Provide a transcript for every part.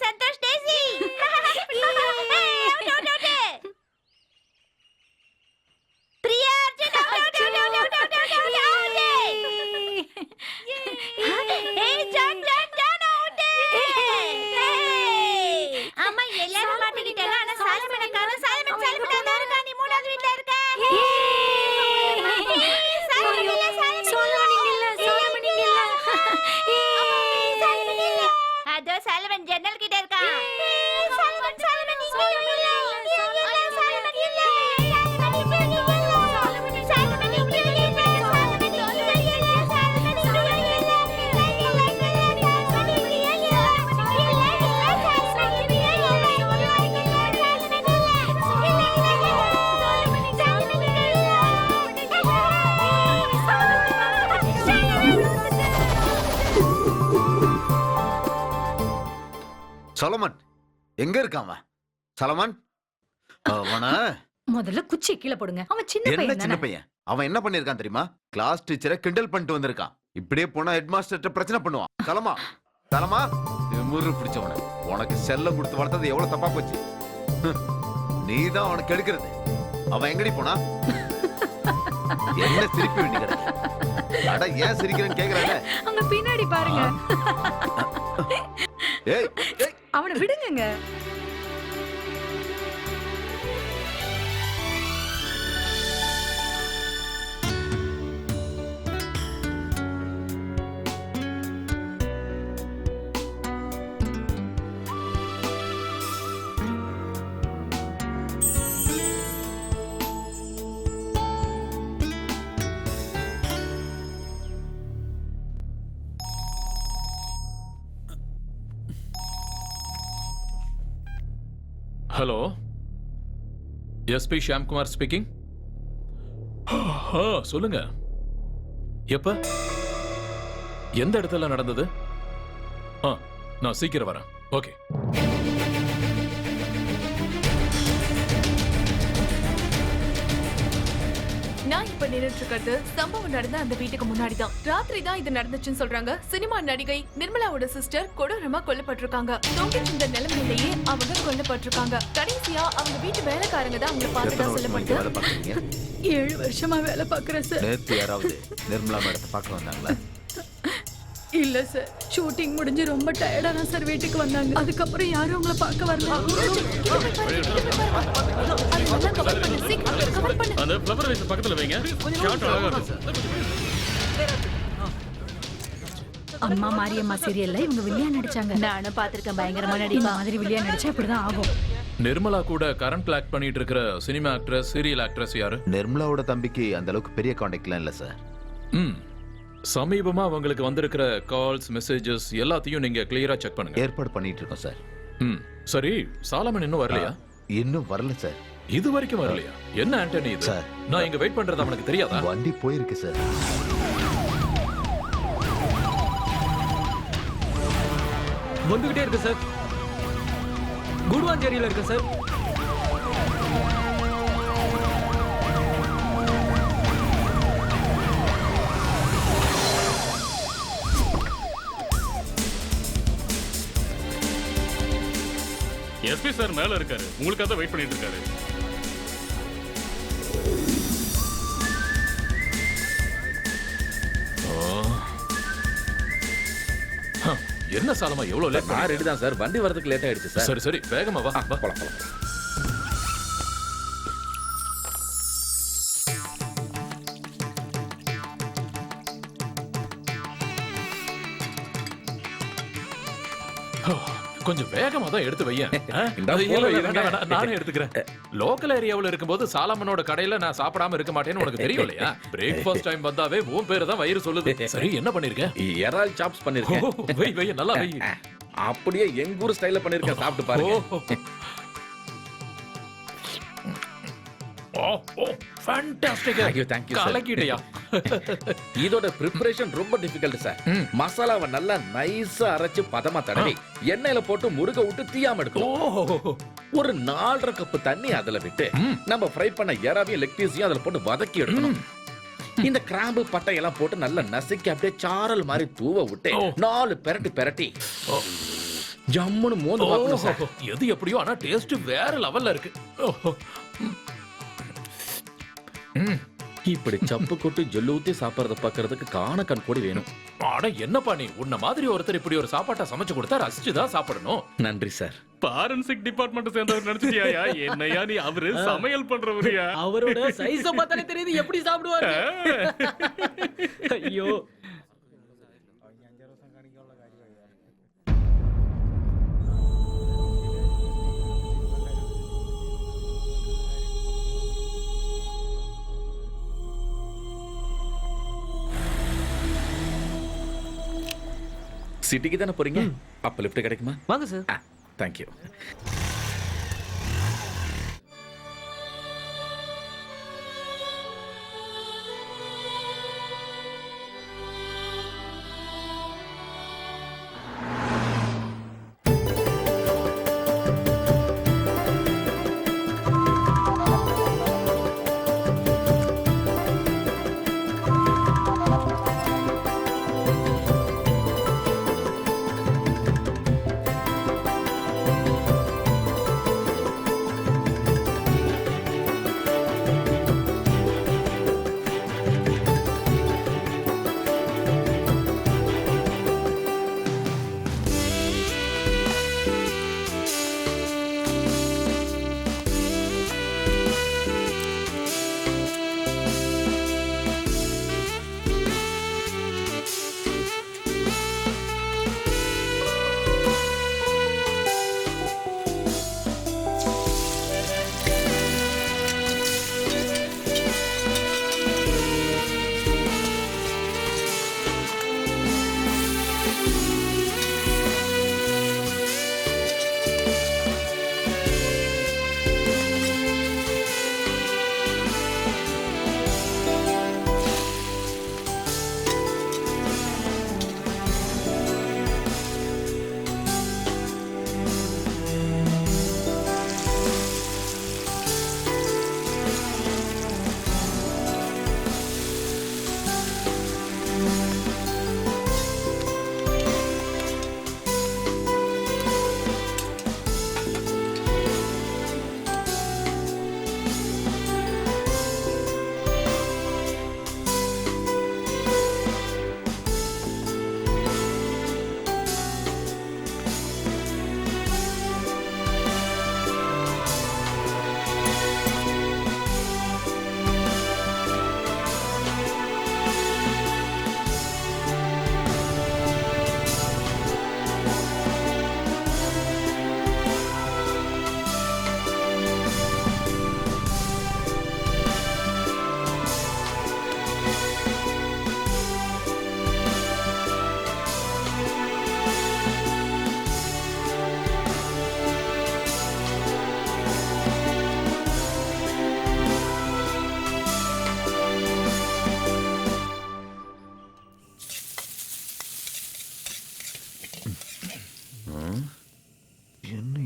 Santhosh daisy Priya அம்மா எல்லாரும் மாட்டிக்கிட்டாங்க. ஆனா சாலமனை காணோம். சாலமன் தான் இருக்கா. நீ மூணாவது வீட்ல இருக்க. அதோ சாலமன் ஜன்னல் கிட்ட இருக்கா. சலமன் எங்க இருக்கான்? சலமன் முதல்ல குச்சி கீழே போடுங்க. அவன் சின்ன பையன். அவன் என்ன பண்ணிருக்கான் தெரியுமா? கிளாஸ் டீச்சரை கிண்டல் பண்ணிட்டு வந்திருக்கான். இப்படியே போனா ஹெட் மாஸ்டர் பிரச்சனை பண்ணுவான். சலமா முறு பிடிச்சவன உனக்கு செல்லம் கொடுத்து வளர்த்தது எவ்வளவு தப்பா போச்சு. நீதான் அவனுக்கு எடுக்கிறது. அவன் எங்கடி போனா? என்ன சிரிப்பு வேண்டி கிடக்கு? அட ஏன் சிரிக்கிறேன்னு கேக்குறாங்க. அங்க பின்னாடி பாருங்க. அவனை விடுங்க. Hello, SP Shyamkumar speaking. சொல்லுங்க. எப்ப எந்த இடத்துல நடந்தது? நான் சீக்கிரம் வரேன். ஓகே. நான் இப்ப நின்னுட்டு இருக்கிறது சம்பவம் நடந்த அந்த வீட்டுக்கு முன்னாடி தான். ராத்திரி தான் இது நடந்துச்சுன்னு சொல்றாங்க. சினிமா நடிகை நிர்மலாவோட சிஸ்டர் கொடூரமா கொல்லப்பட்டிருக்காங்க. நோக்கிட்டு இந்த நிலைமையிலேயே அவங்க கொல்லப்பட்டிருக்காங்க. கடைசியா அவங்க வீட்டு வேலைக்காரங்க தான் அவங்களை பார்த்ததா சொல்லப்படுது. 7 வருஷமா வேலை பாக்குறேன் சார். நேத்து யாராவது நிர்மலா மேடத்தை பார்க்க வந்தாங்களா? இல்ல சார், ஷூட்டிங் முடிஞ்சு ரொம்ப டயர்டா தான் சார் வீட்டுக்கு வந்தாங்க. அதுக்கப்புறம் யாரும் உங்களை பார்க்க வரல. அந்த ஃப்ளவர் வைஸ் பக்கத்துல வைங்க. ஷாட் அழகா இருக்கு. அம்மா மாரியம்மா சீரியல்ல இவங்க வில்லியா நடிச்சாங்க. நானும் பாத்திருக்கேன். பயங்கரமா நடிப்பா. இந்த மாதிரி வில்லியா நடிச்சா இப்படிதான் ஆகும். நிர்மலா கூட கரண்ட் ஆக்ட் பண்ணிட்டு இருக்கிற சினிமா ஆக்ட்ரஸ், சீரியல் ஆக்ட்ரஸ் யாரு? நிர்மலாவோட தம்பிக்கு அந்த அளவுக்கு பெரிய கான்டாக்ட்லாம் இல்ல சார். சமீபமா அவங்களுக்கு வந்திருக்கிற கால்ஸ், மெசேஜஸ் எல்லாத்தையும் நீங்க கிளியரா செக் பண்ணுங்க. ஏற்பாடு பண்ணிட்டு இருக்கோம் சார். சரி, சாலமன் இன்னும் வரலையா? இன்னும் வரல சார். இது வரைக்கும் வரலையா? என்ன ஆண்டனி இது? சார், நான் இங்க வெயிட் பண்றது அவனுக்கு தெரியாதா? வண்டி போயிருக்கு சார். வந்துகிட்டே இருக்கு சார். குடுவாஞ்சேரியில இருக்கு சார். எஸ்பி சார் மேல இருக்காரு. உங்களுக்காக தான் வெயிட் பண்ணிட்டு இருக்காரு. என்ன சாலமா எவ்வளவு லேட்? நான் ரெடி தான் சார். வண்டி வரதுக்கு லேட் ஆயிடுச்சு சார். சரி சரி, வேகமா வா. போலாம். கொஞ்சம் வேகமா தான் எடுத்து வையேன். நானே எடுத்துக்கிறேன். லோக்கல் ஏரியாவுல இருக்கும்போது சாலமனோட கடையில நான் சாப்பிடாம இருக்க மாட்டேன்னு உனக்கு தெரியும் இல்லையா? பிரேக்ஃபாஸ்ட் டைம் வந்தாவே உன் பேரு தான் வயிறு சொல்லுது. சரி, என்ன பண்ணிருக்கேன்? இறால் சாப்ஸ் பண்ணிருக்கேன். வை நல்லா வை. அப்படியே எங்க ஊர் ஸ்டைல்ல பண்ணிருக்கேன். சாப்பிட்டு பாருங்க. Fantastic. Thank you, thank you, sir. கலக்கிட்டியா? இதோட ப்ரிப்பரேஷன் ரொம்ப டிஃபிகல்ட் சார். மசாலாவை நல்லா நைஸா அரைச்சு பதமா தடவி எண்ணெயில போட்டு முருக விட்டு தீயாம எடுக்கணும். ஓ, ஒரு 4.5 கப் தண்ணி அதுல விட்டு நம்ம ஃப்ரை பண்ண எறாவையும் லெக் பீஸையும் அதுல போட்டு வதக்கி எடுக்கணும். இந்த கிராம்பு பட்டை எல்லாம் போட்டு நல்லா நசுக்கி அப்படியே சாரல் மாதிரி தூவ விட்டு 4 பெரட்டி ஜம்முன்னு மோந்து பார்க்கணும் சார். எது எப்படியோ ஆனா டேஸ்ட் வேற லெவல்ல இருக்கு. இப்படி சப்பு கொட்டு ஜொல்லு ஊத்தி சாப்பிடறத பாக்குறதுக்கு காண கண் கூடி வேணும். ஆனா என்னப்பா நீ உன்ன மாதிரி ஒருத்தர் இப்படி ஒரு சாப்பாட்டை சமைச்சு கொடுத்தா ரசிச்சுதான் சாப்பிடணும். நன்றி சார். பாரன்சிக் டிபார்ட்மெண்ட் சேர்ந்தவர் நினைச்சிட்டியா? என்னையா நீ அவரு சமையல் பண்றவரியா? அவரோட சைஸ பார்த்தாலே தெரியுது எப்படி சாப்பிடுவாரு. ஐயோ சிட்டிக்கு தானே போறீங்க? அப்ப லிஃப்ட் கிடைக்குமா? வாங்க சார். தேங்க்யூ.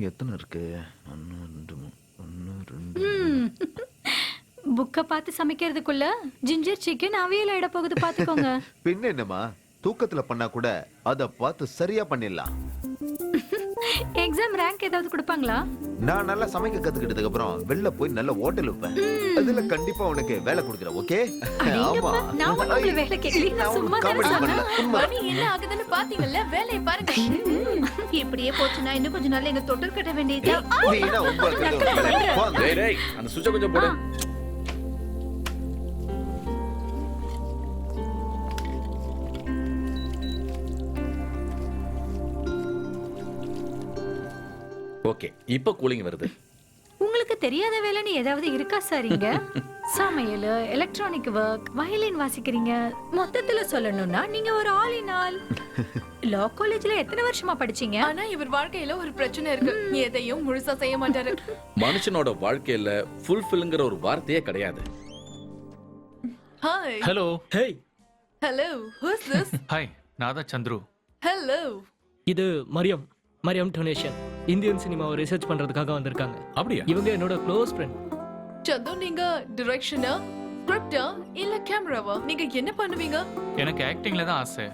எத்தனை இருக்கு? 1 2 1 2. புக்க பார்த்து சமைக்கிறதுக்குள்ள ஜிஞ்சர் சிக்கன் அவியல் ஆயிட போகுது பாத்துக்கோங்க. பின்ன என்னமா, தூக்கத்துல பண்ணா கூட அத பார்த்து சரியா பண்ணிடலாம். எக்ஸாம் ரேங்க் ஏதாவது கொடுப்பாங்களா? நான் நல்லா சமைக்க கத்துக்கிட்டதுக்கு அப்புறம் வெளில போய் நல்ல ஹோட்டல் வைப்பேன். அதுல கண்டிப்பா உனக்கு வேலை கொடுக்குறேன். ஓகே? ஆமா. நான் உங்களுக்கு வேலை கேட்கல, நான் சும்மா காமெடி தான் பண்ணல. உண்மை. மணி என்ன ஆகுதுன்னு பாத்தீங்கல்ல? வேலையை பாருங்க. இப்படியே போச்சுன்னா இன்னும் கொஞ்ச நாள்ல எங்க தொட்டில் கட்ட வேண்டியது. வீணா உங்களுக்கு டேய் டேய் அந்த சுவிட்சை கொஞ்சம் போடு. ஓகே, இப்போ கூலிங் வருது. உங்களுக்கு தெரியாத வேலைன்னு ஏதாவது இருக்கா சார் இங்க? சமையல், எலக்ட்ரானிக் ஒர்க், வயலின் வாசிக்கிறீங்க. மொத்தத்துல சொல்லணும்னா நீங்க ஒரு ஆல் இன் ஆல். லா காலேஜ்ல எத்தனை வருஷமா படிச்சீங்க? ஆனா இவர் வாழ்க்கையில ஒரு பிரச்சனை இருக்கு. எதையும் முழுசா செய்ய மாட்டாரு. மனுஷனோட வாழ்க்கையில ஃபுல்ஃபில்ங்கிற ஒரு வார்த்தையே கிடையாது. Hi. Hello. Hey, hello. Who's this? Hi, நான் தான் சந்துரு. ஹலோ. இது மரியம் டொனேஷன். இந்தியன் சினிமாவை ரிசர்ச் பண்றதுக்காக வந்திருக்காங்க. அப்படியா? இவங்க என்னோட க்ளோஸ் ஃப்ரெண்ட். சந்து, நீங்க டைரக்ஷனா, ஸ்கிரிப்டா இல்ல கேமராவா? நீங்க என்ன பண்ணுவீங்க? எனக்கு ஆக்டிங்ல தான் ஆசை.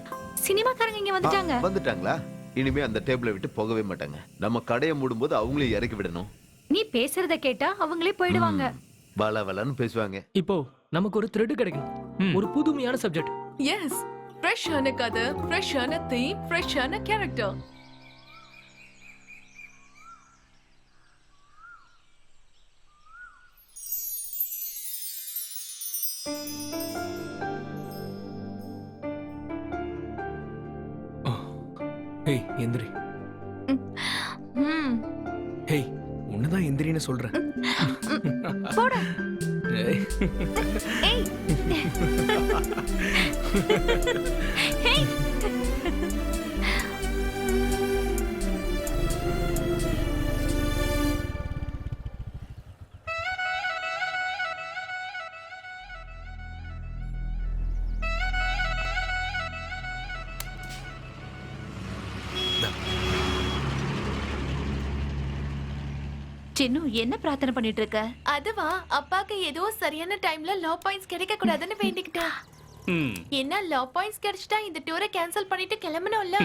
சினிமாக்காரங்க இங்க வந்துட்டாங்க. வந்துட்டாங்களா? இனிமே அந்த டேபிளை விட்டு போகவே மாட்டாங்க. நம்ம கடையை மூடும்போது அவங்களே இறக்கி விடணும். நீ பேசுறத கேட்டா அவங்களே போயிடுவாங்க. வளவலன்னு பேசுவாங்க. இப்போ நமக்கு ஒரு த்ரெட் கிடைக்கணும். ஒரு புதுமையான சப்ஜெக்ட். எஸ், ஃப்ரெஷ்ஷான கதை, ஃப்ரெஷ்ஷான தீம், ஃப்ரெஷ்ஷான கேரக்டர். ஹேய் எந்திரி. ஹேய், உன்னதான் எந்திரின்னு சொல்றேன். போடா. ஏய். ஏய். ஹேய். சின்னு என்ன பிரார்த்தனை பண்ணிட்டு இருக்க? அதுவா, அப்பாக்கு ஏதோ சரியான டைம்ல லா பாயிண்ட்ஸ் கிடைக்க கூடாதுன்னு வேண்டிக்கிட்டேன். என்ன லா பாயிண்ட்ஸ் கிடைச்சிட்டா இந்த டூரை கேன்சல் பண்ணிட்டு கிளம்பணும்ல.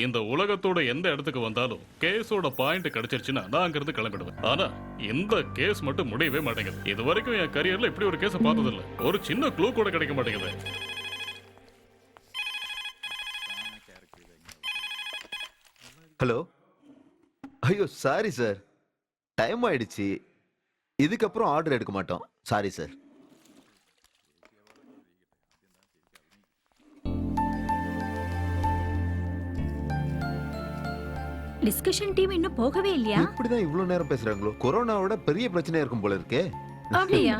இந்த உலகத்தோட எந்த இடத்துக்கு வந்தாலும் கேஸோட பாயிண்ட் கிடைச்சிருச்சுன்னா நான் அங்கிருந்து கிளம்பிடுவேன். ஆனா இந்த கேஸ் மட்டும் முடியவே மாட்டேங்குது. இது வரைக்கும் என் கரியர்ல இப்படி ஒரு கேஸ பார்த்தது இல்ல. ஒரு சின்ன க்ளூ கூட கிடைக்க மாட்டேங்குது. ஹலோ. ஐயோ சாரி சார், டைம் ஆயிடுச்சு. இதுக்கப்புறம் ஆர்டர் எடுக்க மாட்டோம். Sorry sir. டிஸ்கஷன் டீம் இன்னும் போகவே இல்லையா? இப்படிதான் இவ்வளவு நேரம் பேசுறாங்களோ? கொரோனாவோட பெரிய பிரச்சனையா இருக்கும் போல இருக்கே. அப்படியா?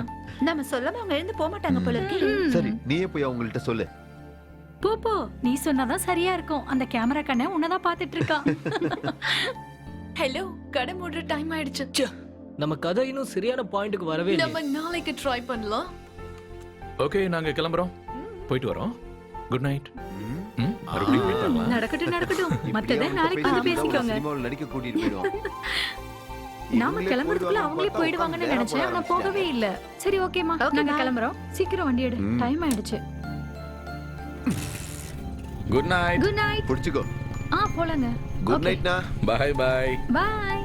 நம்ம சொல்லாம அவங்க எழுந்து போக மாட்டாங்க போல இருக்கு. சரி, நீயே போய் அவங்கள்ட்ட சொல்லு. போ, நீ சொன்னாதான் சரியா இருக்கும். அந்த கேமரா கண்ணை உன்னதான் பாத்துட்டு இருக்கான். ஹலோ, கடை மூடுற டைம் ஆயிடுச்சு. நம்ம கதை இன்னும் சரியான பாயிண்ட்க்கு வரவே இல்லை. நம்ம நாளைக்கு ட்ரை பண்ணலாம். ஓகே, நாங்க கிளம்புறோம். போயிட்டு வரோம். Good night. மறுபடியும் meet பண்ணலாம். நடக்கட்டும். மத்தத நாளைக்கு வந்து பேசிக்கோங்க. சினிமாவில் நடிக்க கூட்டிட்டு போயிடுவோம். நாம கிளம்புறதுக்குள்ள அவங்களே போயிடுவாங்கன்னு நினைச்சேன். ஆனா போகவே இல்ல. சரி, ஓகேமா, நாங்க கிளம்புறோம். சீக்கிரம் வண்டி எடு. டைம் ஆயிடுச்சு. Good night. Good night. புடிச்சுக்கோ. போலாங்க. குட் நைட்னா. Bye bye. பை.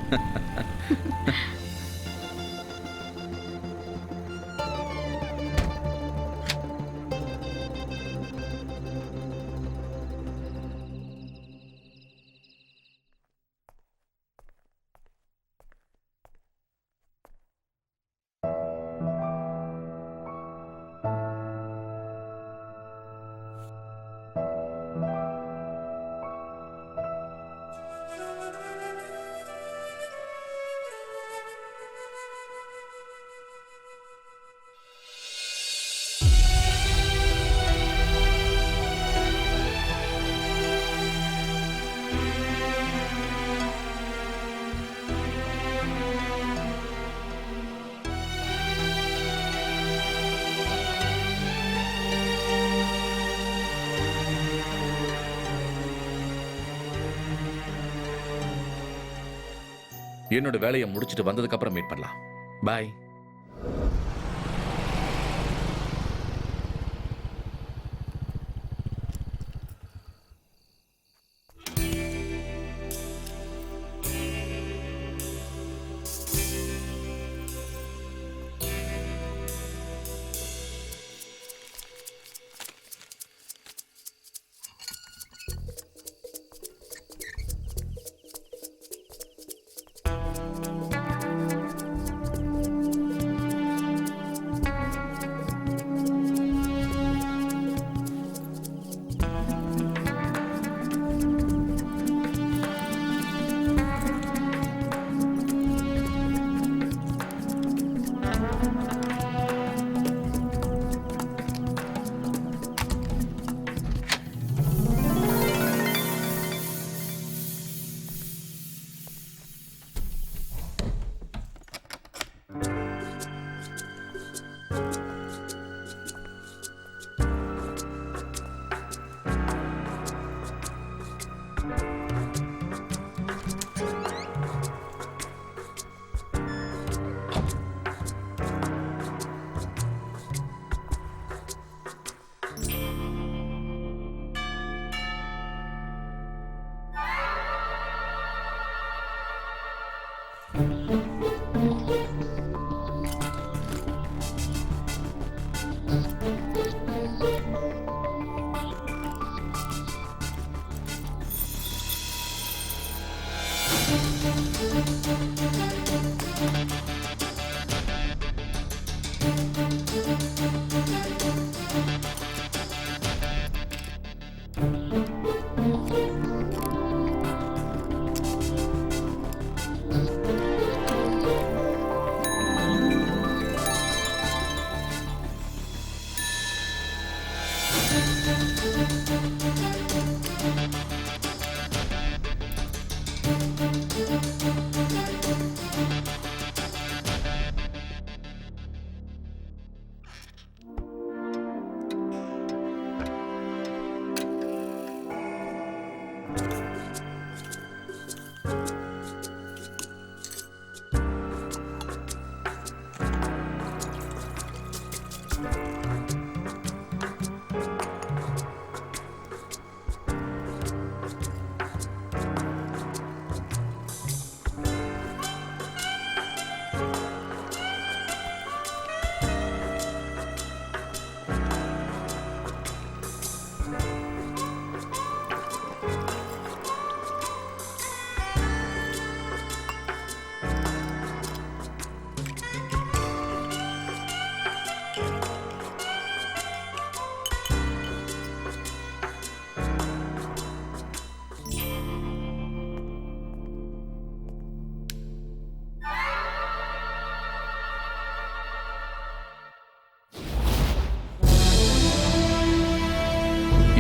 என்னோட வேலையை முடிச்சிட்டு வந்ததுக்கு அப்புறம் மீட் பண்ணலாம். பை.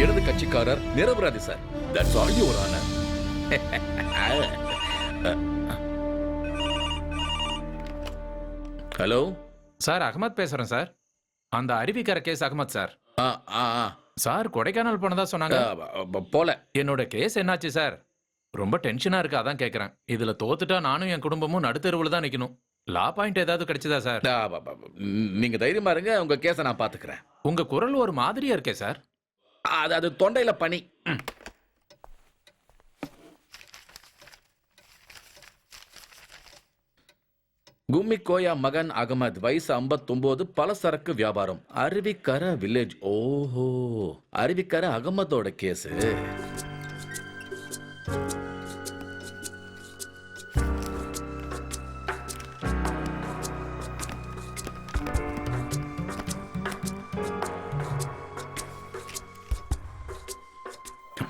இடது கட்சிக்காரர் நிரபராதி sir. That's all your honour. Hello sir, Ahmed பேசுறேன் சார். அந்த Aruvikkarai case Ahmed sir. Sir Kodaikanal போனதா சொன்னாங்க. போல. என்னோட கேஸ் என்னாச்சு சார்? ரொம்ப டென்ஷனா இருக்கு, அதான் கேக்குறேன். இதுல தோத்துட்டா நானும் என் குடும்பமும் நடுத்தெருவுல தான் நிக்கணும். லா பாயிண்ட் ஏதாவது கிடைச்சதா சார்? நீங்க தைரியமா இருங்க, உங்க கேஸை நான் பாத்துக்கிறேன். உங்க குரல் ஒரு மாதிரியா இருக்கே சார். அது தொண்டையில பனி. கும்மிக்கோயா மகன் அகமது, வயசு 59, பலசரக்கு வியாபாரம், அருவிக்கரை வில்லேஜ். ஓஹோ, அருவிக்கரை அகமதோட கேஸ்.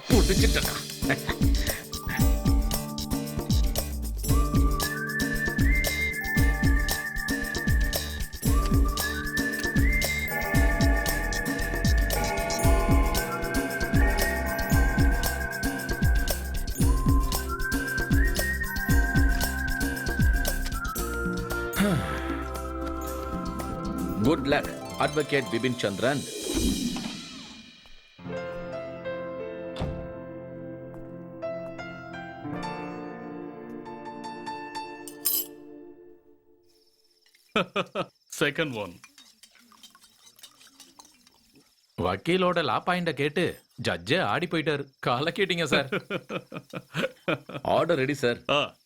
புடிச்சிட்டா. Good luck, Advocate Bibin Chandran. Second one. வக்கீலோட லா பாயிண்ட கேட்டு ஜட்ஜே ஆடி போயிட்டாரு. கால கேட்டீங்க சார். Order ready sir.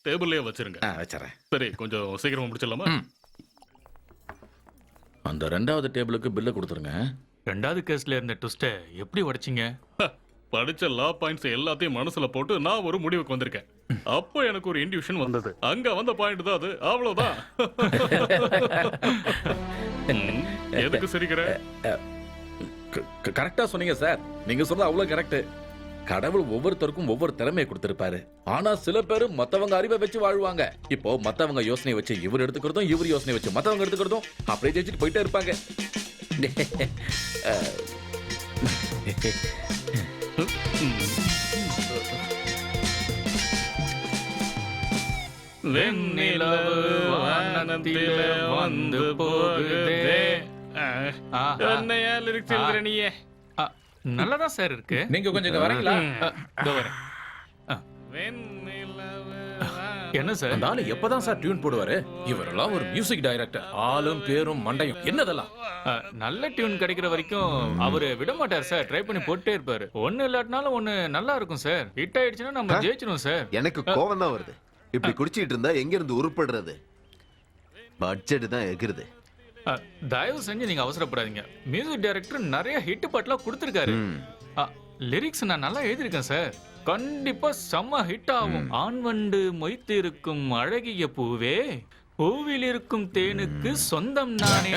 டேபிள்லயே வச்சிருங்க. வச்சறேன். சரி, கொஞ்சம் சீக்கிரமா முடிச்சிடலாமா? அந்த ரெண்டாவது டேபிளுக்கு பில்ல கொடுத்துருங்க. ரெண்டாவது கேஸ்ல இருந்த ட்விஸ்ட எப்படி உடைச்சிங்க? படிச்ச லா பாயிண்ட்ஸ் எல்லாத்தையும் மனசுல போட்டு நான் ஒரு முடிவுக்கு வந்திருக்கேன். அப்போ எனக்கு ஒரு இன்ட்யூஷன் வந்தது. அங்க வந்த பாயிண்ட் தான் அது. அவ்வளவுதான். எதுக்கு சிரிக்கிற? கரெக்டா சொன்னீங்க சார். நீங்க சொல்றது அவ்வளவு கரெக்ட். கடவுள் ஒவ்வொருத்தருக்கும் ஒவ்வொரு திறமையை கொடுத்திருப்பாரு. ஆனா சில பேரு மத்தவங்க அறிவை வச்சு வாழ்வாங்க. இப்போ மத்தவங்க யோசனை வச்சு இவர் எடுத்துக்கிறதும், இவர் யோசனை வச்சு மத்தவங்க எடுத்துக்கிறதும், அப்படியே ஜெயிச்சுட்டு போயிட்டே இருப்பாங்க. வெண்ணிலவு வானத்திலே வந்து போகுதே. என்னையா லிரிக்ஸ் எழுதுற நீயே? நல்லதான் சார் இருக்கு. நீங்க கொஞ்சம் வரீங்களா? என்ன சார், அந்த ஆளு எப்பதான் சார் டியூன் போடுவாரு? இவரெல்லாம் ஒரு மியூசிக் டைரக்டர். ஆளும் பேரும் மண்டையும் என்னதெல்லாம். நல்ல டியூன் கிடைக்கிற வரைக்கும் அவரு விட மாட்டார் சார். ட்ரை பண்ணி போட்டே இருப்பாரு. ஒண்ணு இல்லாட்டினாலும் ஒண்ணு நல்லா இருக்கும் சார். ஹிட் ஆயிடுச்சுன்னா நம்ம ஜெயிச்சிடும் சார். எனக்கு கோவம் தான் வருது. இப்படி குடிச்சிட்டு இருந்தா எங்க இருந்து உருப்படுறது? பட்ஜெட் தான் எகிருது. தயவு செஞ்சு நீங்க அவசரப்படாதீங்க. மியூசிக் டைரக்டர் நிறைய ஹிட் பாட்டுலாம் கொடுத்திருக்காரு. லிரிக்ஸ் நான் நல்லா எழுதியிருக்கேன் சார். கண்டிப்பா செம்ம ஹிட் ஆகும். ஆண் வண்டு மொய்த்து இருக்கும் அழகிய பூவே, பூவில் இருக்கும் தேனுக்கு சொந்தம் நானே.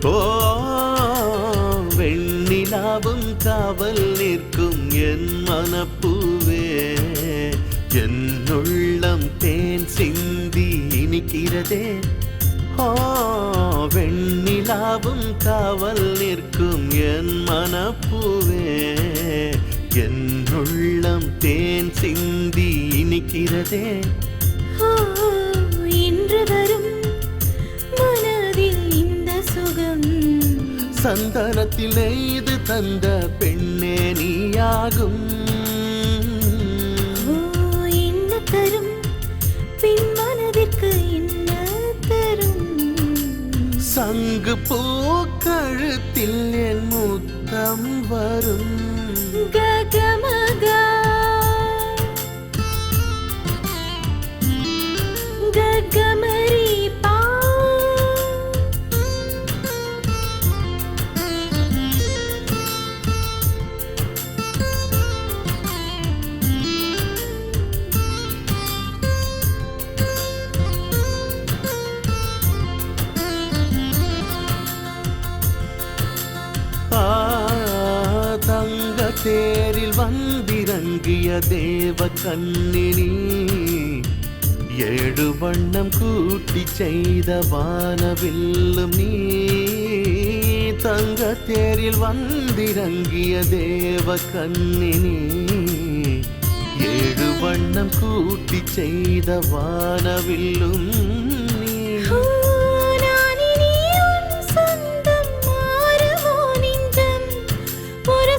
ஓ வெண்ணிலாவும் காவல் நிற்கும் என் மனப்பூவே, என்னுள்ளம் தேன் சிந்தி இனிக்கிறதே. ஓ வெண்ணிலாவும் காவல் நிற்கும் என் மனப்பூவே, என்னுள்ளம் தேன் சிந்தி இனிக்கிறதே. இன்று வரும் மனதில் இந்த சுகம், சந்தனத்தில் நெய்து தந்த பெண்ணே நீயாகும். என்ன தரும் பின் மனதிற்கு என்ன தரும்? சங்கு பூ கழுத்தில் என் முத்தம் வரும். ககமகா ககமரி பா, தங்க தேரில் வந்திறங்கிய தேவ கண்ணினி, ஏழு வண்ணம் கூட்டி செய்த வானவில்லும் நீ. தங்க தேரில் வந்திறங்கிய தேவ கண்ணினி, ஏழு வண்ணம் கூட்டி செய்த வானவில்லும் நீ. ஒரு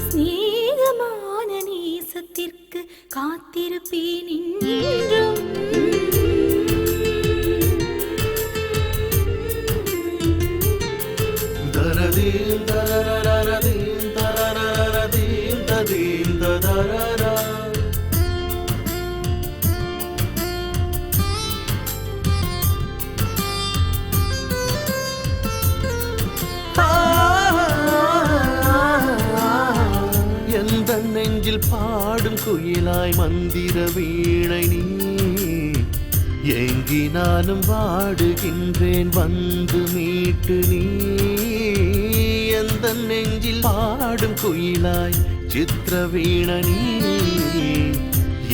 ஸ்நேகமான நேசத்திற்கு காத்திருப்பேன் என்றும். தரதீம் தரரரதீம் தரரரதீம் ததீம் தரரரா. எந்த நெஞ்சில் பாடும் குயிலாய் மந்திர வீணை நீ, ஏங்கி நானும் வாடுகின்றேன் வந்து மீட்டு நீ. எந்த நெஞ்சில் பாடும் குயிலாய் சித்திர வீணை நீ,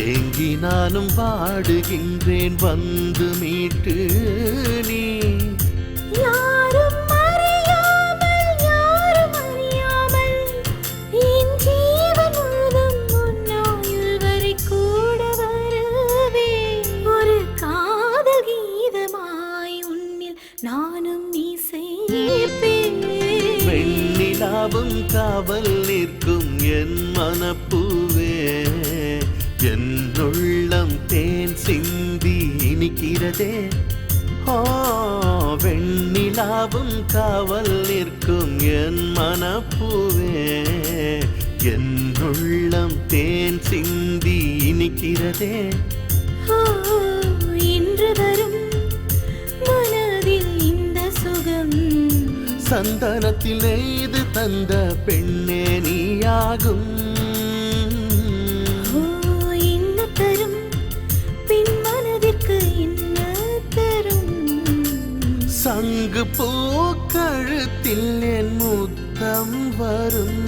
ஏங்கி நானும் வாடுகின்றேன் வந்து மீட்டு நீ. யாரும் அறியாமல் யாரும் அறியாமல் என் ஜீவன் முழுதும் உன்னாயுள் வரை கூட வருவே. ஒரு காதல் கீதமாய் உன்னில் நானும் இசைப்பேன். வெண்ணிலாவும் காவல் நிற்கும் என் மனப்பூவே, என்னுள்ளம் தேன் சிந்தி இனிக்கிறதே. வெண்ணிலாவும் காவல் நிற்கும் என் மனப்பூவே, என்னுள்ளம் தேன் சிந்தி இனிக்கிறதே. இன்று வரும் மனதில் இந்த சுகம், சந்தனத்தில் நெய்து தந்த பெண்ணே நீயாகும். என்ன தரும் பின் சங்கு பூக்கழுத்தில் என் முத்தம் வரும்.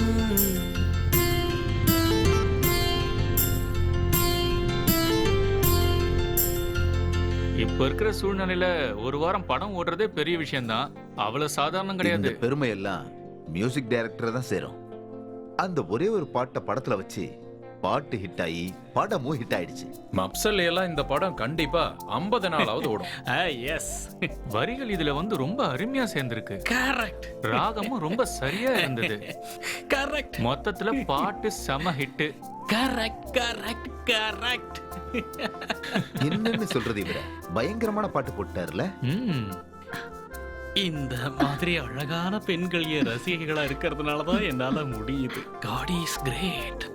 இப்ப இருக்கிற சூழ்நிலையில ஒரு வாரம் படம் ஓடுறதே பெரிய விஷயம்தான். அவ்வளவு சாதாரணம் கிடையாது. இந்த பெருமை எல்லாம் மியூசிக் டைரக்டர் தான் சேரும். அந்த ஒரே ஒரு பாட்டை படத்துல வச்சு பாட்டு ஹிட் ஆகி படமும் ஹிட் ஆயிடுச்சு. மப்சல் எல்லாம் இந்த படம் கண்டிப்பா 50 நாளாவது ஓடும். எஸ் வரிகள் இதுல வந்து ரொம்ப அருமையா சேர்ந்திருக்கு. கரெக்ட் ராகமும் ரொம்ப சரியா இருந்தது. கரெக்ட் மொத்தத்துல பாட்டு செம ஹிட். Correct correct correct. என்னன்னு சொல்றது இவர பயங்கரமான பாட்டு போட்டாருல. இந்த மாதிரி அழகான பெண்கள் என் ரசிகைகளா இருக்கிறதுனாலதான் என்னால முடியுது. God is great.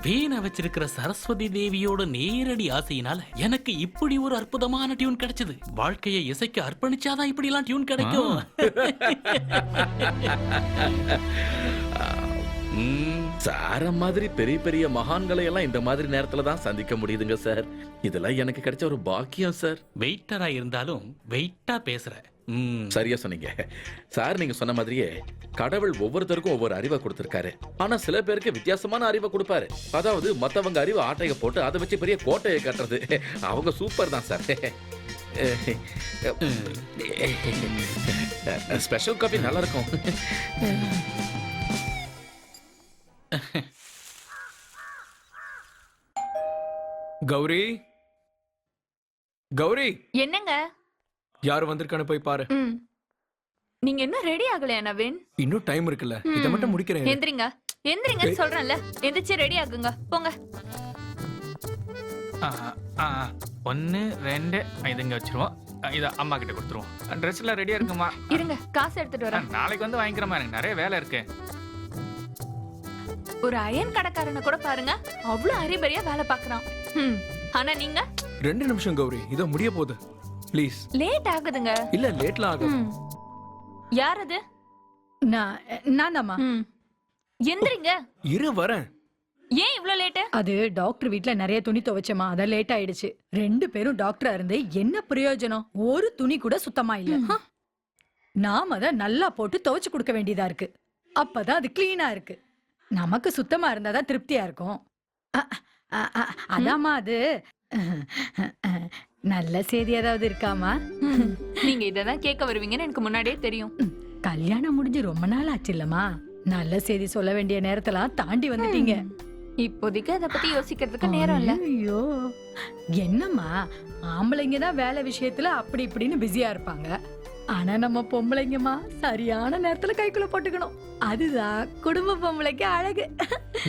வீணை வச்சிருக்கிற சரஸ்வதி தேவியோட நேரடி ஆசையினால எனக்கு இப்படி ஒரு அற்புதமான டியூன் கிடைச்சது. வாழ்க்கையை இசைக்கு அர்ப்பணிச்சாதான் இப்படி எல்லாம் டியூன் கிடைக்கும். சார மாதிரி பெரிய பெரிய மகான்களை எல்லாம் இந்த மாதிரி நேரத்துல தான் சந்திக்க முடியுதுங்க சார். இதெல்லாம் எனக்கு கிடைச்ச ஒரு பாக்கியம் சார். வெயிட்டரா இருந்தாலும் வெயிட்டா பேசுற. சரியா சொன்னீங்க சார். நீங்க சொன்ன மாதிரியே கடவுள் ஒவ்வொருத்தருக்கும் ஒவ்வொரு அறிவை கொடுத்திருக்காரு. ஆனா சில பேருக்கு வித்தியாசமான அறிவை கொடுப்பாரு. அதாவது மத்தவங்க அறிவு ஆட்டைய போட்டு அதை வச்சு பெரிய கோட்டையை கட்டுறது. அவங்க சூப்பர் தான் சார். ஸ்பெஷல் காபி நல்லா இருக்கும். கௌரி, கௌரி, என்னங்க? யார் வந்திருக்கான்னு போய் பாரு. நீங்க என்ன ரெடி ஆகலையா நவீன்? இன்னும் டைம் இருக்குல்ல, இத மட்டும் முடிக்கிறேன். எந்திரிங்க எந்திரிங்க சொல்றேன்ல. எந்திரிச்சு ரெடி ஆகுங்க போங்க. 1 2 இதுங்க வச்சிருவோம். இத அம்மா கிட்ட கொடுத்துருவோம். ட்ரெஸ் எல்லாம் ரெடியா இருக்குமா? இருங்க காசு எடுத்துட்டு வரேன். நாளைக்கு வந்து வாங்கிக்கிறமா, எனக்கு நிறைய வேலை இருக்கு. ஒரு அயன் கடைக்காரனை கூட பாருங்க, அவ்வளவு அரிபரியா வேலை பாக்குறான். ஆனா நீங்க 2 நிமிஷம் கௌரி, இத முடிய போகுது. ப்ளீஸ். லேட் ஆகுதுங்க. இல்ல லேட்ல ஆகும். யார் அது? நான்தாம்மா. எந்திரிங்க. இரு வரேன். ஏன் இவ்ளோ லேட்? அது டாக்டர் வீட்ல நிறைய துணி துவைச்சமா, அதான் லேட் ஆயிடுச்சு. 2 பேரும் டாக்டரா இருந்து என்ன பிரயோஜனம்? ஒரு துணி கூட சுத்தமா இல்ல. நாம அதை நல்லா போட்டு துவைச்சு கொடுக்க வேண்டியதா இருக்கு. அப்பதான் அது கிளீனா இருக்கு. நமக்கு சுத்தமா இருந்தாதான் திருப்தியா இருக்கும். அதாம்மா அது. நல்ல செய்தி ஏதாவது இருக்காமா? நீங்க இததான் கேட்க வருவீங்கன்னு எனக்கு முன்னாடியே தெரியும். கல்யாணம் முடிஞ்சு ரொம்ப நாள் ஆச்சு இல்லம்மா. நல்ல செய்தி சொல்ல வேண்டிய நேரத்தெல்லாம் தாண்டி வந்துட்டீங்க. இப்போதைக்கு அதை பத்தி யோசிக்கிறதுக்கு நேரம் இல்ல. ஐயோ என்னம்மா, ஆம்பளைங்க தான் வேலை விஷயத்துல அப்படி இப்படின்னு பிஸியா இருப்பாங்க. ஆனா நம்ம பொம்பளைங்கம்மா சரியான நேரத்துல கைக்குள்ள போட்டுக்கணும். அதுதான் குடும்ப பொம்பளைக்கு அழகு.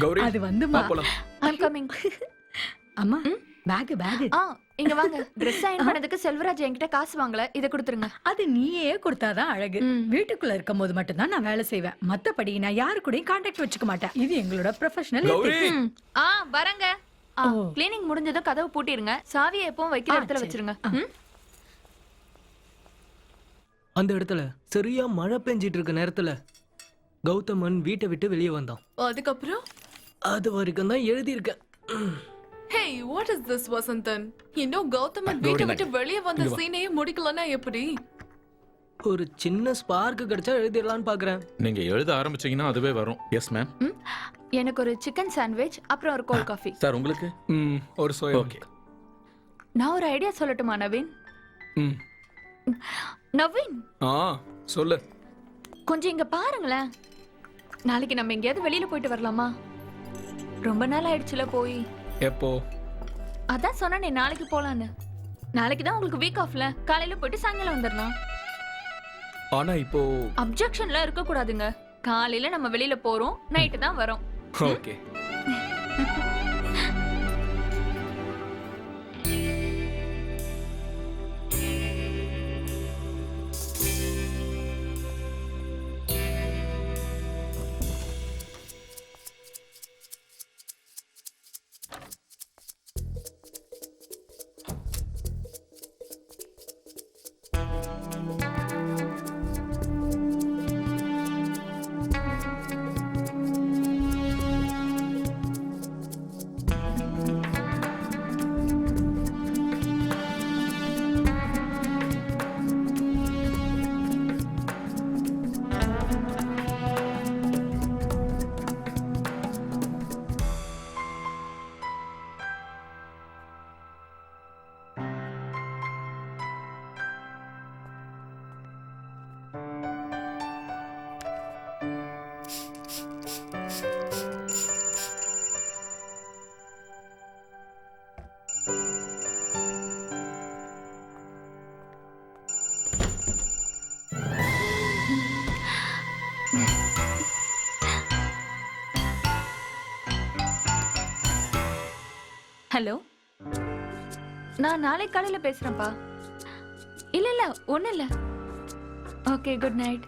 கௌரி, அது வந்துமா. I'm coming. அம்மா பேக் பேக். இங்க வாங்க. Dress அயன் பண்ணதுக்கு செல்வராஜ் என்கிட்ட காசு வாங்கல, இத கொடுத்துருங்க. அது நீயே கொடுத்தாதான் அழகு. வீட்டுக்குள்ள இருக்கும்போது மட்டும் தான் நான் வேலை செய்வேன். மத்தபடி நான் யாரு கூடயும் கான்டாக்ட் வச்சுக்க மாட்டேன். இது எங்களோட ப்ரொஃபஷனல். வரங்க. கிளீனிங் முடிஞ்சதும் கதவு பூட்டிருங்க. சாவியை எப்பவும் வைக்கிற இடத்துல வச்சிருங்க. அந்த இடத்துல சரியா மழை பெஞ்சிட்டு இருக்க நேரத்துல கௌதமன் வீட்டை விட்டு வெளியே வந்தான். அதுக்கப்புறம் அது வரைக்கும் தான் எழுதியிருக்கேன். Hey, what is this Vasantan? இன்னும் கௌதமன் வீட்டை விட்டு வெளியே வந்த சீனையே முடிக்கலனா எப்படி? ஒரு சின்ன ஸ்பார்க் கிடைச்சா எழுதிடலாம்னு பாக்குறேன். நீங்க எழுத ஆரம்பிச்சீங்கன்னா அதுவே வரும். Yes ma'am. எனக்கு ஒரு சிக்கன் சாண்ட்விச் அப்புறம் ஒரு கோல்ட் காஃபி. சார் உங்களுக்கு? ஒரு சோயா. ஓகே. நான் ஒரு ஐடியா சொல்லட்டுமா நவீன்? நவீன் சொல்லு. கொஞ்சம் இங்க பாருங்களேன். நாளைக்கு நம்ம எங்கேயாவது வெளியில போயிட்டு வரலாமா? ரொம்ப நாள் ஆயிடுச்சுல போய். எப்போ? அதான் சொன்னேனே நாளைக்கு போலான்னு. நாளைக்கு தான் உங்களுக்கு வீக் ஆஃப்ல. காலையில போயிட்டு சாயங்காலம் வந்துடலாம். ஆனா இப்போ அப்ஜெக்ஷன்லாம் இருக்க கூடாதுங்க. காலையில நம்ம வெளியில போறோம், நைட்டு தான் வரோம். ஓகே. ஹலோ, நான் நாளை காலையில பேசுறேன்ப்பா. இல்ல ஒண்ணு இல்ல. Okay, good night.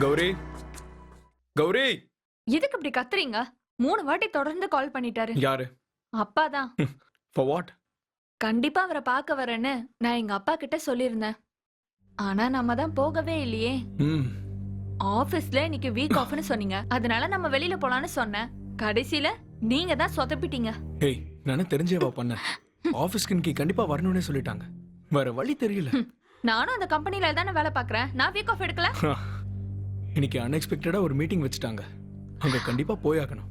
Gauri Gauri எதுக்கு இப்படி கத்துறீங்க? 3 வாட்டி தொடர்ந்து கால் பண்ணிட்டாரு. யாரு? அப்பாதான். For what? கண்டிப்பா அவரை பார்க்க வரேன்னு நான் எங்க அப்பா கிட்ட சொல்லியிருந்தேன். ஆனா நம்ம தான் போகவே இல்லையே. ஆபீஸ்ல இன்னைக்கு வீக் ஆஃப்னு சொன்னீங்க. அதனால நம்ம வெளியில போலான்னு சொன்னேன். கடைசியில நீங்க தான் சொதப்பிட்டீங்க. ஏய், நானே தெரிஞ்சேவா பண்ண. ஆபீஸ்க்கு இன்னைக்கு கண்டிப்பா வரணும்னே சொல்லிட்டாங்க. வேற வழி தெரியல. நானும் அந்த கம்பெனில தானே வேலை பார்க்கறேன். நான் வீக் ஆஃப் எடுக்கல. இன்னைக்கு அன்எக்ஸ்பெக்டடா ஒரு மீட்டிங் வச்சுட்டாங்க. அங்க கண்டிப்பா போயாகணும்.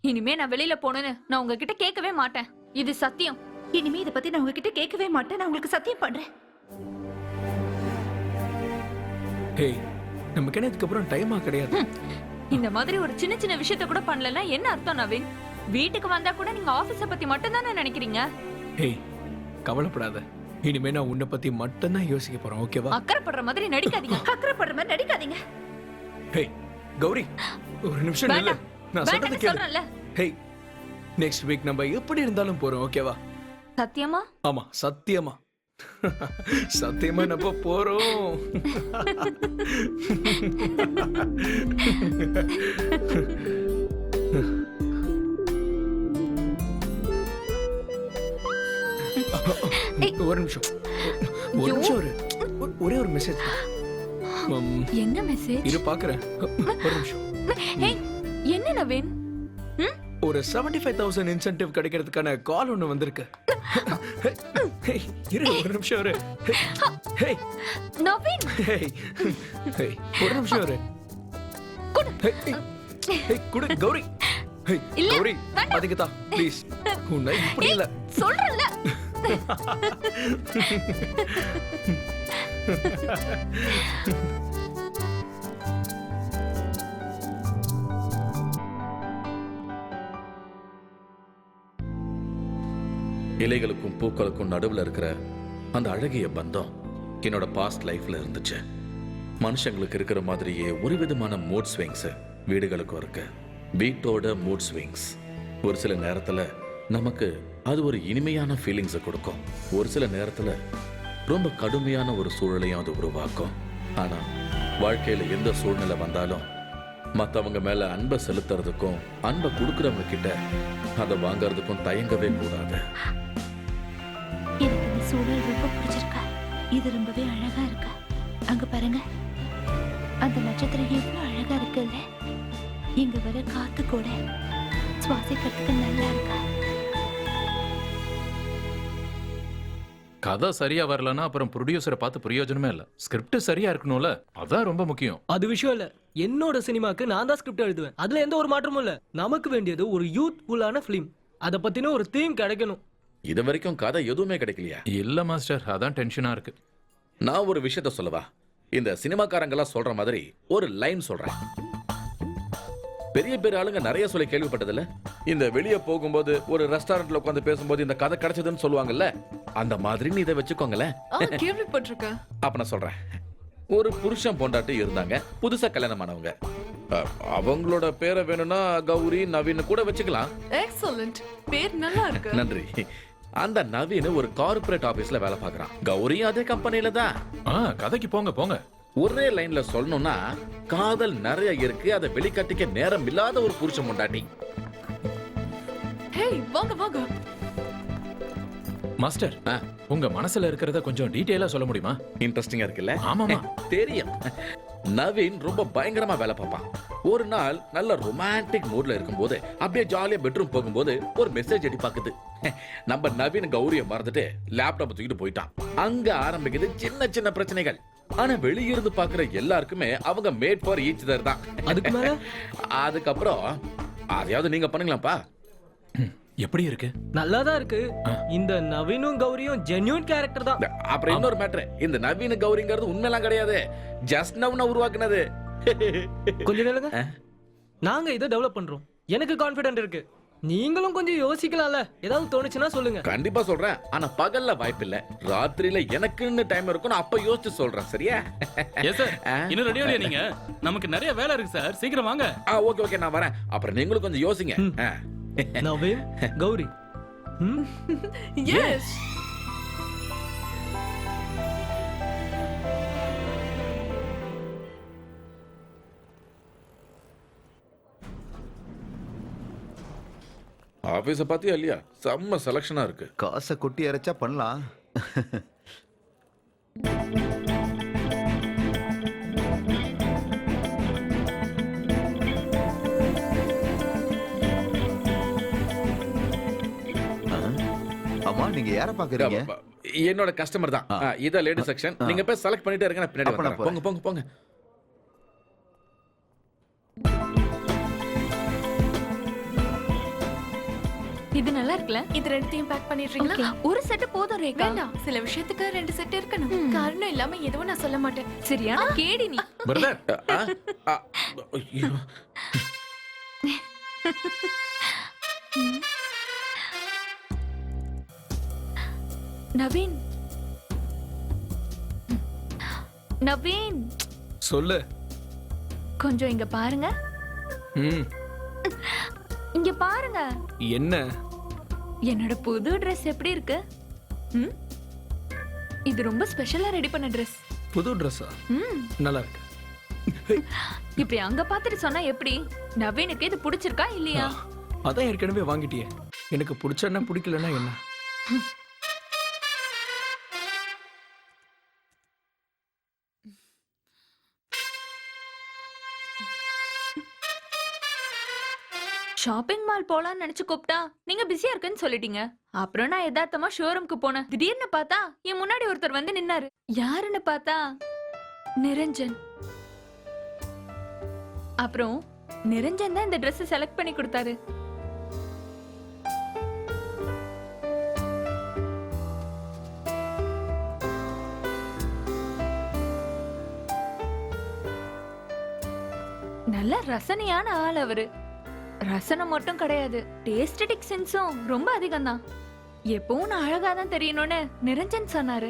இனிமே நான் வெளியில போனேன்னு நான் உங்ககிட்ட கேட்கவே மாட்டேன். இது சத்தியம். இனிமே இத பத்தி நான் உங்ககிட்ட கேட்கவே மாட்டேன். நான் உங்களுக்கு சத்தியம் பண்றேன். ஏய், நமக்கு என்ன இதுக்கு அப்புறம் டைமா கிடையாது. இந்த மாதிரி ஒரு சின்ன சின்ன விஷயத்த கூட பண்ணலன்னா என்ன அர்த்தம் நவீன்? வீட்டுக்கு வந்தா கூட நீங்க ஆபீஸ பத்தி மட்டும் தானே நினைக்கிறீங்க. ஏய், கவலைப்படாத. இனிமே நான் உன்னை பத்தி மட்டும் தான் யோசிக்க போறேன். ஓகேவா? அக்கறைப்படுற மாதிரி நடிக்காதீங்க. அக்கறைப்படுற மாதிரி நடிக்காதீங்க. ஹே கௌரி, ஒரு நிமிஷம் நில்லு. நான் சொல்றது கேளு. சொல்றேன்ல. ஹே, நெக்ஸ்ட் வீக் நம்ம எப்படி இருந்தாலும் போறோம். ஓகேவா? சத்தியமா? ஆமா, சத்தியமா. சத்தியமா நம்ம போறோம். ஒரு நிமிஷம் ஒரே ஒரு மெசேஜ். என்ன மெசேஜ்? இரு பாக்குறேன். ஒரு நிமிஷம். என்ன நவீன்? ஒரு 75,000 இன்சென்டிவ் கிடைக்கிறதுக்கான கால் ஒண்ணு வந்திருக்கு. இரு ஒரு நிமிஷம் இரு. நவீன், ஒரு நிமிஷம் இரு. குடு கௌரி. கௌரி, அதுக்குதா ப்ளீஸ். உன்னை இப்படி இல்ல சொல்றேன்ல. இலைகளுக்கும் பூக்களுக்கும் நடுவுல இருக்கிற அந்த அழகிய பந்தம் என்னோட பாஸ்ட் லைஃப்ல இருந்துச்சு. மனுஷங்களுக்கு இருக்கிற மாதிரியே ஒரு விதமான மூட் ஸ்விங்ஸ் வீடுகளுக்கும் இருக்கு. வீட்டோட மூட் ஸ்விங்ஸ் ஒரு சில நேரத்துல நமக்கு அது ஒரு இனிமையான ஃபீலிங்ஸை கொடுக்கும். ஒரு சில நேரத்துல ரொம்ப கடுமையான ஒரு சூழலையும் அது உருவாக்கும். ஆனா வாழ்க்கையில எந்த சூழ்நிலை வந்தாலும் மற்றவங்க மேல அன்பை செலுத்துறதுக்கும் அன்பை கொடுக்கறவங்க கிட்ட அதை வாங்கறதுக்கும் தயங்கவே கூடாது. எனக்கு இந்த சூழல் ரொம்ப பிடிச்சிருக்கு. இது ரொம்பவே அழகா இருக்கு. அங்க பாருங்க, அந்த நட்சத்திரம் எவ்வளவு அழகா இருக்குல்ல. இங்க வர காத்து கூட சுவாசிக்கிறதுக்கு நல்லா இருக்கு. கதை சரியா வரலன்னா அப்புறம் ப்ரொடியூசரை பார்த்து பிரயோஜனமே இல்ல. ஸ்கிரிப்ட் சரியா இருக்கணும்ல, அதான் ரொம்ப முக்கியம். அது விஷயம் இல்ல. என்னோட சினிமாக்கு நான் தான் ஸ்கிரிப்ட் எழுதுவேன். அதுல எந்த ஒரு மாற்றமும் இல்ல. நமக்கு வேண்டியது ஒரு யூத்ஃபுல்லான ஃபிலிம். அத பத்தின ஒரு தீம் கிடைக்கணும். இது வரைக்கும் கதை எதுவுமே கிடைக்கலையா? இல்ல மாஸ்டர், அதான் டென்ஷனா இருக்கு. நான் ஒரு விஷயத்த சொல்லவா? இந்த சினிமாக்காரங்கெல்லாம் சொல்ற மாதிரி ஒரு லைன் சொல்றேன். பெரிய பெரிய ஆளுங்க நிறைய சொல்லி கேள்விப்பட்டதில்ல. இந்த வெளியே போகும்போது ஒரு ரெஸ்டாரண்ட்ல உட்காந்து பேசும்போது இந்த கதை கிடைச்சதுன்னு சொல்லுவாங்கல்ல, அந்த மாதிரி நீ இதை வச்சுக்கோங்களேன். கேள்விப்பட்டிருக்கேன். அப்ப நான் சொல்றேன். ஒரு புருஷன் பொண்டாட்டி இருந்தாங்க, புதுசா கல்யாணம் ஆனவங்க. அவங்களோட பேரை வேணும்னா கௌரி நவீன் கூட வச்சுக்கலாம். எக்ஸலென்ட், பேர் நல்லா இருக்கு. நன்றி. அந்த நவீன் ஒரு கார்ப்பரேட் ஆபீஸ்ல வேலை பார்க்கறான். கௌரியும் அதே கம்பெனில தான். கதைக்கு போங்க போங்க. ஒரே லைன்ல சொல்லணும்னா காதல் நிறைய இருக்கு, அதை வெளிக்காட்டிக்க நேரம் இல்லாத ஒரு புருஷன் பொண்டாட்டி. ஹேய், வாங்க வாங்க. மாஸ்டர், உங்க மனசுல இருக்கிறத கொஞ்சம் டீடைலா சொல்ல முடியுமா? இன்ட்ரெஸ்டிங்கா இருக்குல்ல? ஆமாமா. தெரியும். நவீன் ரொம்ப பயங்கரமா வேலை பார்ப்பான். ஒரு நாள் நல்ல ரொமான்டிக் மூட்ல இருக்கும்போது அப்படியே ஜாலியா பெட்ரூம் போகும்போது ஒரு மெசேஜ் எடி பாக்குது. நம்ம நவீன் கௌரிய மறந்துட்டு லேப்டாப் தூக்கிட்டு போயிட்டான். அங்க ஆரம்பிக்குது சின்ன சின்ன பிரச்சனைகள். ஆனா வெளியிருந்து பாக்குற எல்லாருக்குமே அவங்க மேட் ஃபார் ஈச் அதர் தான். அதுக்கப்புறம் அதையாவது நீங்க பண்ணுங்களாப்பா. எப்படி இருக்கு? நல்லா தான் இருக்கு. இந்த நவீனும் கௌரியும் ஜென்யூன் கேரக்டர் தான். அப்புறம் இன்னொரு மேட்ரு, இந்த நவீன கௌரிங்கிறது உண்மையெல்லாம் கிடையாது, ஜஸ்ட் நவ்னா உருவாக்குனது. கொஞ்சம் நில்லுங்க. நாங்க இதை டெவலப் பண்றோம். எனக்கு கான்ஃபிடென்ட் இருக்கு. நீங்களும் கொஞ்சம் யோசிக்கலாம்ல. ஏதாவது தோணுச்சுன்னா சொல்லுங்க. கண்டிப்பா சொல்றேன். ஆனா பகல்ல வாய்ப்பு இல்ல. ராத்திரியில எனக்குன்னு டைம் இருக்கும். நான் அப்ப யோசிச்சு சொல்றேன். சரியா? Yes sir. இன்னும் ரெடி ஆகலையா நீங்க? நமக்கு நிறைய வேலை இருக்கு சார். சீக்கிரம் வாங்க. ஓகே ஓகே, நான் வரேன். அப்புறம் நீங்களும் கொஞ்சம் யோசிங்க. நவீன், கௌரி. எஸ். ஆபீஸ பாத்தியா இல்லையா? செம்ம செலக்ஷனா இருக்கு. காசை கொட்டி அரைச்சா பண்ணலாம். அம்மா, நீங்க யார பாக்குறீங்க? என்னோட கஸ்டமர் தான். இத லேடி செக்ஷன். நீங்க போய் செலக்ட் பண்ணிட்டே இருங்க, நான் பின்னாடி வரேன். போங்க போங்க போங்க. இது நல்லா இருக்குல்ல? இது ரெண்டுத்தையும் பேக் பண்ணிடுறீங்களா? ஒரு செட் போதும் ரேகா. வேண்டாம், சில விஷயத்துக்கு 2 செட் இருக்கணும். காரணம் இல்லாம எதுவும் நான் சொல்ல மாட்டேன். சரியான கேடி நீ. பிரதர், ஐயோ. நவீன், நவீன், சொல்லு. கொஞ்சம் இங்க பாருங்க. ம். இங்க பாருங்க. என்ன? என்னோட புது Dress எப்படி இருக்கு? ம்? இது ரொம்ப ஸ்பெஷலா ரெடி பண்ண Dress. புது ட்ரெஸ்ஸா? ம். நல்லா இருக்கு. இப்படி அங்க பாத்துட்டு சொன்னா எப்படி? நவீனுக்கு இது பிடிச்சிருக்கா இல்லையா? அதான் ஏற்கனவே வாங்கிட்டியே. எனக்கு பிடிச்சா பிடிக்கலன்னா என்ன? ஷாப்பிங் மால் போலாம்னு நினைச்சு கூப்பிட்டா நீங்க பிஸியா இருக்குன்னு சொல்லிட்டீங்க. அப்புறம் நான் யதார்த்தமா ஷோரூம்க்கு போனேன். திடீர்னு பார்த்தா என் முன்னாடி ஒருத்தர் வந்து நின்னாரு. யாருன்னு பார்த்தா நிரஞ்சன். அப்புறம் நிரஞ்சன் தான் இந்த Dress செலக்ட் பண்ணி கொடுத்தாரு. நல்ல ரசனையான ஆள் அவரு. ரசனை மட்டும் கிடையாது, டேஸ்டடிக் சென்ஸும் ரொம்ப அதிகம் தான். எப்பவும் நான் அழகா தான் தெரியணும்னு நிரஞ்சன் சொன்னாரு.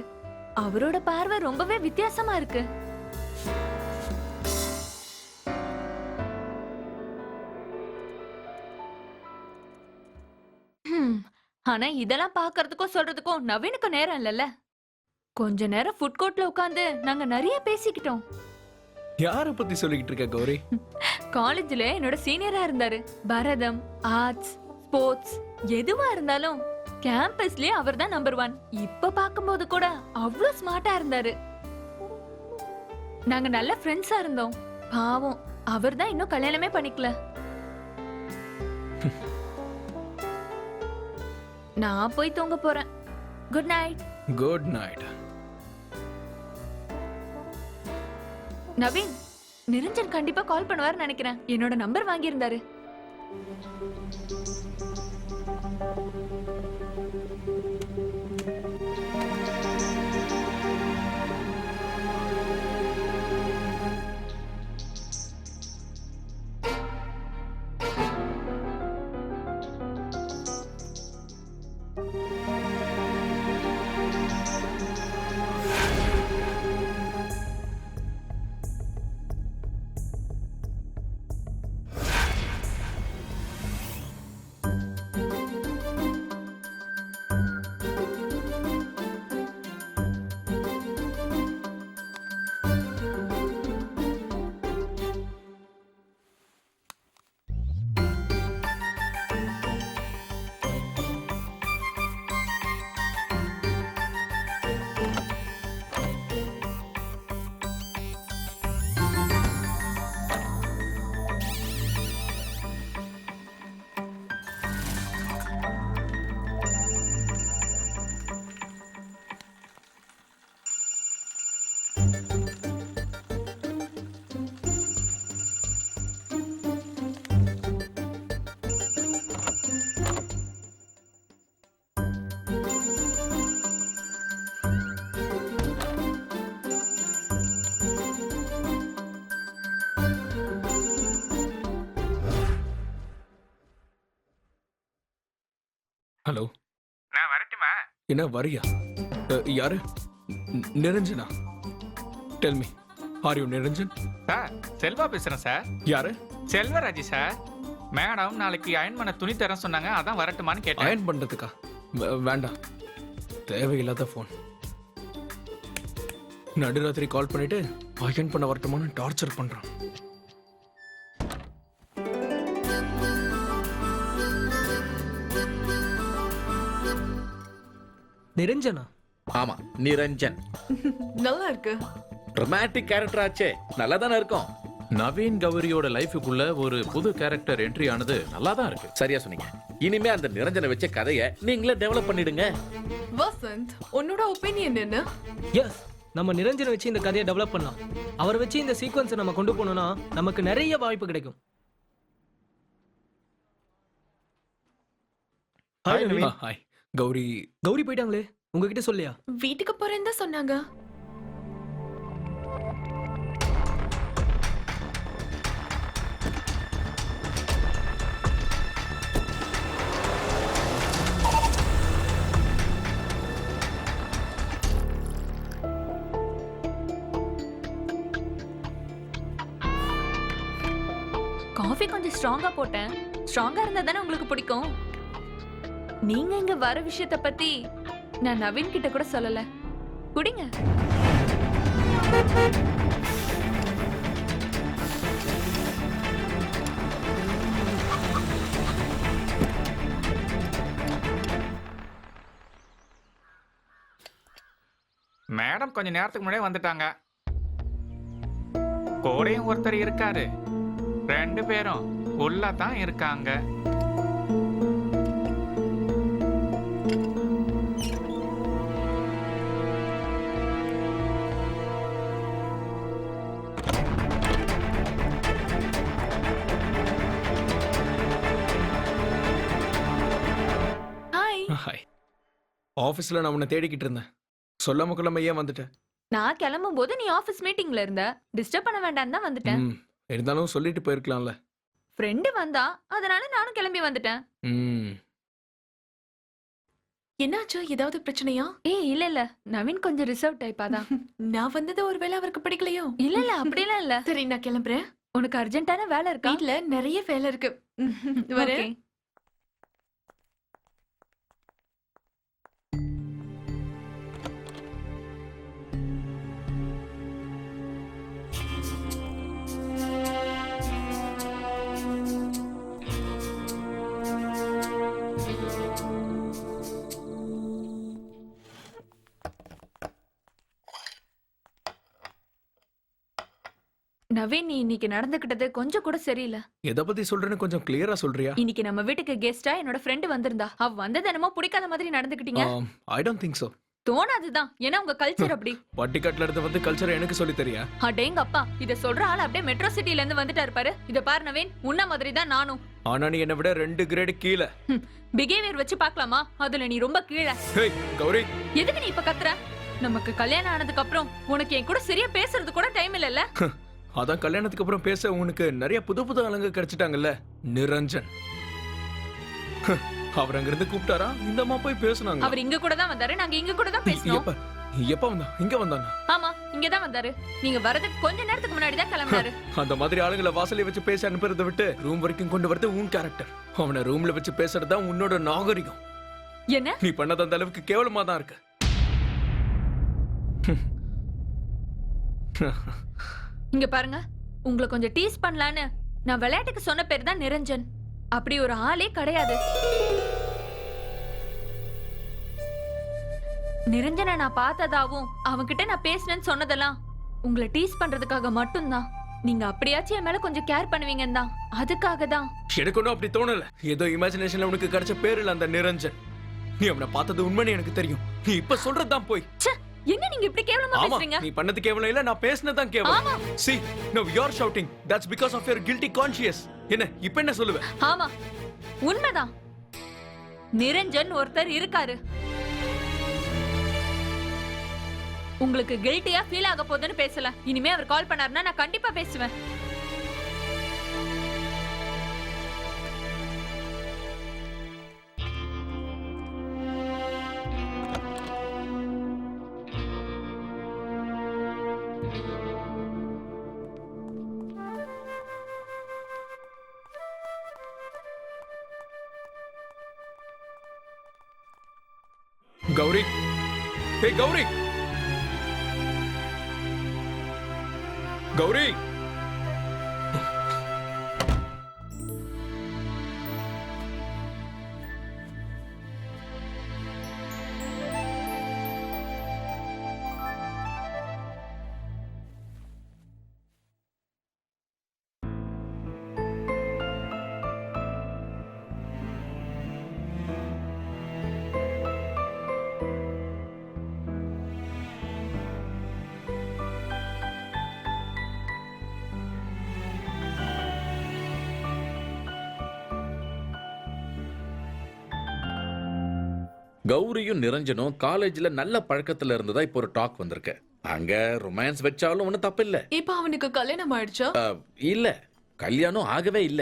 அவரோட பார்வை ரொம்பவே வித்தியாசமா இருக்கு. ஆனா இதெல்லாம் பாக்குறதுக்கும் சொல்றதுக்கும் நவீனுக்கு நேரம் இல்லல்ல. கொஞ்ச நேரம் ஃபுட் கோர்ட்ல உட்கார்ந்து நாங்க நிறைய பேசிக்கிட்டோம். யார பத்தி சொல்லிக்கிட்டு இருக்க கௌரி? காலேஜ்ல என்னோட சீனியரா இருந்தாரு. பரதம், ஆர்ட்ஸ், ஸ்போர்ட்ஸ் எதுவா இருந்தாலும் கேம்பஸ்லயே அவர்தான் நம்பர் 1. இப்ப பாக்கும்போது கூட அவ்வளவு ஸ்மார்ட்டா இருந்தாரு. நாங்க நல்ல ஃப்ரெண்ட்ஸா இருந்தோம். பாவம், அவர்தான் இன்னும் கல்யாணமே பண்ணிக்கல. நான் போய் தூங்க போறேன். Good night. Good night. Naveen, Niranjan கண்டிப்பா கால் பண்ணுவார்னு நினைக்கிறேன். என்னோட நம்பர் வாங்கியிருந்தாரு. ஹலோ, நான் வரட்டுமா? என்ன வரியா? யாரு? Niranjana? Tell me, are you Niranjan? Sir Selva பேசுறேன் சார். யாரு? செல்வராஜ் சார். மேடம் நாளைக்கு அயன் பண்ண துணி தரேன் சொன்னாங்க, அதான் வரட்டுமான்னு கேட்டேன். அயன் பண்றதுக்கா? வேண்டாம், தேவையில்லாத ஃபோன். நடுராத்திரி கால் பண்ணிட்டு அயன் பண்ண வரட்டுமான்னு டார்ச்சர் பண்றான். நிரஞ்சனா? ஆமா, நிரஞ்சன். நல்லா இருக்கு. ரொமான்டிக் கேரக்டர் ஆச்சே, நல்லா தானே இருக்கும். நவீன் கௌரியோட லைஃபுக்குள்ள ஒரு புது கேரக்டர் என்ட்ரி ஆனது நல்லா தான் இருக்கு. சரியா சொன்னீங்க. இனிமே அந்த நிரஞ்சனை வச்ச கதையை நீங்களே டெவலப் பண்ணிடுங்க. வசந்த், உன்னோட ஒப்பீனியன் என்ன? எஸ், நம்ம நிரஞ்சனை வச்சு இந்த கதையை டெவலப் பண்ணலாம். அவரை வச்சு இந்த சீக்வன்ஸை நம்ம கொண்டு போனோம்னா நமக்கு நிறைய வாய்ப்பு கிடைக்கும். ஹாய் நவீன். ஹாய் கௌரி. கௌரி போயிட்டாங்களே, உங்ககிட்ட சொல்லியா? வீட்டுக்கு போறேன்னு தான் சொன்னாங்க. காஃபி கொஞ்சம் ஸ்ட்ராங்கா போட்டேன். ஸ்ட்ராங்கா இருந்தா தானே உங்களுக்கு பிடிக்கும். நீங்க இங்க வர விஷயத்த பத்தி நான் நவீன் கிட்ட கூட சொல்லல. குடிங்க. மேடம் கொஞ்ச நேரத்துக்கு முன்னாடியே வந்துட்டாங்க. கூடயும் ஒருத்தர் இருக்காரு. 2 பேரும் உள்ள தான் இருக்காங்க. ஹாய். ஹாய். ஆஃபீஸில் நான் உன்னை தேடிக்கிட்டு இருந்தேன். சொல்லாம கொள்ளாம ஏன் வந்துட்டேன்? நான் கிளம்பும் போது நீ ஆபீஸ் மீட்டிங்ல இருந்த. டிஸ்டர்ப் பண்ண வேண்டாம்னு தான் வந்துட்டேன். இருந்தாலும் சொல்லிட்டு போயிருக்கலாம்ல. ஃப்ரெண்டு வந்தா, அதனால நானும் கிளம்பி வந்துட்டேன். என்னாச்சு? ஏதாவது பிரச்சனையா? ஏய் இல்ல இல்ல, நவீன் கொஞ்சம் ரிசர்வ் டைப்பா தான். நான் வந்தது ஒருவேளை அவருக்கு பிடிக்கலையோ? இல்ல இல்ல, அப்படிலாம் இல்ல. சரி, நான் கிளம்புறேன். உனக்கு அர்ஜென்ட்டான வேலை இருக்கா? வீட்ல நிறைய வேலை இருக்கு. வரேன். Okay. நவீன், நீ இன்னைக்கு நடந்துக்கிட்டது கொஞ்சம் கூட சரியில்லை. எதை பத்தி சொல்றேன்னு கொஞ்சம் கிளியரா சொல்றியா? இன்னைக்கு நம்ம வீட்டுக்கு கெஸ்டா என்னோட ஃப்ரெண்ட் வந்திருந்தா. அவ வந்தது என்னமோ பிடிக்காத மாதிரி நடந்துக்கிட்டீங்க. I don't think so. தோணாதுதான், ஏன்னா உங்க கல்ச்சர் அப்படி. பட்டிக்காட்டுல இருந்து வந்து கல்ச்சர் எனக்கு சொல்லி தெரியா? அடேங்க அப்பா, இத சொல்ற ஆள் அப்படியே மெட்ரோ சிட்டில இருந்து வந்துட்டாரு பாரு. இத பாரு நவீன், உன்ன மாதிரி தான் நானும். ஆனா நீ என்ன விட 2 கிரேட் கீழ. பிஹேவியர் வச்சு பார்க்கலாமா? அதுல நீ ரொம்ப கீழ. ஹேய் கௌரி, எதுக்கு நீ இப்ப கத்துற? நமக்கு கல்யாணம் ஆனதுக்கு அப்புறம் உனக்கு என் கூட சரியா பேசுறது கூட டைம் இல்லல்ல. அதான் கல்யாணத்துக்கு அப்புறம் பேச உனக்கு நிறைய புது புது ஆளுங்க கிடைச்சிட்டாங்கல்ல. நிரஞ்சன் அவர் அங்க இருந்து கூப்பிட்டாரா? இந்த அம்மா போய் பேசுனாங்க. அவர் இங்க கூட தான் வந்தாரு, நாங்க இங்க கூட தான் பேசணும். எப்ப வந்தா? இங்க வந்தானா? ஆமா, இங்க தான் வந்தாரு. நீங்க வரதுக்கு கொஞ்ச நேரத்துக்கு முன்னாடி தான் கிளம்பினாரு. அந்த மாதிரி ஆளுங்களை வாசல்ல வச்சு பேச அனுப்புறதை விட்டு ரூம் வரைக்கும் கொண்டு வரது உன் கேரக்டர். அவனை ரூம்ல வச்சு பேசுறது தான் உன்னோட நாகரிகம். என்ன நீ பண்ணது அந்த அளவுக்கு கேவலமா தான் இருக்கு. இங்க பாருங்க, உங்களை கொஞ்சம் டீஸ் பண்ணலான்னு நான் விளையாட்டுக்கு சொன்ன பேர் தான் நிரஞ்சன். அப்படி ஒரு ஆளே கிடையாது. நிரஞ்சனை நான் பார்த்ததாவும் அவன்கிட்ட நான் பேசினேன்னு சொன்னதெல்லாம் உங்களை டீஸ் பண்றதுக்காக மட்டும்தான். நீங்க அப்படியாச்சும் என் மேல கொஞ்சம் கேர் பண்ணுவீங்கன்னு தான், அதுக்காக தான். எனக்கு ஒன்றும் அப்படி தோணல. ஏதோ இமேஜினேஷன்ல உனக்கு கிடைச்ச பேர் இல்ல அந்த நிரஞ்சன். நீ அவனை பார்த்தது உண்மைன்னு எனக்கு தெரியும். நீ இப்ப சொல்றதுதான் போய். என்ன நீங்க இப்படி கேவலமா பேசுறீங்க? நீ பண்ணது கேவலம் இல்ல, நான் பேசினதான் கேவலம். See, now you are shouting. That's because of your guilty conscience. என்ன இப்ப என்ன சொல்லுவ? ஆமா, உண்மைதான். நிரஞ்சன் ஒருத்தர் இருக்காரு. உங்களுக்கு கில்ட்டியா ஃபீல் ஆக போகுதுன்னு பேசல. இனிமே அவர் கால் பண்ணாருன்னா நான் கண்டிப்பா பேசுவேன். கௌரி, ஹே கௌரி, கௌரி. கௌரியும் நிரஞ்சனும் காலேஜ்ல நல்ல பழக்கத்துல இருந்ததா இப்போ ஒரு டாக் வந்திருக்கு. அங்க ரொமான்ஸ் வச்சாலும் ஒன்னும் தப்பு இல்ல. இப்ப அவனுக்கு கல்யாணம் ஆயிடுச்சா? இல்ல, கல்யாணம் ஆகவே இல்ல.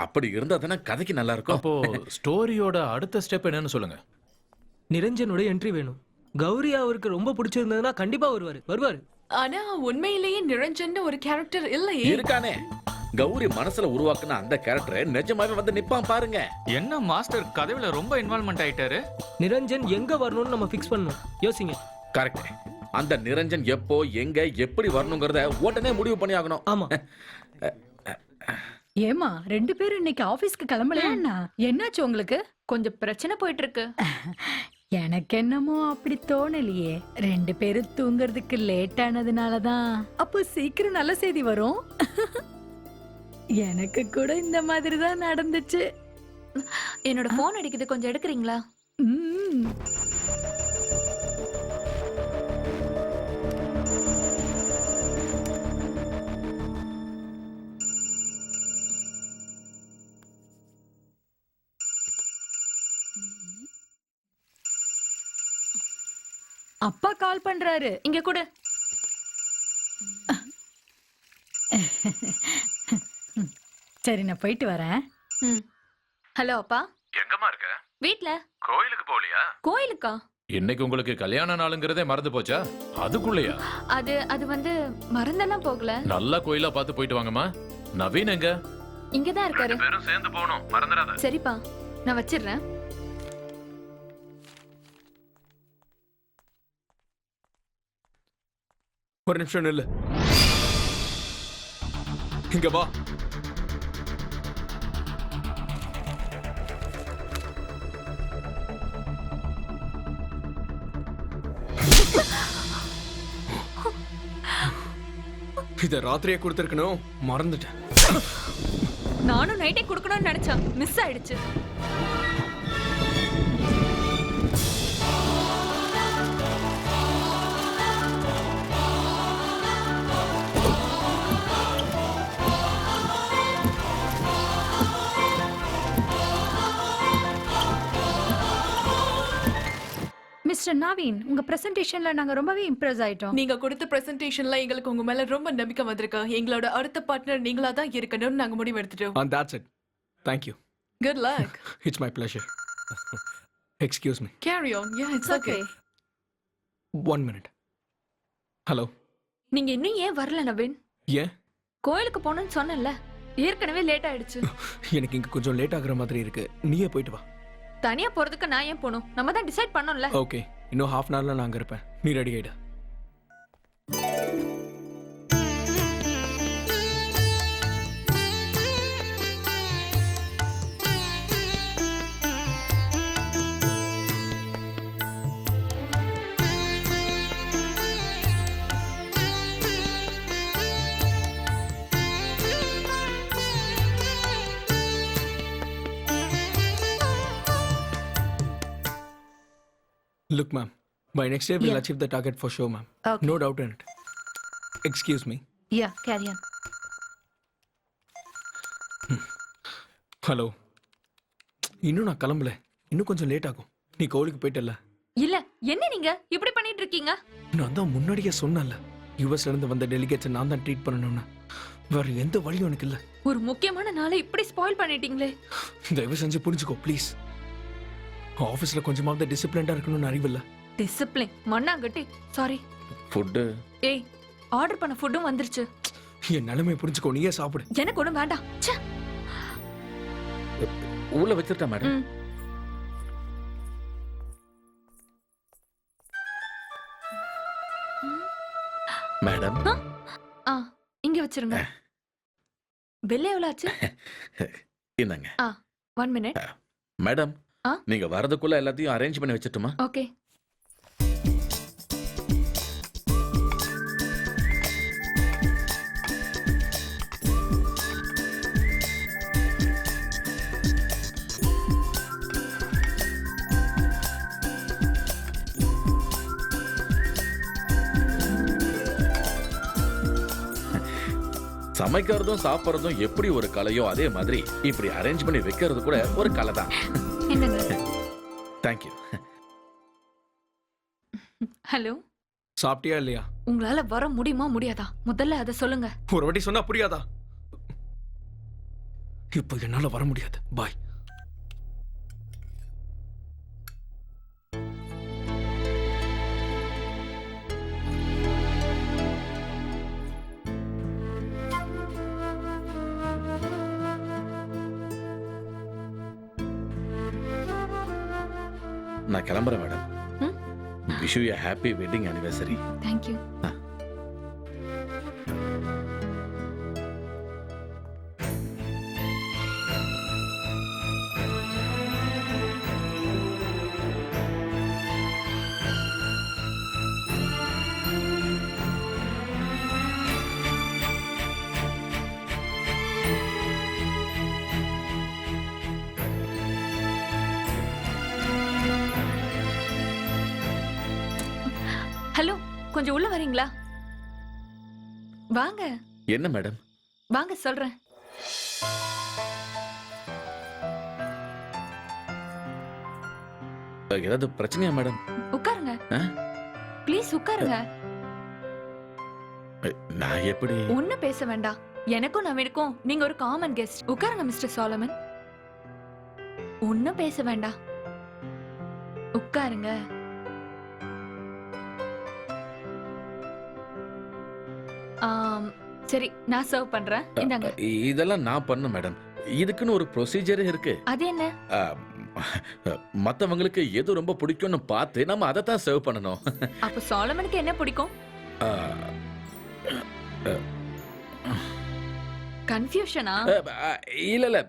அப்படி இருந்தா தானே கதைக்கு நல்லா இருக்கும். அப்போ ஸ்டோரியோட அடுத்த ஸ்டெப் என்னன்னு சொல்லுங்க. நிரஞ்சனோட என்ட்ரி வேணும். கௌரி அவருக்கு ரொம்ப பிடிச்சிருந்ததுன்னா கண்டிப்பா வருவாரு. ஆனா உண்மையிலேயே நிரஞ்சன் ஒரு கேரக்டர் இல்லையே. இருக்கானே, கௌரி மனசுல உருவாக்குன அந்த கேரக்டர் நிஜமாவே வந்து நிப்பான் பாருங்க. என்ன மாஸ்டர் கதையில ரொம்ப இன்வால்வ்மெண்ட் ஆயிட்டாரு. நிரஞ்சன் எங்க வரணும்னு நம்ம ஃபிக்ஸ் பண்ணணும். யோசிங்க. கரெக்ட். அந்த நிரஞ்சன் எப்போ எங்க எப்படி வரணுங்கிறத உடனே முடிவு பண்ணி ஆகணும். ஆமா. ஏமா 2 பேரும் இன்னைக்கு ஆபீஸ்க்கு கிளம்பலையா? என்னாச்சு உங்களுக்கு? கொஞ்சம் பிரச்சனை போயிட்டு இருக்கு. எனக்கு என்னமோ அப்படி தோணலையே. 2 பேரும் தூங்குறதுக்கு லேட் ஆனதுனாலதான். அப்போ சீக்கிரம் நல்ல செய்தி வரும். எனக்கு கூட இந்த மாதிரி தான் நடந்துச்சு. என்னோட போன் அடிக்குது, கொஞ்சம் எடுக்கிறீங்களா? அப்பா கால் பண்றாரு. இங்க கூட. சரி, நான் போயிட்டு வரேன். ஹலோ அப்பா. எங்கம்மா இருக்க? வீட்ல. கோயிலுக்கு போலியா? கோயிலுக்கா? இன்னைக்கு உங்களுக்கு கல்யாண நாளுங்கிறதே மறந்து போச்சா? அதுக்குள்ளயா? அது வந்து மறந்தெல்லாம் போகல. நல்ல கோயிலா பார்த்து போயிட்டு வாங்கம்மா. நவீன் எங்க? இங்கதான் இருக்காரு. பேரும் சேர்ந்து போகணும், மறந்துடாத. சரிப்பா, நான் வச்சிடுறேன். ஒரு நிமிஷம் நில்லு. இங்க வா. இத ராத்திரியே கொடுத்திருக்கணும், மறந்துட்டேன். நானும் நைட்டே கொடுக்கணும்னு நினைச்சேன், மிஸ் ஆயிடுச்சு. மிஸ்டர் நவீன், உங்க பிரசன்டேஷன்ல நாங்க ரொம்பவே இம்ப்ரெஸ் ஆயிட்டோம். நீங்க கொடுத்த பிரசன்டேஷன்ல எங்களுக்கு உங்க மேல ரொம்ப நம்பிக்கை வந்திருக்கு. எங்களோட அடுத்த பார்ட்னர் நீங்களா தான் இருக்கணும்னு நாங்க முடிவு எடுத்துட்டோம். And that's it. Thank you. Good luck. It's my pleasure. Excuse me. Carry on. Yeah, it's okay. 1 minute. Hello. நீங்க இன்னும் ஏன் வரல நவீன்? ஏன்? கோயிலுக்கு போகணும்னு சொன்னேன்ல, ஏற்கனவே லேட் ஆயிடுச்சு. எனக்கு இங்க கொஞ்சம் லேட் ஆகுற மாதிரி இருக்கு. நீயே போயிட்டு வா. தனியா போறதுக்கு நான் ஏன் போகணும்? நம்ம தான் டிசைட் பண்ணோம்ல. ஓகே, இன்னும் half an hourல நான் அங்க இருப்பேன். நீ ரெடி ஆயிடு. Look, ma'am. By next year, we'll achieve the target for sure, ma'am. Okay. No doubt in it. Excuse me. Yeah, carry on. Hello. இன்னும் நான் கிளம்பல. இன்னும் கொஞ்சம் லேட் ஆகும். நீ கோவிலுக்கு போயிட்டல? இல்ல, என்ன நீங்க இப்படி பண்ணிட்டு இருக்கீங்க? நான் தான் முன்னாடியே சொன்னேன்ல, யூஎஸ்ல இருந்து வந்த டெலிகேட்ஸ் நான் தான் ட்ரீட் பண்ணணும்னு. வேற எந்த வழியும் எனக்கு இல்ல. ஒரு முக்கியமான நாளை இப்படி ஸ்பாயில் பண்ணிட்டீங்களே. தயவு செஞ்சு புரிஞ்சுக்கோ ப்ளீஸ். ஆபீஸ்ல கொஞ்சமாவது டிசிப்ளின்டா இருக்கணும்னு அறிவில்ல. டிசிப்ளின் மண்ணாங்கட்டி. சாரி. ஃபுட். ஏய், ஆர்டர் பண்ண ஃபுட்டும் வந்துருச்சு. என் நிலைமை புரிஞ்சுக்கோ, நீயே சாப்பிடு. எனக்கு ஒண்ணும் வேண்டாம். ச்சே. உள்ள வச்சிருட்டா மேடம். மேடம் ஆ இங்க வச்சிருங்க. பில் எவ்வளவு ஆச்சு? இந்தாங்க. 1 minute. மேடம் ஆ? நீங்க வரதுக்குள்ள எல்லாத்தையும் அரேஞ்ச் பண்ணி வச்சிட்டுமா? ஓகே. சமைக்கிறதும் சாப்பிடுறதும் எப்படி ஒரு கலையோ அதே மாதிரி இப்படி அரேஞ்ச் பண்ணி வைக்கிறது கூட ஒரு கலை தான். என்னங்க? தேங்க்யூ. ஹலோ, சாப்பிட்டியா இல்லையா? உங்களால வர முடியுமா முடியாதா? முதல்ல அதை சொல்லுங்க. ஒரு வாட்டி சொன்னா புரியாதா? இப்போ என்னால வர முடியாது. பாய். நான் கிளம்புறேன் madam. Wish you a happy wedding anniversary. Thank you. Hello, கொஞ்சம் உள்ள வரீங்களா? வாங்க. என்ன மேடம்? வாங்க சொல்றேன். ஏதாவது பிரச்சனையா மேடம்? உட்காருங்க. ப்ளீஸ் உட்காருங்க. நான் எப்படி? ஒண்ணும் பேச வேண்டாம். எனக்கும் நவீனுக்கும் நீங்க ஒரு காமன் கெஸ்ட். உட்காருங்க மிஸ்டர் சாலமன். ஒண்ணும் பேச வேண்டாம். உட்காருங்க. சரி, நான் சர்வ் பண்றேன். இந்தாங்க. இதெல்லாம் நான் பண்ண மேடம். இதுக்குன்னு ஒரு ப்ரொசீஜர் இருக்கு. அது என்ன? மத்தவங்களுக்கு எது ரொம்ப பிடிக்கும்னு பார்த்து நம்ம அதை தான் சர்வ் பண்ணணும். அப்ப சாலமனுக்கு என்ன பிடிக்கும்? கன்ஃபியூஷனா? இல்ல இல்ல,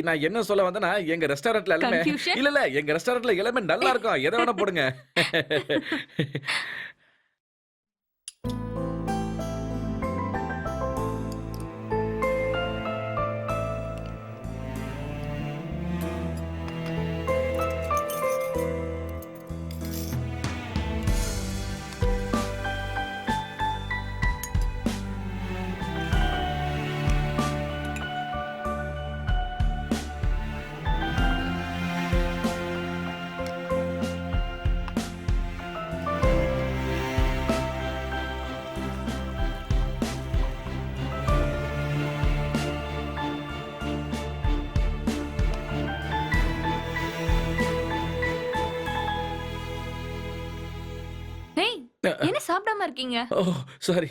நான் என்ன சொல்ல வந்தேன்னா எங்க ரெஸ்டாரண்ட்ல எல்லாமே இல்ல எங்க ரெஸ்டாரண்ட்ல எல்லாமே நல்லா இருக்கும். எதை வேணா போடுங்க. என்ன சாப்பிடாம இருக்கீங்க? ஓ சாரி.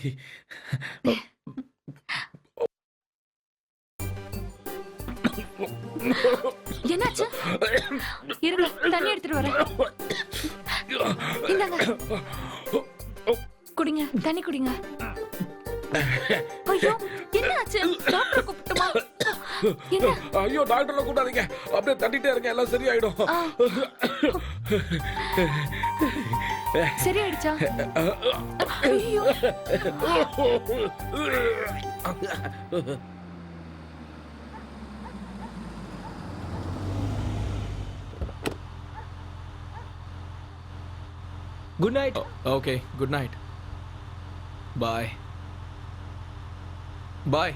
என்னாச்சு? இருங்க, தண்ணி எடுத்துட்டு வரேன். இந்தாங்க. குடிங்க, தண்ணி குடிங்க. ஐயோ, என்னாச்சு? டாக்டர் கூப்பிட்டுமா? என்ன? ஐயோ, டாக்டர்ல கூப்பிடாதீங்க. அப்படியே தட்டிட்டே இருங்க, எல்லாம் சரியாயிடும். சரியாயிடுச்சா? ஐயோ. Good night. Okay, good night. Bye. Bye.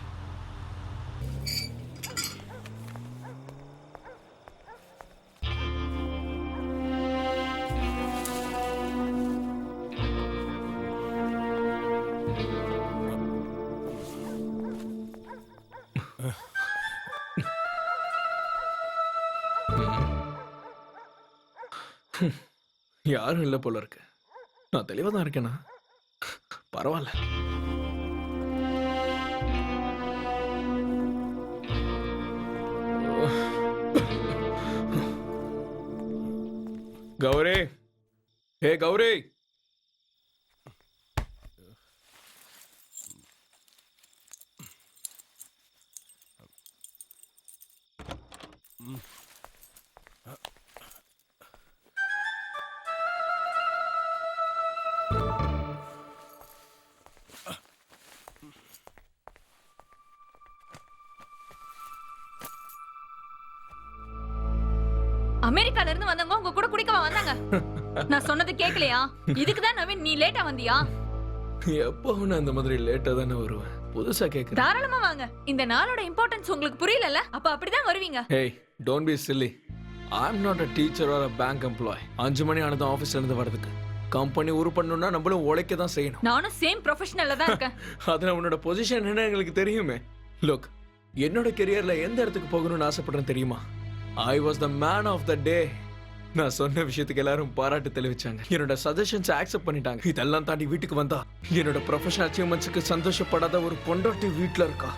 யாரும் இல்லை போல இருக்கு. நான் தெளிவா தான் இருக்கேனா? பரவாயில்ல. கௌரி, ஹே கௌரி. அமெரிக்கால இருந்து வந்தவங்க உங்க கூட குடிக்கவா வந்தாங்க? நான் சொன்னது கேக்கலையா? இதுக்குதான் நவீன் நீ லேட்டா வந்தியா? எப்பவும் நான் இந்த மாதிரி லேட்டா தானே வருவேன். புதுசா கேக்குறேன். தாராளமா வாங்க. இந்த நாளோட இம்பார்ட்டன்ஸ் உங்களுக்கு புரியலல்ல? அப்ப அப்படிதான் வருவீங்க. Hey, don't be silly. I'm not a teacher or a bank employee. 5 மணி ஆனது ஆபீஸ்ல இருந்து வரதுக்கு. கம்பெனி உருப்படணும்னா நம்மளும் உழைக்க தான் செய்யணும். நானும் சேம் ப்ரொஃபஷனல்ல தான் இருக்கேன். அதுல உன்னோட பொசிஷன் என்ன எங்களுக்கு தெரியுமே. லுக், என்னோட கெரியர்ல எந்த இடத்துக்கு போகணும்னு ஆசைப்படுறேன் தெரியுமா? I was the man of the day. நான் சொன்ன விஷயத்துக்கு எல்லாரும் பாராட்டு தெரிவிச்சாங்க. என்னோட சஜஷன்ஸ் அக்செப்ட் பண்ணிட்டாங்க. இதெல்லாம் தாண்டி வீட்டுக்கு வந்தா என்னோட ப்ரொஃபஷனல் அச்சீவ்மெண்ட்ஸ்க்கு சந்தோஷப்படாத ஒரு பொண்டாட்டி வீட்ல இருக்கா.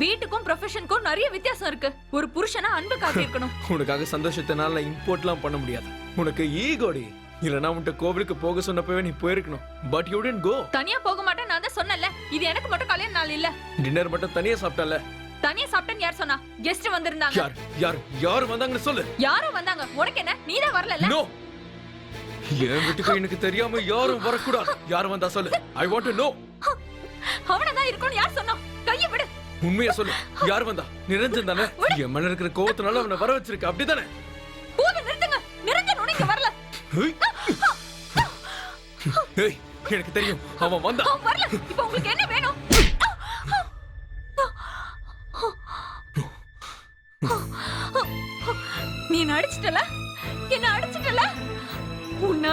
வீட்டுக்கும் ப்ரொஃபஷனுக்கும் நிறைய வித்தியாசம் இருக்கு. ஒரு புருஷனா அன்பு காட்டியிருக்கணும். உனக்காக சந்தோஷத்தினால இம்போர்ட்லாம் பண்ண முடியாது. உனக்கு ஈகோடி. இல்லனா உன்கிட்ட கோவிலுக்கு போக சொன்னப்பவே நீ போயிருக்கணும். But you didn't go. தனியா போக மாட்டேன் நான் தான் சொன்னேன்ல. இது எனக்கு மட்டும் கல்யாண நாள் இல்ல. டின்னர் மட்டும் தனியா சாப்பிட்டல. தனியா சாப்பிட்டேன்னு யார் சொன்னா? கெஸ்ட் வந்திருந்தாங்க. யார் வந்தாங்கன்னு சொல்லு. யாரும் வந்தாங்க. உனக்கு என்ன? நீ தான் வரல. நோ. என் வீட்டுக்கு எனக்கு தெரியாம யாரும் வரக்கூடாது. யார் வந்தா சொல்லு. I want to know. அவன தான் இருக்குன்னு யார் சொன்னா? கைய விடு. உண்மையா சொல்லு. யார் வந்தா? நிரஞ்சன் தானே? என் மேல இருக்கிற கோவத்தினால அவனை வர வச்சிருக்க. அப்படிதானே? போத நிறுத்துங்க. நிரஞ்சன் உனக்கு வரல. ஏய், எனக்கு தெரியும். அவன் வந்தா. அவன் வரல. இப்போ உங்களுக்கு என்ன வேணும்? நீ அடிச்சிட்டல? என்ன அடிச்சிட்டல? உன்ன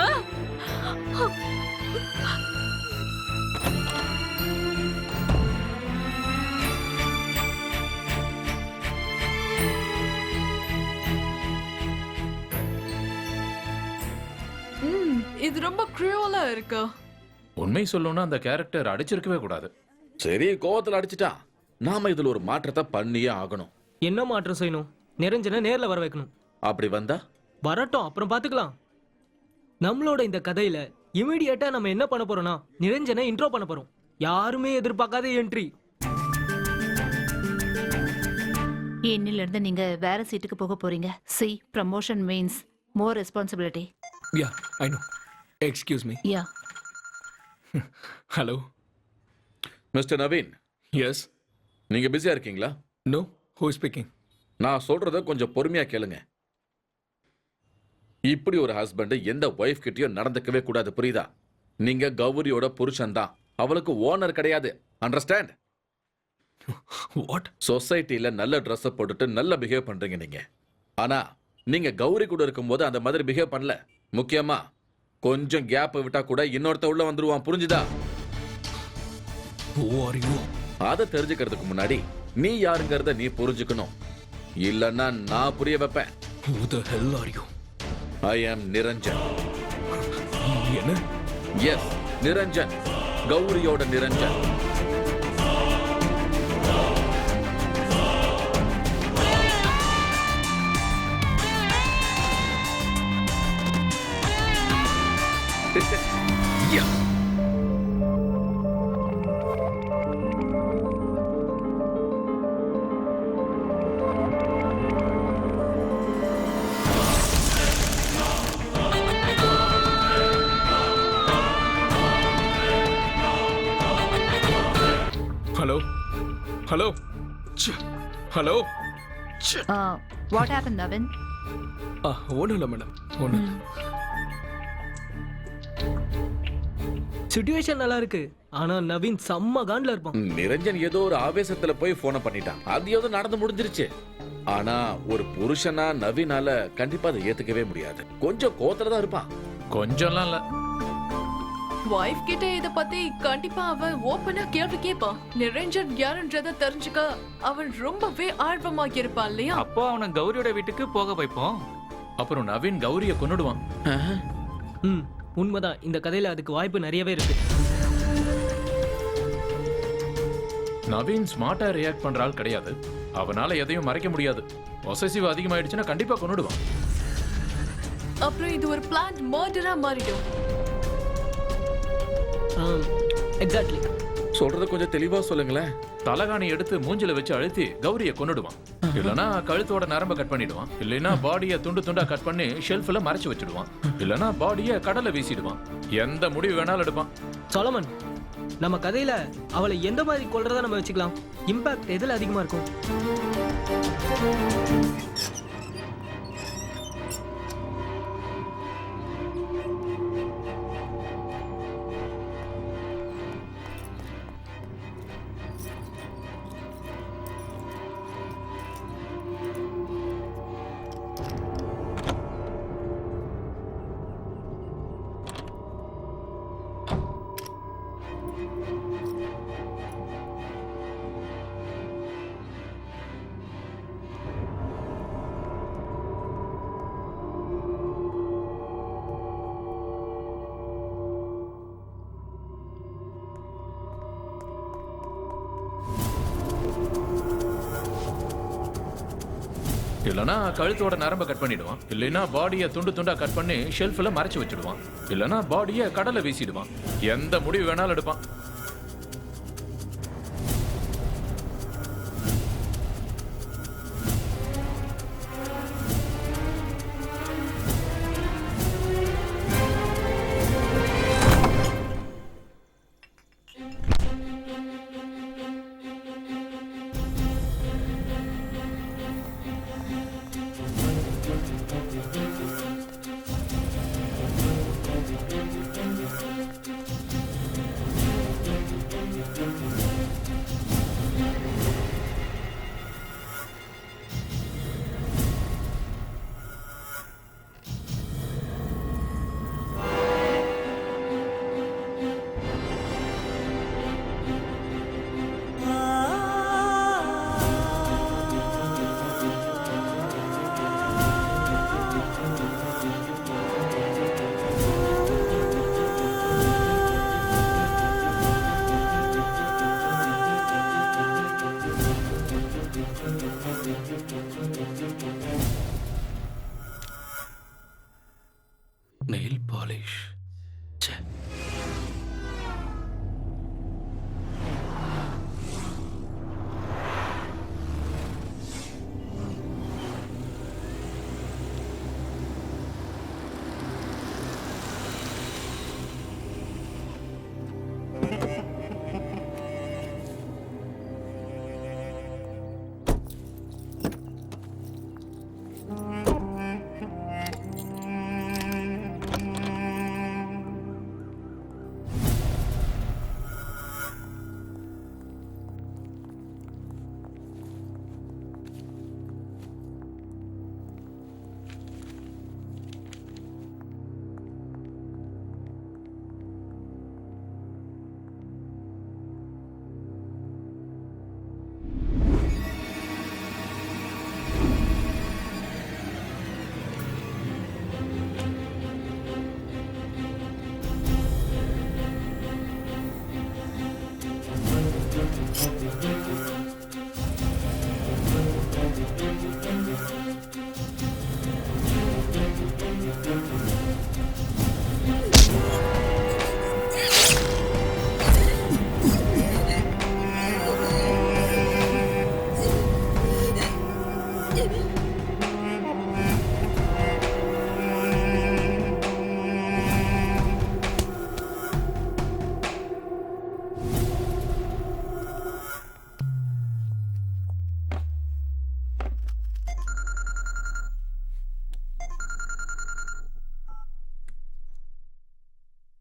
இது ரொம்ப க்ரூவலா இருக்கு. உண்மை சொல்லணும்னா அந்த கேரக்டர் அடிச்சிருக்கவே கூடாது. சரி, கோவத்துல அடிச்சிட்டான். நாம இதுல ஒரு மாற்றத்தை பண்ணியே ஆகணும். என்ன மாற்றம் செய்யணும்? நிரஞ்சனை நேர்ல வர வைக்கணும். அப்படி வந்தா வரட்டும், அப்புறம் பாத்துக்கலாம். நம்மளோட இந்த கதையில இமிடியேட்டா நம்ம என்ன பண்ண போறோம்னா நிரஞ்சனை இன்ட்ரோ பண்ண போறோம். யாருமே எதிர்பார்க்காத என்ட்ரி. இன்னில இருந்து நீங்க வேற சீட்டுக்கு போக போறீங்க. See, promotion means more responsibility. Yeah, I know. Excuse me. Yeah. Hello mister Naveen. Yes. நீங்க பிஸியா இருக்கீங்களா? நோ. Who speaking? நான் சொல்றத கொஞ்சம் பொறுமையா கேளுங்க. இப்படி ஒரு ஹஸ்பண்ட் எந்த ஒய்ஃப் கிட்டயும் நடந்துக்கவே கூடாது, புரியுதா? நீங்க கௌரியோட புருஷன் தான், அவளுக்கு ஓனர் கிடையாது. அண்டர்ஸ்டாண்ட்? வாட்? சொசைட்டில நல்ல ட்ரெஸ் போட்டுட்டு நல்ல பிஹேவ் பண்றீங்க நீங்க. ஆனா நீங்க கௌரி கூட இருக்கும்போது அந்த மாதிரி பிஹேவ் பண்ணல. முக்கியமா கொஞ்சம் கேப் விட்டா கூட இன்னொருத்த உள்ள வந்துருவான், புரிஞ்சுதா? Who are you? அதை தெரிஞ்சுக்கிறதுக்கு முன்னாடி நீ யாருங்கிறத நீ புரிஞ்சுக்கணும். இல்லன்னா நான் புரிய வைப்பேன். Who the hell are you? I am Niranjan. என்ன? எஸ், நிரஞ்சன். கௌரியோட Niranjan. Yeah. Hello? Hello? Hello? What happened, Navin? ஒன்றும் இல்லை மேடம். ஒன்று சிச்சுவேஷன் நல்லா இருக்கு. ஆனா நவீன் செம்ம காண்ட்ல இருப்பான். நிரஞ்சன் ஏதோ ஒரு ஆவேசத்துல போய் போனை பண்ணிட்டான். அது ஏதோ நடந்து முடிஞ்சிருச்சு. ஆனா ஒரு புருஷனா நவீனால கண்டிப்பா அதை ஏத்துக்கவே முடியாது. கொஞ்சம் கோத்துல தான் இருப்பான். கொஞ்சம்லாம் இல்ல. வைஃப் கிட்ட இத பத்தி கண்டிப்பா அவன் ஓபனா கேள்வி கேட்பான். நிரஞ்சன் யாருன்றத தெரிஞ்சுக்க அவன் ரொம்பவே ஆர்வமா இருப்பான் இல்லையா? அப்போ அவனை கௌரியோட வீட்டுக்கு போக வைப்போம். அப்புறம் நவீன் கௌரிய கொன்னுடுவான். உண்மைதான். இந்த கதையில அதுக்கு வாய்ப்பு நிறையவே இருக்கு. நவீன் ஸ்மார்ட்டா ரியாக்ட் பண்ற ஆள் கிடையாது. அவனால எதையும் மறைக்க முடியாது. பொசசிவ் அதிகமாயிடுச்சுன்னா கண்டிப்பா கொன்னுடுவான். அப்புறம் இது ஒரு பிளான் மர்டரா மாறிடும். எக்ஸாக்ட்லி. சொல்றத கொஞ்சம் தெளிவா சொல்லுங்களேன். தலகாணி எடுத்து மூஞ்சில வச்சு அழுத்தி கௌரிய கொன்னுடுவான். இல்லனா கழுத்தோட நரம்ப கட் பண்ணிடுவான். இல்லனா பாடியை துண்டு துண்டா கட் பண்ணி ஷெல்ஃப்ல மறைச்சு வச்சிடுவான். இல்லனா பாடியை கடல்ல வீசிடுவான். எந்த முடிவு வேணாலும் எடுப்பான். சொலமன், நம்ம கதையில அவளை எந்த மாதிரி கொல்றதா நம்ம வச்சுக்கலாம்? இம்பாக்ட் எதுல அதிகமா இருக்கும்? இல்லனா கழுத்தோட நரம்ப கட் பண்ணிடுவான். இல்லனா பாடியை துண்டு துண்டா கட் பண்ணி ஷெல்ஃப்ல மறைச்சு வச்சிடுவான். இல்லனா பாடியை கடல்ல வீசிடுவான். எந்த முடிவு வேணாலும் எடுப்பான். Nail polish.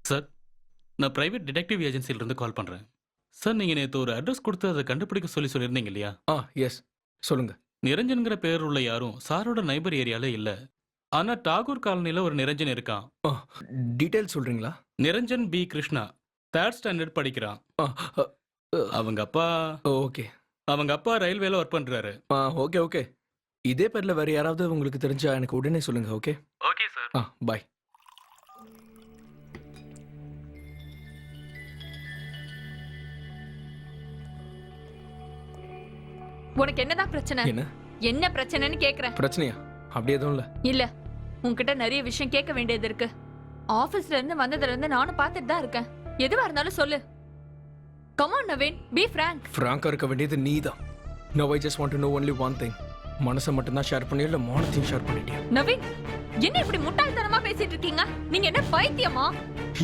சார், நான் பிரைவேட் டிடெக்டிவ் ஏஜென்சில இருந்து கால் பண்றேன். சார், நீங்க நேத்து ஒரு அட்ரஸ் கொடுத்து அதை கண்டுபிடிக்க சொல்லியிருந்தீங்க இல்லையா? எஸ், சொல்லுங்க. நிரஞ்சன்கிற பேர் உள்ள யாரும் சாரோட நைபர் ஏரியால இல்ல. ஆனா டாகூர் காலனில ஒரு நிரஞ்சன் இருக்கான். டீடைல் சொல்றீங்களா? Niranjan B Krishna, 3rd standard படிக்கிறான். அவங்க அப்பா ரயில்வேல ஒர்க் பண்றாரு. Okay okay. இதே பேர்ல வேற யாராவது உங்களுக்கு தெரிஞ்சா எனக்கு உடனே சொல்லுங்க. Okay okay sir. பை. உனக்கு என்னதான் பிரச்சனை? என்ன பிரச்சனைன்னு கேக்குறேன். பிரச்சனையா? அப்படி எதுவும் இல்ல. இல்ல, உன்கிட்ட நிறைய விஷயம் கேட்க வேண்டியது இருக்கு. ஆபீஸ்ல இருந்து வந்ததுல இருந்து நானும் பார்த்துட்டு தான் இருக்கேன். எதுவா இருந்தாலும் சொல்லு. Come on Naveen, be frank. ஃப்ராங்கா இருக்க வேண்டியது நீதான். Now I just want to know only one thing. மனசை மட்டும் தான் ஷேர் பண்ணியா இல்ல மானத்தையும் ஷேர் பண்ணிட்டியா? நவீன், என்ன இப்படி முட்டாள்தனமா பேசிட்டு இருக்கீங்க? நீங்க என்ன பைத்தியமா?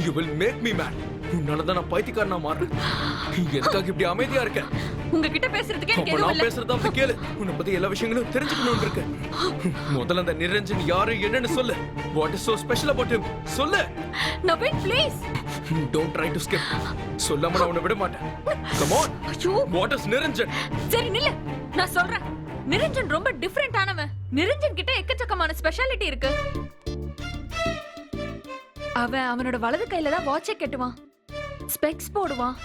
You will make me mad. உன்னால தான் நான் பைத்தியக்காரனா மாறேன். எதுக்காக இப்படி அமைதியா இருக்க? உங்ககிட்ட பேசுறதுக்கு எனக்கு அப்ப எதுவும் நான் இல்ல. பேசுறத அப்படி கேளு. உன்னை பத்தி எல்லா விஷயங்களும் தெரிஞ்சுக்கணும்னு இருக்கு. முதல்ல அந்த நிரஞ்சன் யாரு என்னன்னு சொல்லு. What is so special about him? சொல்லு. Naveen please. Don't try to skip. சொல்லாம நான் உன்னை விட மாட்டேன். Come on. ஐயோ. What is Niranjan? சரி நில்லு. நான் சொல்றேன். நிரஞ்சன் ரொம்ப டிஃபரெண்ட் ஆனவன். நிரஞ்சன் கிட்ட எக்கச்சக்கமான ஸ்பெஷாலிட்டி இருக்கு. அவனோட வலது கையில தான் வாட்சை கட்டுவான், ஸ்பெக்ஸ் போடுவான்,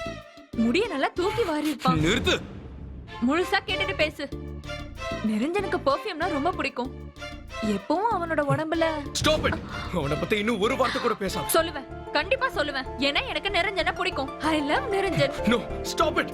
முடிய நல்லா தூக்கி வாரி இருப்பான். நிறுத்து. முழுசா கேட்டுட்டு பேசு. நிரஞ்சனுக்கு பெர்ஃப்யூம்னா ரொம்ப பிடிக்கும். எப்பவும் அவனோட உடம்புல Stop it. அவனை பத்தி இன்னும் ஒரு வார்த்தை கூட பேசாத. சொல்லுவேன், கண்டிப்பா சொல்லுவேன். ஏன்னா எனக்கு நிரஞ்சனை பிடிக்கும். I love Niranjan. No, stop it.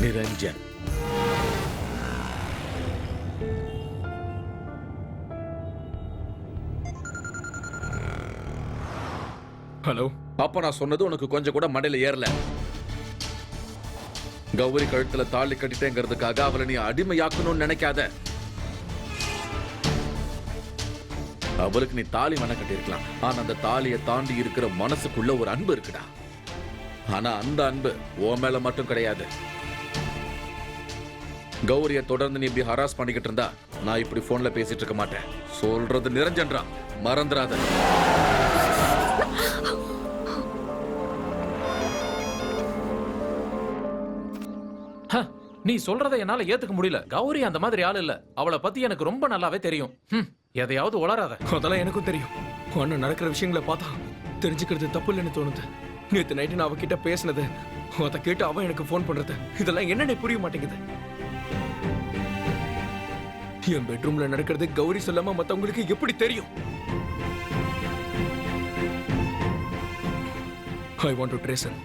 Niranjan. Hello. அப்ப நான் சொன்னது உனக்கு கொஞ்சம் கூட மண்டையில ஏறல. கௌரி கழுத்துல தாலி கட்டிட்டேங்கிறதுக்காக அவளை நீ அடிமையாக்கணும்னு நினைக்காத. அவளுக்கு நீ தாலி வேணா கட்டியிருக்கலாம், ஆனா அந்த தாலியை தாண்டி இருக்கிற மனசுக்குள்ள ஒரு அன்பு இருக்குடா. ஆனா அந்த அன்பு உன் மேல மட்டும் கிடையாது. கௌரிய தொடர்ந்து நீ இப்படி ஹராஸ் பண்ணிக்கிட்டு இருந்தா நான் இப்படி போன்ல பேசிட்டு இருக்க மாட்டேன். சொல்றது நிரஞ்சன்ரா, மறந்துடாத. நீ சொல்றதை என்னால ஏத்துக்க முடியல. கௌரி அந்த மாதிரி ஆள் இல்ல. அவளை பத்தி எனக்கு ரொம்ப நல்லாவே தெரியும். எதையாவது உளராத. அதெல்லாம் எனக்கும் தெரியும். அண்ணன் நடக்கிற விஷயங்களை பார்த்தா தெரிஞ்சுக்கிறது தப்பு இல்லைன்னு தோணுது. நேத்து நைட்டு நான் அவகிட்ட பேசினது, அதை கேட்டு அவன் எனக்கு போன் பண்றது, இதெல்லாம் என்னன்னு புரிய மாட்டேங்குது. என் பெட்ரூம்ல நடக்கிறது கௌரி சொல்லாம மத்தவங்களுக்கு எப்படி தெரியும்? I want to trace him.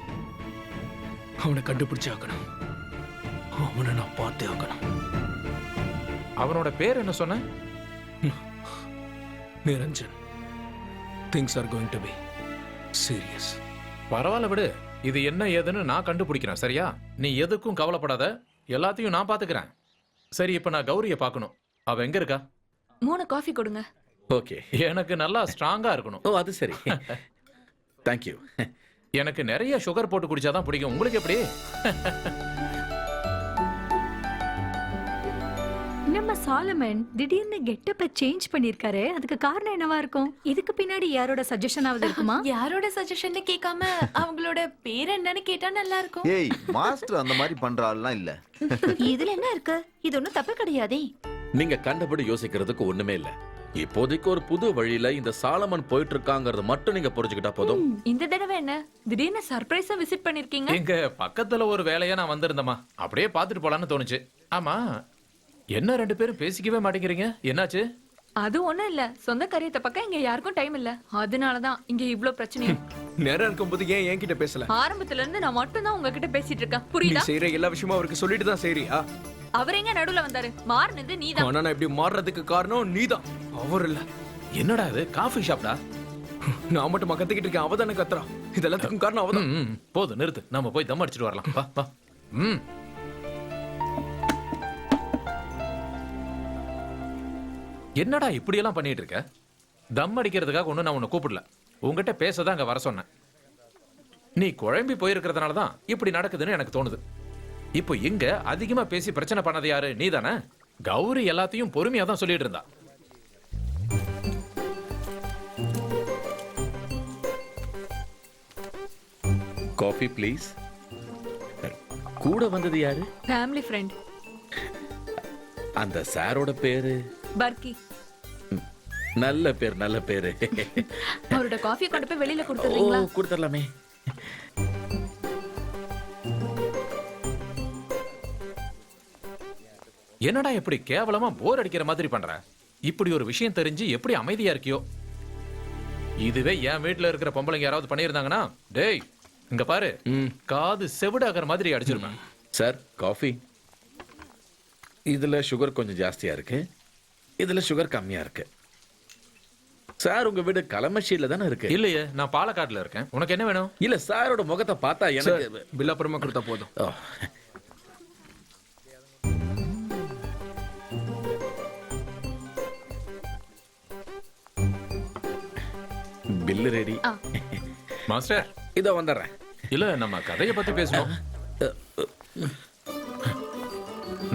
அவனை கண்டுபிடிச்சு ஆகணும். அவனை நான் பார்த்தே ஆகணும். அவனோட பேர் என்ன சொன்ன? Niranjan. Things are going to be serious. பரவாயில்ல விடு. இது என்ன ஏதுன்னு நான் கண்டுபிடிக்கிறேன், சரியா? நீ எதுக்கும் கவலைப்படாத, எல்லாத்தையும் நான் பாத்துக்கிறேன். சரி, இப்ப நான் கௌரிய பார்க்கணும். அவ எங்க இருக்கா? 3 காஃபி கொடுங்க. ஓகே. எனக்கு நல்லா ஸ்ட்ராங்கா இருக்கணும். ஓ, அது சரி. தேங்க்யூ. எனக்கு நிறைய சுகர் போட்டு குடிச்சாதான் பிடிக்கும். உங்களுக்கு எப்படி? நம்ம சாலமன் திடீர்னு கெட்டப்ப சேஞ்ச் பண்ணிருக்காரு. அதுக்கு காரணம் என்னவா இருக்கும்? இதுக்கு பின்னாடி யாரோட சஜஷன் ஆவது இருக்குமா? யாரோட சஜஷன் கேட்காம அவங்களோட பேர் என்னன்னு கேட்டா நல்லா இருக்கும். ஏய், மாஸ்டர் அந்த மாதிரி பண்ற ஆள்லாம் இல்ல. இதுல என்ன இருக்கு? இது ஒண்ணும் தப்பு கிடையாதே. நீங்க கண்டபடி யோசிக்கிறதுக்கு ஒண்ணுமே இல்ல. இப்போதைக்கு ஒரு புது வழியில இந்த சாலமன் போயிட்டு இருக்காங்கறது மட்டும் நீங்க புரிஞ்சுக்கிட்டா போதும். இந்த தடவை என்ன திடீர்னு சர்ப்ரைஸா விசிட் பண்ணிருக்கீங்க? எங்க பக்கத்துல ஒரு வேலையா நான் வந்திருந்தேமா, அப்படியே பாத்துட்டு போலான்னு தோணுச்சு. ஆமா, என்ன 2 பேரும் பேசிக்கவே மாட்டேங்கிறீங்க? என்னாச்சு? அது ஒண்ணும் இல்ல, சொந்த காரியத்தை பக்கம் இங்க யாருக்கும் டைம் இல்ல. அதனாலதான் இங்க இவ்ளோ பிரச்சனையும். நேரம் இருக்கும்போது ஏன் என்கிட்ட பேசல? ஆரம்பத்துல இருந்து நான் மட்டும் தான் உங்ககிட்ட பேசிட்டு இருக்கேன், நீ புரியுதா? செய்யற எல்லா விஷயமும் அவருக்கு சொல்லிட்டு தான் செய்றியா? அவர் எங்க நடுவுல வந்தாரு? மாறினது நீதான். ஆனா நான் இப்படி மாறுறதுக்கு காரணம் நீதான், அவர் இல்ல. என்னடா இது காஃபி ஷாப்டா? நான் மட்டும் கத்திக்கிட்டு இருக்கேன், அவதானே கத்துறா. இது எல்லாத்துக்கும் காரணம் அவதான். போதும், நிறுத்து. நம்ம போய் தம் அடிச்சிட்டு வரலாம். வா வா. என்னடா இப்படி எல்லாம் பண்ணிட்டு இருக்க? தம் அடிக்கிறதுக்காக ஒண்ணு நான் உன்னை கூப்பிடல. உங்ககிட்ட பேசதான் அங்க வர சொன்னேன். நீ குழம்பி போயிருக்கிறதுனால தான் இப்படி நடக்குதுன்னு எனக்கு தோணுது. இப்போ இங்க அதிகமா பேசி பிரச்சனை பண்ணது யாரு? நீதானே? கௌரி எல்லாத்தையும் பொறுமையா தான் சொல்லிட்டு இருந்தா. Coffee please. கூட வந்தது யாரு? Family friend. அந்த சாரோட பேரு? பர்கி. நல்ல பேர், நல்ல பேரு. அவரோட காஃபியை கொண்டு போய் வெளியில கொடுத்துறீங்களா? ஓ, கொடுத்துடலாமே. என்னடா இப்படி கேவலமா போர் அடிக்கிற மாதிரி பண்ற? இப்படி ஒரு விஷயம் தெரிஞ்சு எப்படி அமைதியா இருக்கியோ? இதுவே என் வீட்டுல இருக்கிற பொம்பளைங்க யாராவது பண்ணியிருந்தாங்கன்னா, டேய் இங்க பாரு, காது செவிடாகிற மாதிரி அடிச்சிருப்பேன். Sir coffee. இதுல சுகர் கொஞ்சம் ஜாஸ்தியா இருக்கு, இதுல சுகர் கம்மியா இருக்கு. சார் உங்க வீடு களமஷியில தானே இருக்கு? இல்லையே, நான் பாலக்காடுல இருக்கேன். உனக்கு என்ன வேணும்? இல்ல சாரோட முகத்தை பார்த்தா எனக்கு பில் அப்புறமா கொடுத்தா போதும். Bill ready. மாஸ்டர் இதோ வந்துடுறேன். இல்ல நம்ம கதையை பத்தி பேசணும்.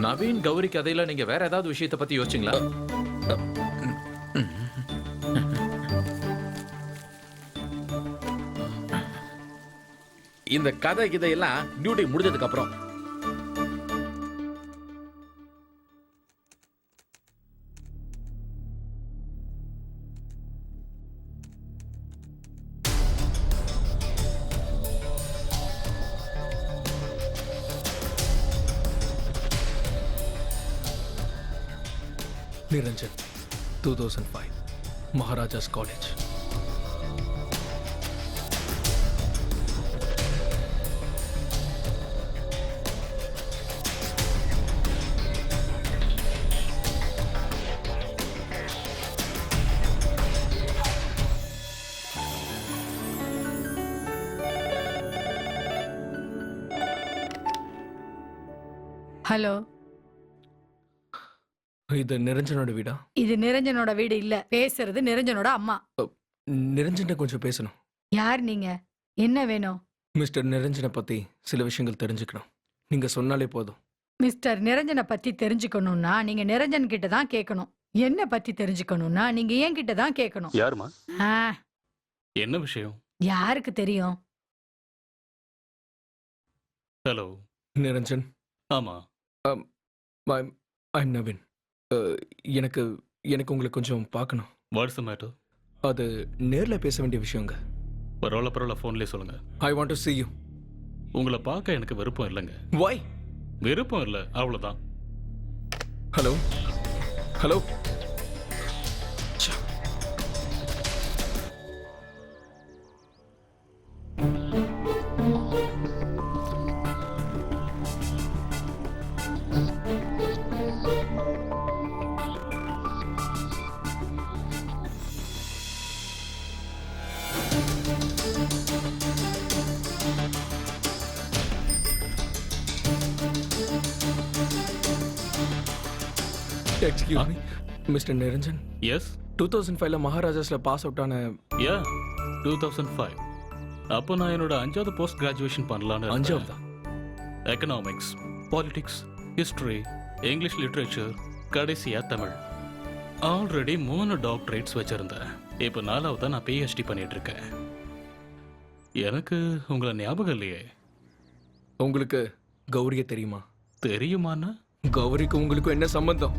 நவீன் கௌரி கதையில நீங்க வேற ஏதாவது விஷயத்தை பத்தி யோசிச்சீங்களா? இந்த கதை இதையெல்லாம் டியூட்டி முடிஞ்சதுக்கு அப்புறம். Niranjan, 2005, Maharajas College. ஹலோ, இது நிரஞ்சனோட வீடா? இது நிரஞ்சனோட வீடு இல்ல, பேசுறது நிரஞ்சனோட அம்மா. நிரஞ்சன்ட்ட கொஞ்சம் பேசணும். யார் நீங்க? என்ன வேணும்? மிஸ்டர் நிரஞ்சனை பத்தி சில விஷயங்கள் தெரிஞ்சுக்கணும். நீங்க சொன்னாலே போதும். மிஸ்டர் நிரஞ்சனை பத்தி தெரிஞ்சுக்கணும்னா நீங்க நிரஞ்சன் கிட்ட தான் கேட்கணும். என்ன பத்தி தெரிஞ்சுக்கணும்னா நீங்க என் கிட்ட தான் கேட்கணும். யாருமா? ஆ, என்ன விஷயம்? யாருக்கு தெரியும்? ஹலோ நிரஞ்சன். ஆமா. ஐம் நவீன். எனக்கு எனக்கு உங்களை கொஞ்சம் பார்க்கணும். What's the matter? அது நேர்ல பேச வேண்டிய விஷயங்க. பரவாயில்ல ஃபோன்லேயே சொல்லுங்க. I want to see you. உங்களை பார்க்க எனக்கு விருப்பம் இல்லைங்க. Why? விருப்பம் இல்லை, அவ்வளோதான். Hello hello. Excuse me, Mr. Niranjan. Yes. 2005ல மகாராஜாஸ்ல பாஸ் அவுட் ஆன. Yeah, 2005. அப்போ நான் என்னோட 5வது போஸ்ட் கிராஜுவேஷன் பண்ணலான்னு. 5வதா? Economics, politics, history, English literature, கடைசியா தமிழ். ஆல்ரெடி 3 டாக்டரேட்ஸ் வச்சிருந்தேன். இப்போ 4வதா நான் PhD பண்ணிட்டு இருக்கேன். எனக்கு உங்களை ஞாபகம் இல்லையே. உங்களுக்கு கௌரிய தெரியுமா? தெரியுமாண்ணா? கௌரிக்கு உங்களுக்கும் என்ன சம்பந்தம்?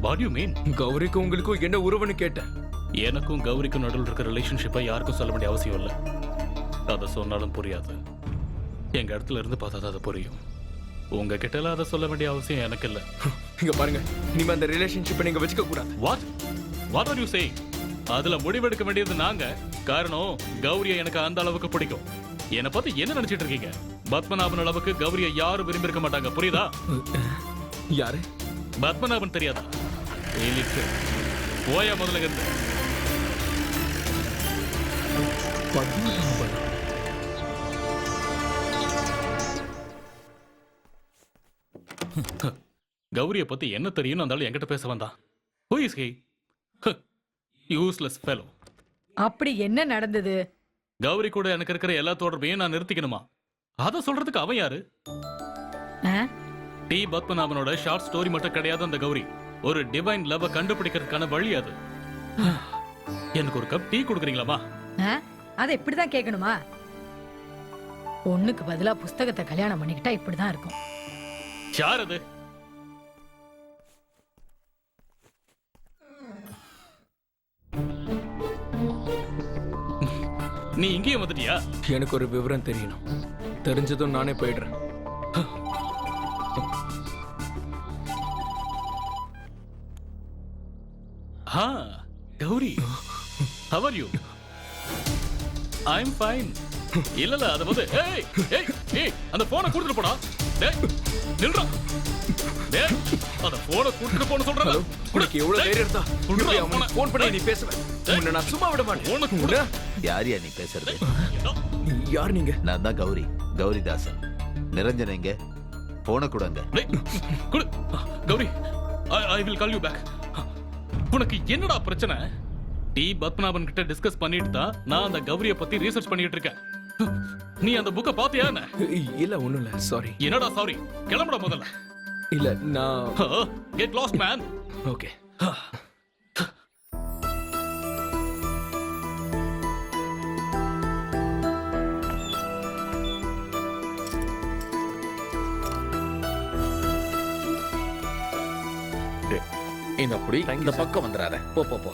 What do you mean? கௌரிக்கு உங்களுக்கும் என்ன உறவுன்னு கேட்டேன். எனக்கும் கௌரிக்கும் நடுவில் இருக்கிற ரிலேஷன்ஷிப்பை யாருக்கும் சொல்ல வேண்டிய அவசியம் இல்லை. அதை சொன்னாலும் புரியாது. எங்க இடத்துல இருந்து பார்த்தா தான் அது புரியும். உங்ககிட்ட எல்லாம் அதை சொல்ல வேண்டிய அவசியம் எனக்கு இல்லை. இங்க பாருங்க, நீங்க அந்த ரிலேஷன்ஷிப்பை நீங்க வச்சுக்க கூடாது. What are you saying? அதுல முடிவெடுக்க வேண்டியது நாங்க. காரணம் கௌரியை எனக்கு அந்த அளவுக்கு பிடிக்கும். என்னை பத்தி என்ன நினைச்சிட்டு இருக்கீங்க? பத்மநாபன் அளவுக்கு கௌரியை யாரும் விரும்பி இருக்க மாட்டாங்க, புரியுதா? யாரு? பத்மநாபன் தெரியாதா? போயா முதல்ல இருந்து. கௌரியை பத்தி என்ன தெரியும் இருந்தாலும் என்கிட்ட பேச வந்தான். Who is he? Useless fellow. அப்படி என்ன நடந்தது? கௌரி கூட எனக்கு இருக்கிற எல்லா தொடர்பையும் நான் நிறுத்திக்கணுமா? அத சொல்றதுக்கு அவன் யாரு? டி பத்மநாபனோட ஷார்ட் ஸ்டோரி மட்டும் கிடையாது அந்த கௌரி. ஒரு டிவைன் லவ் கண்டுபிடிக்கிறதுக்கான வழி அது. எனக்கு ஒரு கப் டீ கொடுக்குறீங்களாமா? அதை இப்படிதான் கேட்கணுமா? பொண்ணுக்கு பதிலா புஸ்தகத்தை கல்யாணம் பண்ணிக்கிட்டா இப்படிதான் இருக்கும். யார் அது? நீ இங்கேயும் வந்துட்டியா? எனக்கு ஒரு விவரம் தெரியணும். தெரிஞ்சதும் நானே போயிடுறேன். ஹா Gowri how are you I'm fine இல்ல அது வந்து ஏய் ஏய் ஏய் அந்த போனை கொடுத்துட்டு போடா டேய் நில்றா டேய் அந்த போனை கொடுத்துட்டு போன்னு சொல்றல உனக்கு எவ்வளவு தைரியம் இருந்தா உன்னை அவனுக்கு ஃபோன் பண்ணி நீ பேசுவ உன்னை நான் சும்மா விட மாட்டேன் போனை கொடு யாரியா நீ பேசுறது? யார் நீங்க? நான் தான் கௌரி, கௌரிதாசன். நிரஞ்சன் எங்க? போன கொடுங்க. டேய் கொடு Gowri I will call you back உனக்கு என்னடா பிரச்சனை? டி பத்மநாபன் கிட்ட டிஸ்கஸ் பண்ணிட்டு தான் நான் அந்த கௌரிய பத்தி ரிசர்ச் பண்ணிட்டு இருக்கேன். நீ அந்த புக்க பாத்தியா என்ன? இல்ல ஒண்ணும் இல்ல சாரி. என்னடா சாரி? கிளம்புடா முதல்ல. இல்ல நான் கெட் லாஸ்ட் மேன். ஓகே. இந்த அப்படி இந்த பக்கம் வந்துடாத. போ போ போ.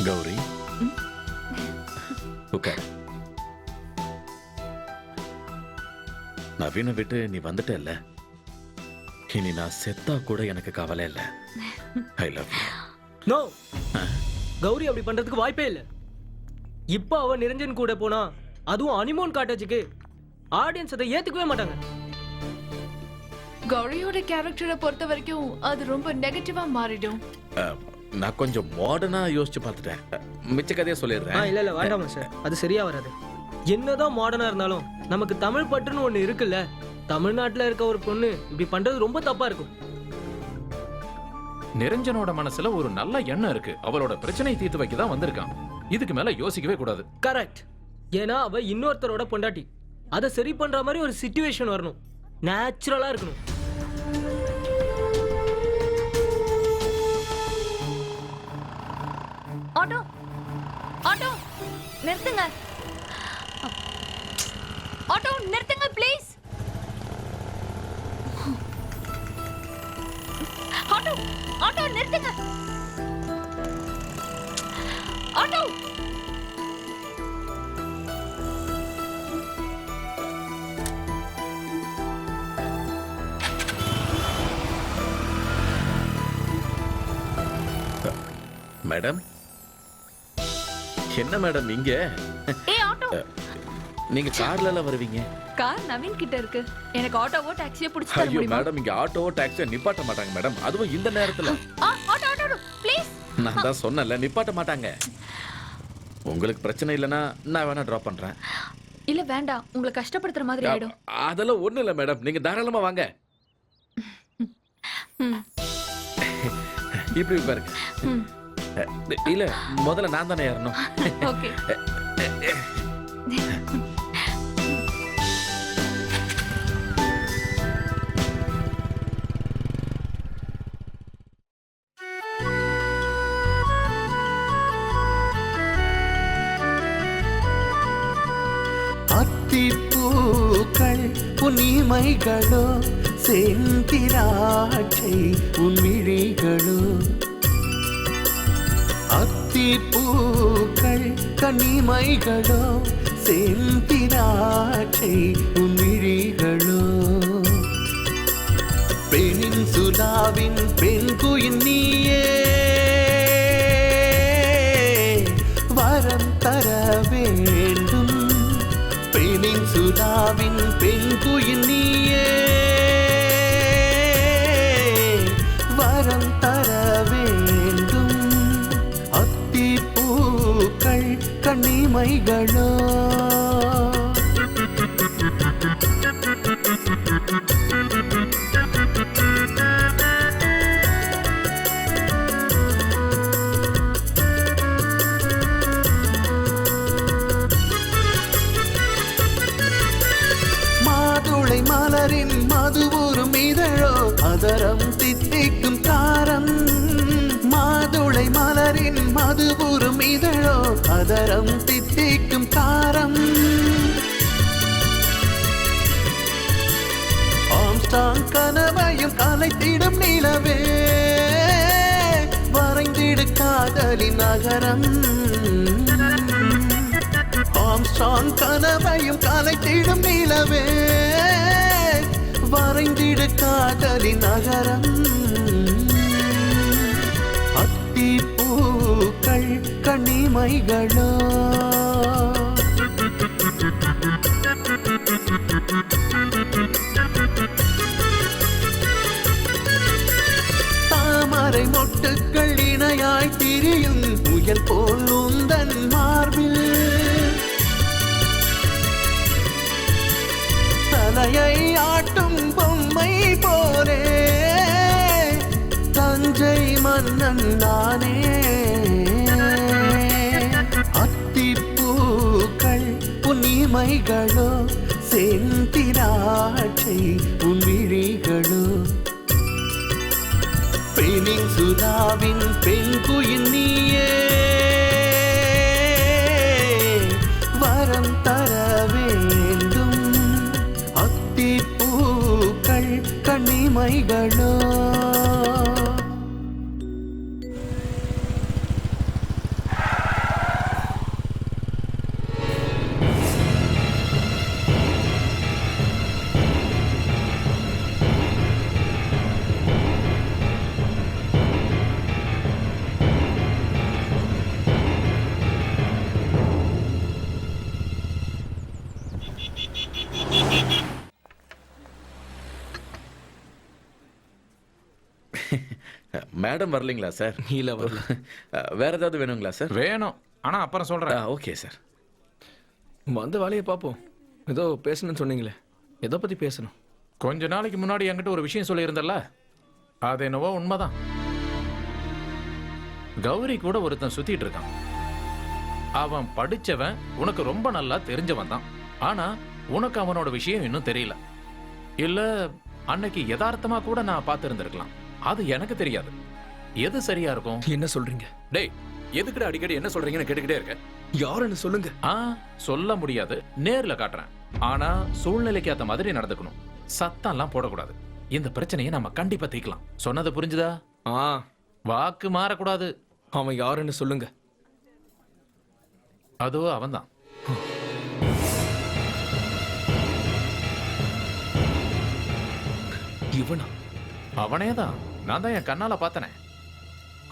கௌரி உட்கார். நவீன விட்டு நீ வந்துட்ட இல்ல, இனி நான் செத்தா கூட எனக்கு கவலை இல்ல. I love you. No, Gauri அப்படி பண்றதுக்கு வாய்ப்பே இல்ல. இப்போ அவ நிரஞ்சன் கூட போனா, அதுவும் அனிமோன் காட்டேஜுக்கு, ஆடியன்ஸ் அதை ஏத்துக்கவே மாட்டாங்க. கௌரியோட கேரக்டரை பொறுத்த வரைக்கும் அது ரொம்ப நெகட்டிவா மாறிடும். நான் கொஞ்சம் மாடர்னா யோசிச்சு பார்த்துட்டேன். மிச்ச கதையை சொல்லிடுறேன். இல்ல இல்ல வேண்டாமா சார், அது சரியா வராது. என்னதான் மாடர்னா இருந்தாலும் நமக்கு தமிழ் பற்றுன்னு ஒண்ணு இருக்குல்ல. தமிழ்நாட்டுல இருக்க ஒரு பொண்ணு இப்படி பண்றது ரொம்ப தப்பா இருக்கும். நிரஞ்சனோட மனசுல ஒரு நல்ல எண்ணம் இருக்கு. அவளோட பிரச்சனை தீர்த்து வைக்க தான் வந்திருக்கான். இதுக்கு மேல யோசிக்கவே கூடாது. கரெக்ட். ஏன்னா அவ இன்னொருத்தரோட பொண்டாட்டி. அதை சரி பண்ற மாதிரி ஒரு சிச்சுவேஷன் வரணும். நேச்சுரலா இருக்கணும். ஆட்டோ ஆட்டோ நிறுத்துங்க. ஆட்டோ நிறுத்துங்க ப்ளீஸ். ஆட்டோ ஆட்டோ நிறுத்துங்க. ஆட்டோ மேடம், என்ன மேடம் இங்க? ஏய் ஆட்டோ, நீங்க கார்ல எல்லாம் வருவீங்க? கார் நவீன் கிட்ட இருக்கு. எனக்கு ஆட்டோவோ டாக்ஸியோ பிடிச்சு தர ஐயோ முடியுமா? மேடம், இங்க ஆட்டோவோ டாக்ஸியோ நிப்பாட்ட மாட்டாங்க மேடம். அதுவும் இந்த நேரத்துல. Auto auto please. நான் தான் சொன்னல, நிப்பாட்ட மாட்டாங்க. உங்களுக்கு பிரச்சனை இல்லைன்னா நான் வேணா டிராப் பண்றேன். இல்ல வேண்டாம், உங்களை கஷ்டப்படுத்துற மாதிரி ஆயிடும். அதெல்லாம் ஒண்ணு இல்ல மேடம், நீங்க தாராளமா வாங்க. இப்படி பாருங்க. இல்ல முதல்ல நான் தானே ஏறணும். ஓகே. அத்திப்பூக்கள் புனிமைகளோ, செந்திராட்சை உன் விழிகளோ. அத்திப்பூக்கள் கனிமைகளோ, செந்திராட்சை உன் விழிகளோ. பெண்ணின் சுலாவின் பெண் குயின் நீயே, வரம் தர வேண்டும். பெண்ணின் சுலாவின் பெண் குயின் நீயே, வரம் தர வேண்டும். அத்திப்பூக்கள் கனிமைகளோ. மாதுளை மலரின் மதுவுறும் இதழோ, அதரம் தித்திக்கும் காரம். மாதுளை மலரின் மதுவுறும் இதழோ, அதரம் தித்திக்கும் காரம். ஆம்ஸ்டாங் கனவையும் கலைத்திடும் நிலவே, வரைந்திடு காதலின் நகரம். ஆம்ஸ்டாங் கனவையும் கலைத்திடும் நிலவே, வரை நகரம் அத்திப்பூக்கள் கண்ணிமைகளோ தாமரை மொட்டுக்கள் இணையாய் திரியும் புயல் போல் உந்தன் மார்பில் தலையை ஆட்டும் பொம்மை போலே தஞ்சை மன்னன் நானே அத்திப்பூக்கள் புன்னிமைகளோ செந்திராட்சை உன் விழிகளோ பெனின்சுலாவின் பெண் குயின் நீயே வரம் தர வேண்டும் அத்திப்பூக்கள் கண்ணிமைகளோ மேடம் வரலீங்களா சார்? இல்ல வரல. வேற ஏதாவது வேணுங்களா சார்? வேணும், ஆனா அப்புறம் சொல்றேன். Okay sir. வந்த வேலையை பார்ப்போம். ஏதோ பேசணும்னு சொன்னீங்களே, எதை பத்தி பேசணும்? கொஞ்ச நாளைக்கு முன்னாடி என்கிட்ட ஒரு விஷயம் சொல்லியிருந்தல்ல, அது என்னவோ உண்மைதான். கௌரி கூட ஒருத்தன் சுத்திட்டு இருக்கான். அவன் படிச்சவன், உனக்கு ரொம்ப நல்லா தெரிஞ்சவன் தான். ஆனா உனக்கு அவனோட விஷயம் இன்னும் தெரியல. இல்ல அன்னைக்கு யதார்த்தமா கூட நான் பார்த்திருந்திருக்கலாம். அது எனக்கு தெரியாது. எது சரியா இருக்கும்? என்ன சொல்றீங்க? டேய், எதுக்குடா அடிக்கடி என்ன சொல்றீங்கன்னு கேட்டுக்கிட்டே இருக்க? யாருன்னு சொல்லுங்க. சொல்ல முடியாது, நேர்ல காட்டுறேன். ஆனா சூழ்நிலைக்கு ஏத்த மாதிரி நடந்துக்கணும். சத்தம்லாம் போடக்கூடாது. இந்த பிரச்சனையை நம்ம கண்டிப்பா தீர்க்கலாம். சொன்னது புரிஞ்சுதா? வாக்கு மாறக்கூடாது. அவன் யாருன்னு சொல்லுங்க. அதோ அவன்தான். இவனா? அவனேதான். நான் தான் என் கண்ணால பார்த்தனே.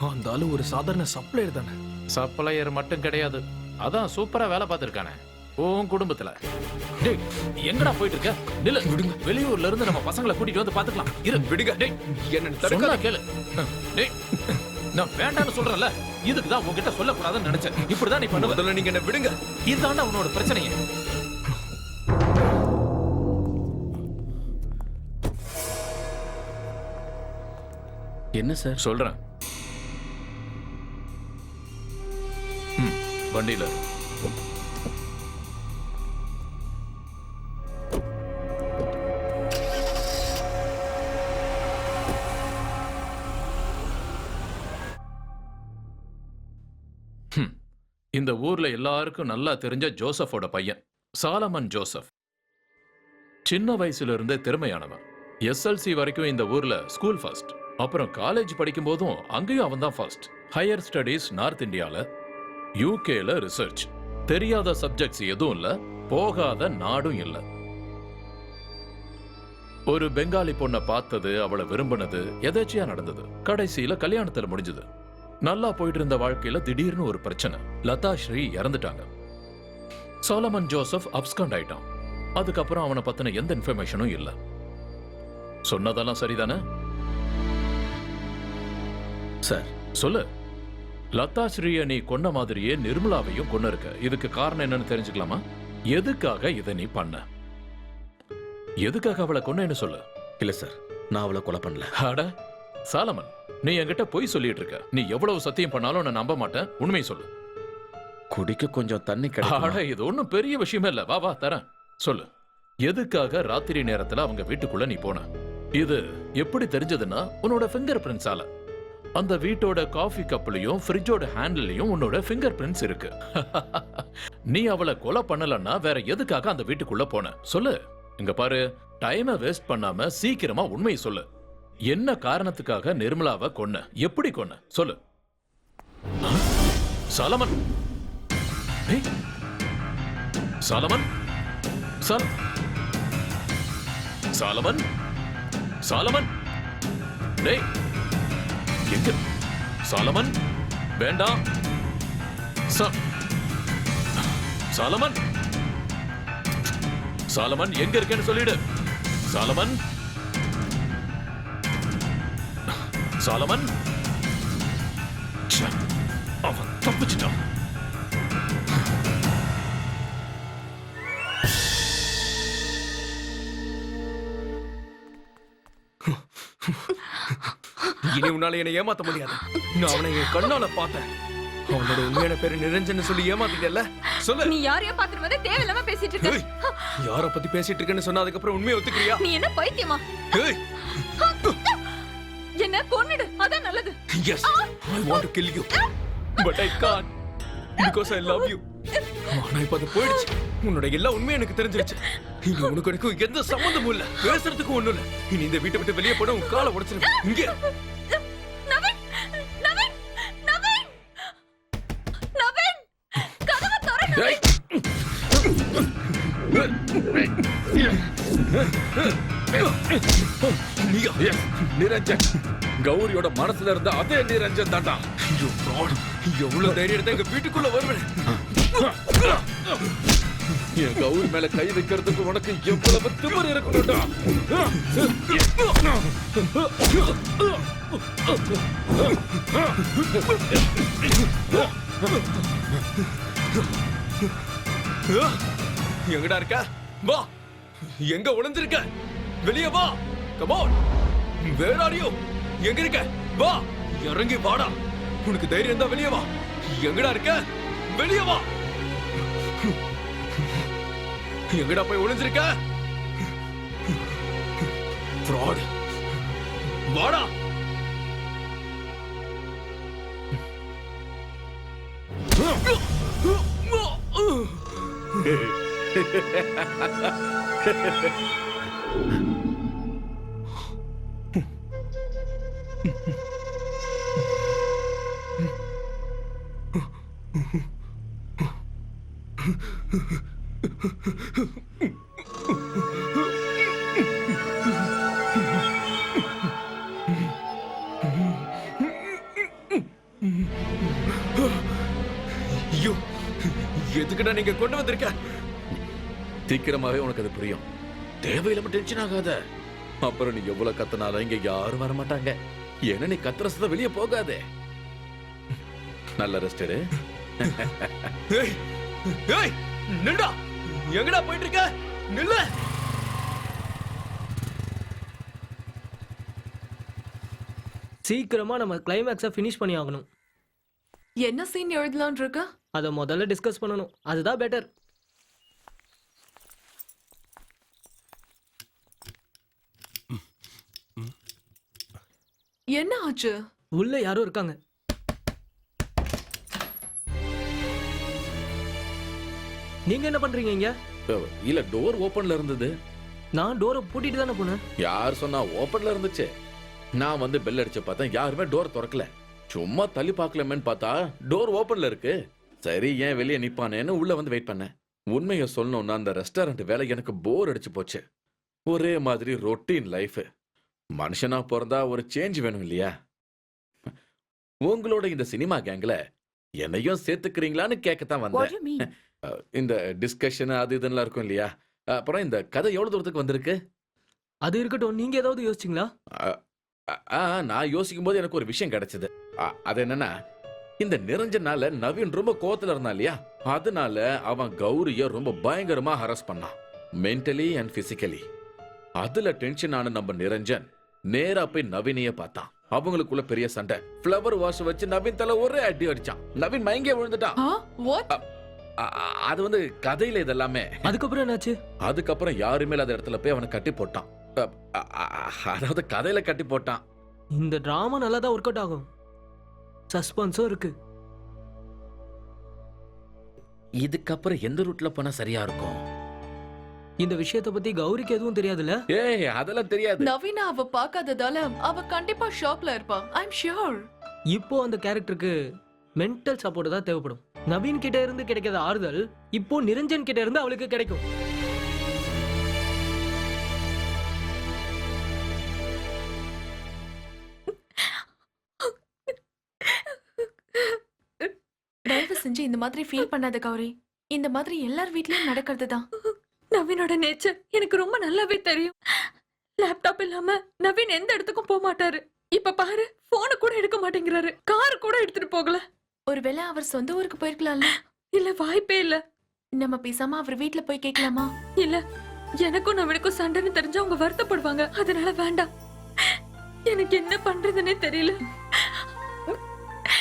அந்த ஆளு ஒரு சாதாரண சப்ளையர் தானே? சப்ளையர் மட்டும் கிடையாது, அதான் சூப்பரா வேலை பார்த்திருக்கானே உன் குடும்பத்துல. டேய், எங்கடா போயிட்டு இருக்க? நில்லு, விடுங்க. வெளியூர்ல இருந்து நம்ம பசங்களை கூட்டிட்டு வந்து பாத்துக்கலாம். இரு, விடுங்க. டேய், என்ன தடுக்காத. கேளு. டேய், நான் வேண்டாம்னு சொல்றேன்ல, இதுக்கு தான் உன்கிட்ட சொல்லக்கூடாதுன்னு நினைச்சேன். இப்படிதான் நீ பண்ணுவ. முதல்ல நீங்க என்ன விடுங்க. இதுதான் அவனோட பிரச்சனையே. என்ன சார்? சொல்றேன். வண்டியில இந்த ஊர்ல எல்லாருக்கும் நல்லா தெரிஞ்ச ஜோசஃபோட பையன் சாலமன் ஜோசப். சின்ன வயசுல இருந்தே திறமையானவன். SLC வரைக்கும் இந்த ஊர்ல ஸ்கூல் ஃபர்ஸ்ட். அப்புறம் காலேஜ் படிக்கும் போதும் அங்கேயும் அவன் தான் ஃபர்ஸ்ட். ஹையர் ஸ்டடீஸ் நார்த் இந்தியால, UKல ரிசர்ச். தெரியாத சப்ஜெக்ட்ஸ் எதுவும் இல்ல, போகாத நாடும் இல்ல. ஒரு பெங்காலி பொண்ணை பார்த்தது, அவளை விரும்பினது எதாச்சியா நடந்தது. கடைசியில கல்யாணத்துல முடிஞ்சது. நல்லா போயிட்டு இருந்த வாழ்க்கையில திடீர்னு ஒரு பிரச்சனை. லதா ஸ்ரீ இறந்துட்டாங்க. சாலமன் ஜோசப் அப்ஸ்கண்ட் ஆயிட்டான். அதுக்கப்புறம் அவனை பத்தின எந்த இன்ஃபர்மேஷனும் இல்ல. சொன்னதெல்லாம் சரிதானே சார்? சொல்லு. லதா ஸ்ரீய நீ கொன்ன மாதிரியே நிர்மலாவையும் கொன்னு இருக்க. இதுக்கு காரணம் என்னன்னு தெரிஞ்சுக்கலாமா? எதுக்காக இதை நீ பண்ண? எதுக்காக அவளை கொன்னேன்னு சொல்லு. இல்ல சார், நான் அவளை கொலை பண்ணல. அட சாலமன், நீ என்கிட்ட பொய் சொல்லிட்டு இருக்க. நீ எவ்வளவு சத்தியம் பண்ணாலும் நான் நம்ப மாட்டேன். உண்மையை சொல்லு. குடிக்க கொஞ்சம் தண்ணி அட, கிடைக்கும். இது ஒண்ணும் பெரிய விஷயமே இல்ல. வா வா தரேன். சொல்லு, எதுக்காக ராத்திரி நேரத்துல அவங்க வீட்டுக்குள்ள நீ போன? இது எப்படி தெரிஞ்சதுன்னா உன்னோட ஃபிங்கர் பிரிண்ட்ஸால. அந்த வீட்டோட காஃபி கப்லயும் ஃப்ரிட்ஜோட ஹேண்டிலையும் உன்னோட ஃபிங்கர் பிரிண்ட்ஸ் இருக்கு. நீ அவளை கொலை பண்ணலன்னா வேற எதுக்காக அந்த வீட்டுக்குள்ள போன? சொல்லு. இங்க பாரு, டைமை வேஸ்ட் பண்ணாம சீக்கிரமா உண்மையை சொல்லு. என்ன காரணத்துக்காக நிர்மலாவை கொன்ன? எப்படி கொன்ன? சொல்லு. சாலமன், சாலமன், சாலமன், சாலமன். டேய் எங்க சாலமன் வேண்டாம் சாலமன் சாலமன் எங்க இருக்கேன்னு சொல்லிடு சாலமன் சாலமன் ச்சே, அவன் தப்பிச்சிட்டான் இனி உன்னால என்னை ஏமாத்த முடியாது. நான் அவனை என் கண்ணால பார்த்தேன். அவனோட உண்மையான பேரு நிரஞ்சன் சொல்லி ஏமாத்திட்டல. சொல்லு. நீ யாரையோ பாத்துட்டு வந்து தேவையில்லாம பேசிட்டு இருக்க. யார பத்தி பேசிட்டு இருக்கேன்னு சொன்னா அதுக்கு அப்புறம் உண்மையை ஒத்துக்கிறியா? நீ என்ன பைத்தியமா? ஏய் என்ன கொன்னுடு, அதான் நல்லது. Yes, I want to kill you, but I can't because I love you. ஆனா இப்ப அது போயிடுச்சு. உன்னோட எல்லா உண்மையும் எனக்கு தெரிஞ்சிருச்சு. இனி உனக்கு எனக்கு எந்த சம்பந்தமும் இல்ல, பேசுறதுக்கும் ஒண்ணும் இல்ல. இனி இந்த வீட்டை விட்டு வெளியே போனா உன் காலை உடைச்சிருவேன். இங்க நவீன், நவீன், நவீன், நவீன், கதவை திறந்து. நிரஞ்சன் கௌரியோட மனசுல இருந்த அதே நிரஞ்சன் தாண்டா. எவ்வளவு தைரியம் இருந்தா எங்க வீட்டுக்குள்ள வருவேன். என் கௌரி மேல கை வைக்கிறதுக்கு உனக்கு எவ்வளவு திமிரு இருக்கணும்டா. எங்கடா இருக்க? வா. எங்க ஒளிஞ்சிருக்க? வெளியே வா. Come on. Where are you? எங்க இருக்க? வா. இறங்கி வாடா. உனக்கு தைரியம் இருந்தா வெளியே வா. எங்கடா இருக்க? வெளியே வா. எங்கடா போய் ஒளிஞ்சிருக்க? Fraud. வாடா. ஐயோ, எதுக்குடா நீங்க கொண்டு வந்திருக்க? சீக்கிரமாவே உனக்கு அது புரியும். தேவையில்லாம டென்ஷன் ஆகாத. அப்புறம் நீ எவ்வளவு கத்துனாலும் இங்க யாரும் வர மாட்டாங்க. ஏன்னா நீ கத்துற சத்தம் வெளியே போகாதே. நல்ல ரெஸ்ட் எடு. ஏய், ஏய், நில்லுடா. எங்கடா போயிட்டு இருக்க? நில்லு. சீக்கிரமா நம்ம கிளைமேக்ஸை ஃபினிஷ் பண்ணி ஆகணும். என்ன சீன் எழுதலாம்னு இருக்க? அதை முதல்ல டிஸ்கஸ் பண்ணணும். அதுதான் பெட்டர். என்ன ஆச்சு? உள்ள யாரோ இருக்காங்க. நீங்க என்ன பண்றீங்க இங்க? இல்ல, டோர் ஓபன்ல இருந்தது. நான் டோரை பூட்டிட்டு தானே போனேன். யார் சொன்னா ஓபன்ல இருந்துச்சு? நான் வந்து பெல் அடிச்சு பார்த்தேன், யாருமே டோர் திறக்கல. சும்மா தள்ளி பார்க்கலாமேன்னு பார்த்தா டோர் ஓபன்ல இருக்கு. சரி, ஏன் வெளியே நிப்பானேன்னு உள்ள வந்து வெயிட் பண்ணேன். உண்மையை சொல்லணும்னா அந்த ரெஸ்டாரண்ட் வேலை எனக்கு போர் அடிச்சு போச்சு. ஒரே மாதிரி ரொட்டீன் லைஃப். மனுஷனா பிறந்தா ஒரு சேஞ்ச் வேணும் இல்லையா? உங்களோட இந்த சினிமா கேங்ல என்னையும் சேர்த்துக்கிறீங்களான்னு கேட்கத்தான் வந்தேன். இந்த டிஸ்கஷன் அது இதெல்லாம் இருக்கும் இல்லையா? அப்புறம் இந்த கதை எவ்வளவு தூரத்துக்கு வந்திருக்கு? அது இருக்கட்டும், நீங்க ஏதாவது யோசிச்சீங்களா? நான் யோசிக்கும் போது எனக்கு ஒரு விஷயம் கிடைச்சது. அது என்னன்னா, இந்த நிரஞ்சனால நவீன் ரொம்ப கோவத்துல இருந்தான் இல்லையா? அதனால அவன் கௌரிய ரொம்ப பயங்கரமா ஹராஸ் பண்ணான், மென்டலி அண்ட் பிசிக்கலி. அதுல டென்ஷன் ஆன நம்ம நிரஞ்சன் நேரா போய் நவீனையே பார்த்தான். அவங்களுக்குள்ள பெரிய சண்டை. ஃப்ளவர் வாஷ் வச்சு நவீன் தலை ஒரே அடி அடிச்சான். நவீன் மயங்கே விழுந்துட்டான். அது வந்து கதையில இதெல்லாமே. அதுக்கப்புறம் என்னாச்சு? அதுக்கப்புறம் யாருமே அந்த இடத்துல போய் அவனை கட்டி போட்டான். அதாவது கதையில கட்டி போட்டான். இந்த டிராமா நல்லா தான் ஒர்க் அவுட் ஆகும். சஸ்பென்ஸும் இருக்கு. இதுக்கப்புறம் எந்த ரூட்ல போனா சரியா இருக்கும்? இந்த விஷயத்தை பத்தி கௌரிக்கு எதுவும் தெரியாதுல்ல? ஏய், அதெல்லாம் தெரியாது. நவீனா அவ பார்க்காததால அவ கண்டிப்பா ஷாக்ல இருப்பா. ஐ அம் ஷூர். இப்போ அந்த கேரக்டருக்கு மென்டல் சப்போர்ட் தான் தேவைப்படும். நவீன் கிட்ட இருந்து கிடைக்காத ஆறுதல் இப்போ நிரஞ்சன் கிட்ட இருந்து அவளுக்கு கிடைக்கும். செஞ்சு இந்த மாதிரி ஃபீல் பண்ணாத கௌரி. இந்த மாதிரி எல்லார் வீட்லயும் நடக்கிறது தான். நவீனோட நேச்சர் எனக்கு ரொம்ப நல்லாவே தெரியும். லேப்டாப் இல்லாம நவீன் எந்த இடத்துக்கும் போக மாட்டாரு. இப்ப பாரு, போனை கூட எடுக்க மாட்டேங்கிறாரு. கார் கூட எடுத்துட்டு போகல. ஒருவேளை அவர் சொந்த ஊருக்கு போயிருக்கலாம்ல. இல்ல, வாய்ப்பே இல்ல. நம்ம பேசாம அவர் வீட்ல போய் கேட்கலாமா? இல்ல, எனக்கும் நவீனுக்கும் சண்டைன்னு தெரிஞ்சா அவங்க வருத்தப்படுவாங்க. அதனால வேண்டாம். எனக்கு என்ன பண்றதுன்னே தெரியல.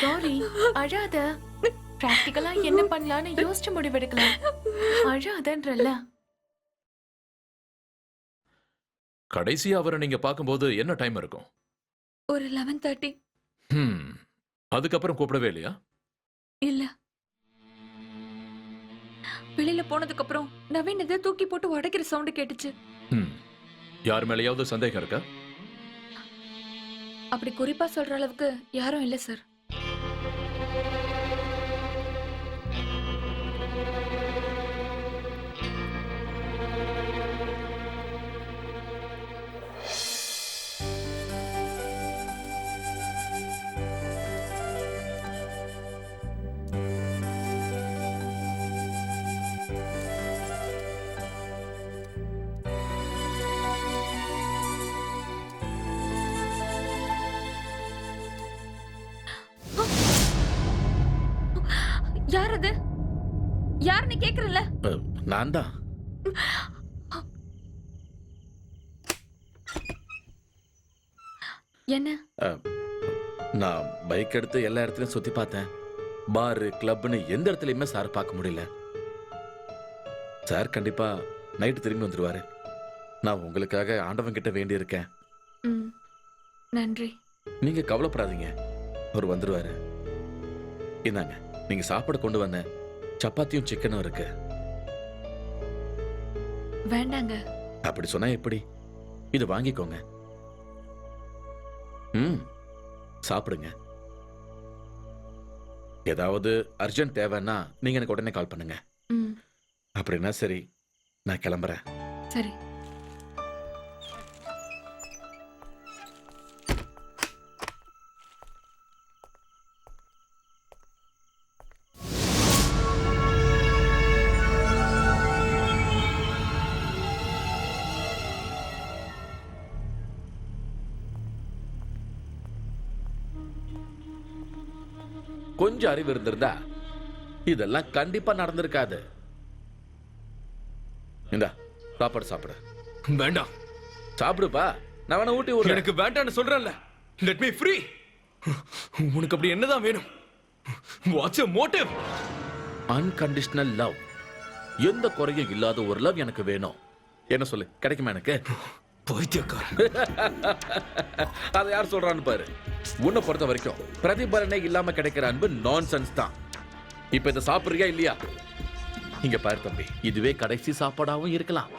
கௌரி, அழாத. பிராக்டிகலா என்ன பண்ணலாம்னு யோசிச்சு முடிவெடுக்கலாம். அழாதன்றல்ல. கடைசியா அவரை நீங்க பாக்கும்போது என்ன டைம் இருக்கும்? ஒரு 11:30. அதுக்கப்புறம் கூப்பிடவே இல்லையா? இல்ல. வெளியில போனதுக்கு அப்புறம் நவீன் எதை தூக்கி போட்டு உடைக்கிற சவுண்ட் கேட்டுச்சு. யார் மேலயாவது சந்தேகம் இருக்கா? அப்படி குறிப்பா சொல்ற அளவுக்கு யாரும் இல்ல சார். யார் அது? யாருன்னு கேக்குறல? நான் தான். என்ன? நான் பைக் எடுத்து எல்லா இடத்துலயும் சுத்தி பார்த்தேன். பாரு, கிளப்னு எந்த இடத்துலயுமே சார் பார்க்க முடியல. சார் கண்டிப்பா நைட்டு திரும்பி வந்துருவாரு. நான் உங்களுக்காக ஆண்டவன் கிட்ட வேண்டி இருக்கேன். நன்றி. நீங்க கவலைப்படாதீங்க, அவர் வந்துருவாரு. இந்தாங்க, நீங்க சாப்பாடு கொண்டு வந்த சப்பாத்தியும் சிக்கனும் இருக்கு. வேண்டாங்க. அப்படி சொன்னா எப்படி? இது வாங்கிக்கோங்க. சாப்பிடுங்க. ஏதாவது அர்ஜென்ட் தேவைன்னா நீங்க எனக்கு உடனே கால் பண்ணுங்க. அப்படின்னா சரி, நான் கிளம்புறேன். சரி. கொஞ்சம் அறிவு இருந்திருந்தா இதெல்லாம் கண்டிப்பா நடந்திருக்காது. இந்தா சாப்பாடு சாப்பிடு. வேண்டாம். சாப்பிடுப்பா, நான் வேணா ஊட்டி விடுறேன். எனக்கு வேண்டாம்னு சொல்றேன்ல. Let me free. உனக்கு அப்படி என்னதான் வேணும்? What's your motive? Unconditional love. எந்த குறையும் இல்லாத ஒரு லவ் எனக்கு வேணும். என்ன சொல்லு, கிடைக்குமா எனக்கு? அதை யார் சொல்றான்னு பாரு. உன்னை பொறுத்த வரைக்கும் பிரதிபலனே இல்லாம கிடைக்கிற அன்பு நான்சென்ஸ் தான். இப்ப இதை சாப்பிடுறியா இல்லையா? இங்க பாரு தம்பி, இதுவே கடைசி சாப்பாடாவும் இருக்கலாம்.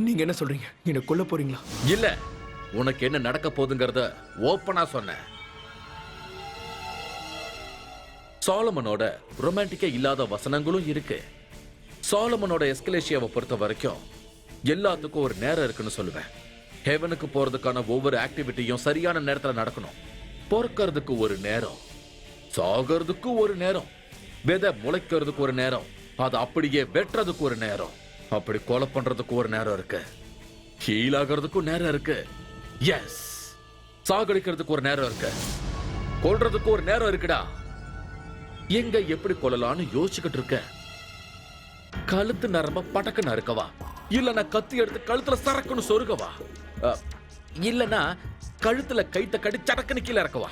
நீங்க என்ன சொல்றீங்க? என்ன கொல்ல போறீங்களா? இல்ல, உனக்கு என்ன நடக்க போகுதுங்கிறத ஓப்பனா சொன்னேன். சாலமனோட ரொமான்டிக்கா இல்லாத வசனங்களும் இருக்கு. சாலமனோட எஸ்கலேஷியாவை பொறுத்த வரைக்கும் எல்லாத்துக்கும் ஒரு நேரம் இருக்குன்னு சொல்லுவேன். ஹெவனுக்கு போறதுக்கான ஒவ்வொரு ஆக்டிவிட்டியும் சரியான நேரத்துல நடக்கணும். பொறுக்கிறதுக்கு ஒரு நேரம், சாகிறதுக்கு ஒரு நேரம், விதை முளைக்கிறதுக்கு ஒரு நேரம், அதை அப்படியே வெட்டுறதுக்கு ஒரு நேரம், அப்படி கொலை பண்றதுக்கு ஒரு நேரம் இருக்கு, ஹீல் ஆகிறதுக்கும் நேரம் இருக்கு, எஸ் சாகடிக்கிறதுக்கு ஒரு நேரம் இருக்கு, கொல்றதுக்கு ஒரு நேரம் இருக்குடா. எங்க எப்படி கொல்லலான்னு யோசிச்சுக்கிட்டு இருக்க. கழுத்து நரம்ப பட்டக்குன்னு அறுக்கவா, இல்லனா கத்தி எடுத்து கழுத்துல சரக்குன்னு சொருகவா, இல்லனா கழுத்துல கைத்த கடி சடக்குன்னு கீழே இறக்கவா,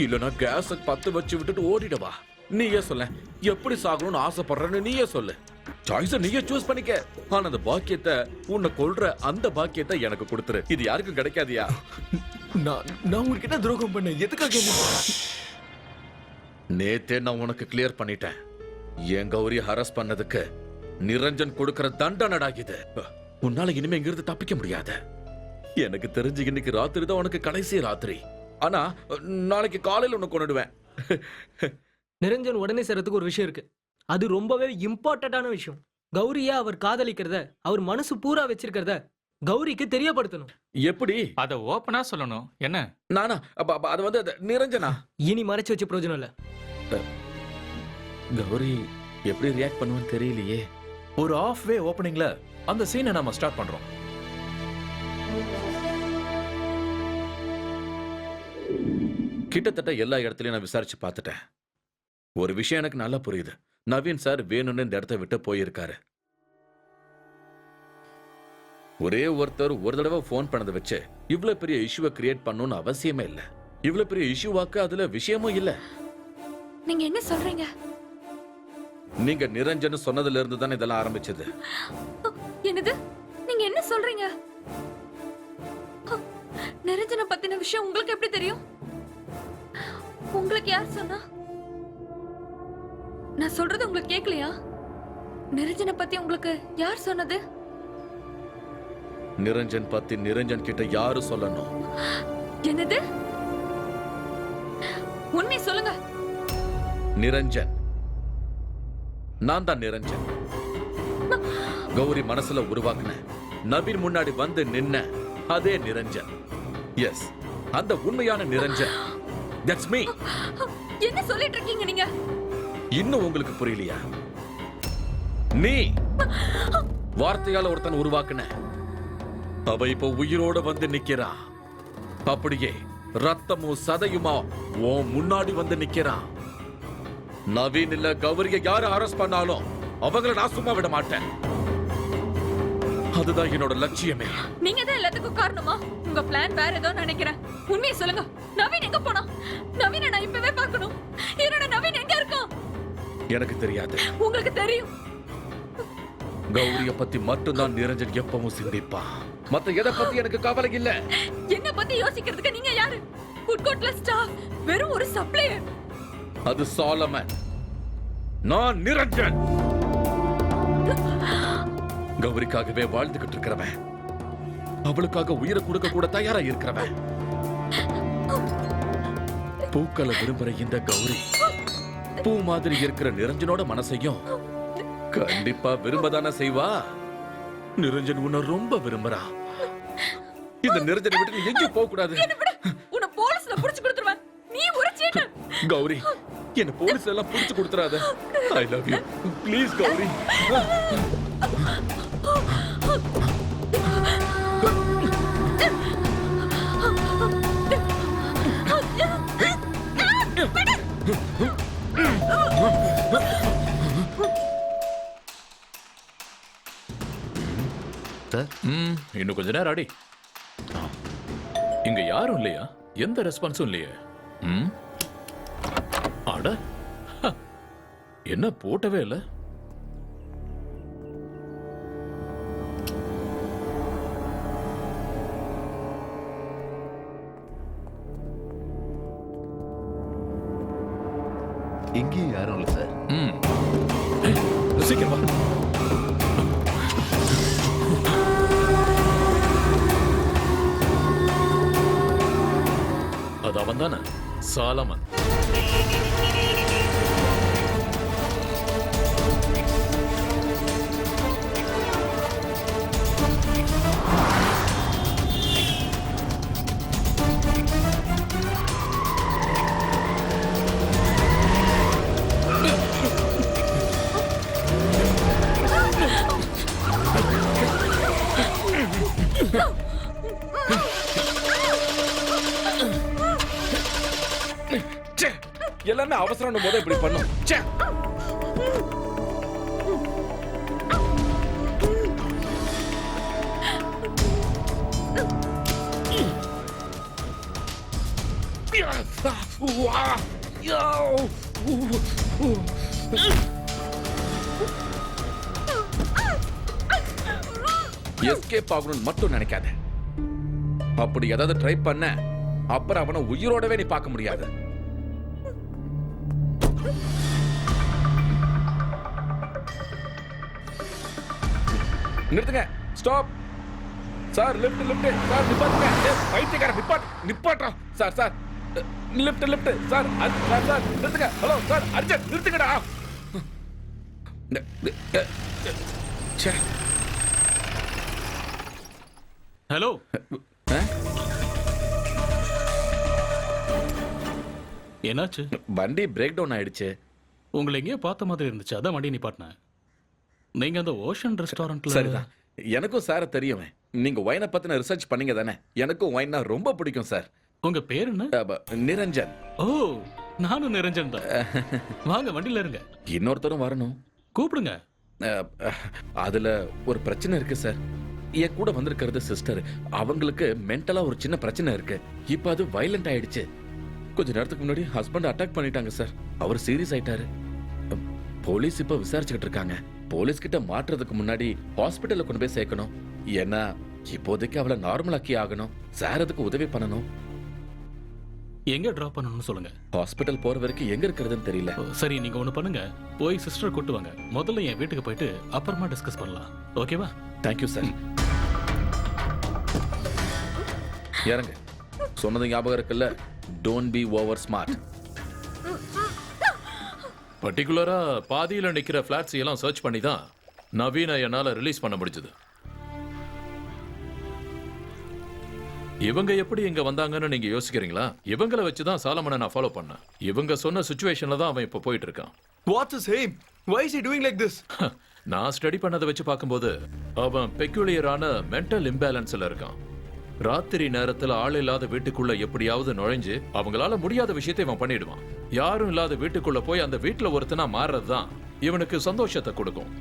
இல்லனா கேஸ பத்து வச்சு விட்டுட்டு ஓடிடவா. நீயே சொல்ல, எப்படி சாகணும்னு ஆசைப்படுறன்னு நீயே சொல்லு. சாய்ஸ நீயே சூஸ் பண்ணிக்க. ஆனா அந்த பாக்கியத்தை, உன்னை கொல்ற அந்த பாக்கியத்தை எனக்கு கொடுத்துரு. இது யாருக்கும் கிடைக்காதியா? நான் உங்களுக்கு என்ன துரோகம் பண்ண? எதுக்காக? நேத்தே நான் உனக்கு கிளியர் பண்ணிட்டேன். என் கௌரி ஹரஸ் பண்ணதுக்கு நிரஞ்சன் கொடுக்கிற தண்டனடா இது. உன்னால இனிமே இங்கிருந்து தப்பிக்க முடியாது. எனக்கு தெரிஞ்சு இன்னைக்கு ராத்திரி தான் உனக்கு கடைசி ராத்திரி. ஆனா நாளைக்கு காலையில உன்னை கொண்டுடுவேன். நிரஞ்சன் உடனே செய்யறதுக்கு ஒரு விஷயம் இருக்கு. அது ரொம்பவே இம்பார்ட்டன்டான விஷயம். கௌரியா அவர் காதலிக்கிறத, அவர் மனசு பூரா வச்சிருக்கிறத கௌரிக்கு தெரியப்படுத்தணும். எப்படி? அத ஓபனா சொல்லணும். என்ன? நானா? அது வந்து நிரஞ்சனா. இனி மறைச்சு வச்சு பிரயோஜனம் இல்ல. கௌரி எப்படி ரியாக்ட் பண்ணுவான்னு தெரியலையே. ஒரு ஆஃப் வே ஓப்பனிங்ல அந்த சீனை நாம ஸ்டார்ட் பண்றோம். கிட்டத்தட்ட எல்லா இடத்துலயும் நான் விசாரிச்சு பார்த்துட்டேன். ஒரு விஷயம் எனக்கு நல்லா புரியுது. நவீன் சார் வேணும்னு இந்த இடத்த விட்டு போயிருக்காரு. ஒரே ஒருத்தர் ஒரு தடவை போன் பண்ணதை வச்சு இவ்வளவு பெரிய இஷ்யூவை கிரியேட் பண்ணணும்னு அவசியமே இல்ல. இவ்வளவு பெரிய இஷ்யூவாக்கு அதுல விஷயமும் இல்ல. நீங்க என்ன சொல்றீங்க? நீங்க நிரஞ்சன் சொன்னதுல இருந்து தானே இதெல்லாம் ஆரம்பிச்சது. என்னது? நீங்க என்ன சொல்றீங்க? நிரஞ்சனை பத்தின விஷயம் உங்களுக்கு எப்படி தெரியும்? உங்களுக்கு யார் சொன்னா? நான் சொல்றது உங்களுக்கு கேட்கலையா? நிரஞ்சனை பத்தி உங்களுக்கு யார் சொன்னது? நிரஞ்சன் பத்தி நிரஞ்சன் கிட்ட யாரு சொல்லணும்? என்னது? உண்மை சொல்லுங்க. நிரஞ்சன், நான் தான் நிரஞ்சன். கௌரி மனசுல உருவாக்குன, நவீன் முன்னாடி வந்து நின்ன அதே நிரஞ்சன். எஸ், அந்த உண்மையான நிரஞ்சன். That's me. என்ன சொல்லிட்டு இருக்கீங்க நீங்க? இன்னும் உங்களுக்கு புரியலையா? நீ வார்த்தையால ஒருத்தன் உருவாக்குன, அவ இப்ப உயிரோட வந்து நிக்கிறா. அப்படியே ரத்தமும் சதையுமா உன் முன்னாடி வந்து நிக்கிறா. நவீன் இல்ல கௌரிய யாரு அரெஸ்ட் பண்ணாலும் அவங்கள நான் சும்மா விட மாட்டேன். அதுதான் என்னோட லட்சியமே. நீங்க தான் எல்லாத்துக்கும் காரணமா? உங்க பிளான் வேற ஏதோ நினைக்கிறேன். உண்மையை சொல்லுங்க. நவீன் எங்க போனா? நவீனை நான் இப்பவே பார்க்கணும். என்னோட நவீன் எங்க இருக்கான்? எனக்கு தெரியாது. உங்களுக்கு தெரியும். கௌரிய பத்தி மட்டும்தான் நிரஞ்சன் எப்பவும் சிந்திப்பா. மத்த எதை பத்தி எனக்கு கவலை இல்ல. என்ன பத்தி யோசிக்கிறதுக்கு நீங்க யாரு? ஃபுட் கோர்ட்ல ஸ்டாஃப், வெறும் ஒரு சப்ளையர். அது சாலமன், நான் நிரஞ்சன். கௌரிக்காகவே வாழ்ந்துகிட்டு இருக்கிறவன், அவளுக்காக உயிரை கொடுக்க கூட தயாரா இருக்கிறவன். பூக்களை விரும்புற இந்த கௌரி பூ மாதிரி இருக்கிற நிரஞ்சனோட மனசையும் கண்டிப்பா விரும்பதானே செய்வா. நிரஞ்சன் உன்னை ரொம்ப விரும்புறா. இந்த நிரஞ்சனை விட்டு நீ எங்கேயும் போக கூடாது. உன்னை போலீஸ்ல புடிச்சு கொடுத்துருவேன். நீ ஒரு சீட்டர். கௌரி, என்ன போலீஸ் எல்லாம் புடிச்சு கொடுத்துறாத. I love you. Please Gauri. இன்னும் கொஞ்ச நேரம் அடி. இங்க யாரும் இல்லையா? எந்த ரெஸ்பான்ஸும் இல்லையே. அட, என்ன போட்டவே இல்ல. இங்கேயும் யாரும் இல்ல சார். சீக்கிரம் வா. அது அவன் தானே, சாலமன். எல்லாமே அவசரம் போது இப்படி பண்ணும். எஸ்கேப் ஆகணும்னு மட்டும் நினைக்காத. அப்படி ஏதாவது ட்ரை பண்ண அப்புறம் அவனை உயிரோடவே நீ பார்க்க முடியாது. நிறுத்துங்க. Stop sir. Lift lift sir. நிப்பாட்டுங்க. பைத்தியக்கார நிப்பாட்றா sir. Sir lift lift sir. Sir sir நிறுத்துங்க. ஹலோ சார், அர்ஜென்ட் நிறுத்துங்கடா. ஹலோ. என்னாச்சு? வண்டி பிரேக் டவுன் ஆயிடுச்சு. உங்களை எங்கேயோ பார்த்த மாதிரி இருந்துச்சு, அதான் வண்டி நிப்பாட்டினேன். நீங்க அந்த ஓஷன் ரெஸ்டாரண்ட்ல. சரிதான், எனக்கும் சார தெரியும். நீங்க ஒயினை பத்தின ரிசர்ச் பண்ணீங்க தானே? எனக்கும் ஒயின்னா ரொம்ப பிடிக்கும் சார். உங்க பேர் என்ன? நிரஞ்சன். ஓ, நானும் நிரஞ்சன் தான். வாங்க வண்டியில இருங்க. இன்னொருத்தரும் வரணும். கூப்பிடுங்க. அதுல ஒரு பிரச்சனை இருக்கு சார். என் கூட வந்திருக்கிறது சிஸ்டர். அவங்களுக்கு மென்டலா ஒரு சின்ன பிரச்சனை இருக்கு. இப்ப அது வயலண்ட் ஆயிடுச்சு. கொஞ்ச நேரத்துக்கு முன்னாடி ஹஸ்பண்ட் அட்டாக் பண்ணிட்டாங்க சார். அவர் சீரியஸ் ஆயிட்டாரு. போலீஸ் இப்ப விசாரிச்சுக்கிட்டு இருக்காங்க. போலீஸ் கிட்ட மாட்டுறதுக்கு முன்னாடி ஹாஸ்பிட்டல்ல கொண்டு போய் சேர்க்கணும். ஏன்னா இப்போதைக்கு அவளை நார்மலாக்கி ஆகணும். சார் அதுக்கு உதவி பண்ணணும். எங்க டிராப் பண்ணணும்னு சொல்லுங்க. ஹாஸ்பிட்டல் போற வரைக்கும் எங்க இருக்கிறதுன்னு தெரியல. சரி, நீங்க ஒண்ணு பண்ணுங்க, போய் சிஸ்டர் கூட்டு வாங்க. முதல்ல என் வீட்டுக்கு போயிட்டு அப்புறமா டிஸ்கஸ் பண்ணலாம். ஓகேவா? Thank you sir. இறங்க. சொன்னது ஞாபகம் இருக்குல்ல? Don't be over smart. பர்டிகுலரா பாதியில நிக்கிற பிளாட்ஸ் எல்லாம் சர்ச் பண்ணி தான் நவீன என்னால ரிலீஸ் பண்ண முடிஞ்சது. இவங்க எப்படி இங்க வந்தாங்கன்னு நீங்க யோசிக்கிறீங்களா? இவங்களை வச்சுதான் சாலமனை நான் ஃபாலோ பண்ணேன். இவங்க சொன்ன சிச்சுவேஷன்ல தான் அவன் இப்ப போயிட்டு இருக்கான். What's his aim? Why is he doing like this? நான் ஸ்டடி பண்ணதை வச்சு பார்க்கும்போது அவன் பெக்யூலியரான மென்டல் இம்பேலன்ஸ்ல இருக்கான். ராத்திரி நேரத்துல ஆள் இல்லாத வீட்டுக்குள்ள எப்படியாவது நுழைஞ்சு அவங்களால முடியாத விஷயத்தை இவன் பண்ணிடுவான். யாரும் இல்லாத வீட்டுக்குள்ள போய் அந்த வீட்டுல ஒருத்தனா மாறுறதுதான் இவனுக்கு சந்தோஷத்தை கொடுக்கும்.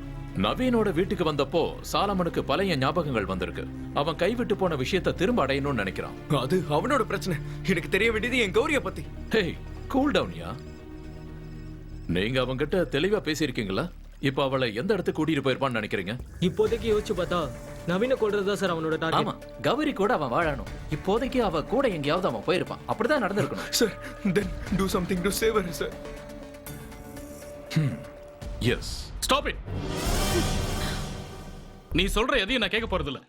நவீனோட வீட்டுக்கு வந்தப்போ சாலமனுக்கு பழைய ஞாபகங்கள் வந்திருக்கு. அவன் கைவிட்டு போன விஷயத்தை திரும்ப அடையணும்னு நினைக்கிறான். அது அவனோட பிரச்சனை. எனக்கு தெரிய வேண்டியது என் கௌரிய பத்தி. ஹே, கூல் டவுன்யா. நீங்க அவங்கிட்ட தெளிவா பேசியிருக்கீங்களா? இப்ப அவளை எந்த இடத்துக்கு கூட்டிட்டு போயிருப்பான்னு நினைக்கிறீங்க? இப்போதைக்கு யோசிச்சு பார்த்தா நவீன கொல்றதா சார் அவனோட டார்கெட். ஆமா, கௌரி கூட அவன் வாழணும். இப்போதைக்கு அவ கூட எங்கேயாவது அவன் போயிருப்பான். அப்படிதான் நடந்திருக்கணும். Sir, then do something to save her, sir. Yes. Stop it. நீ சொல்ற எதையும் நான் கேட்க போறது இல்ல.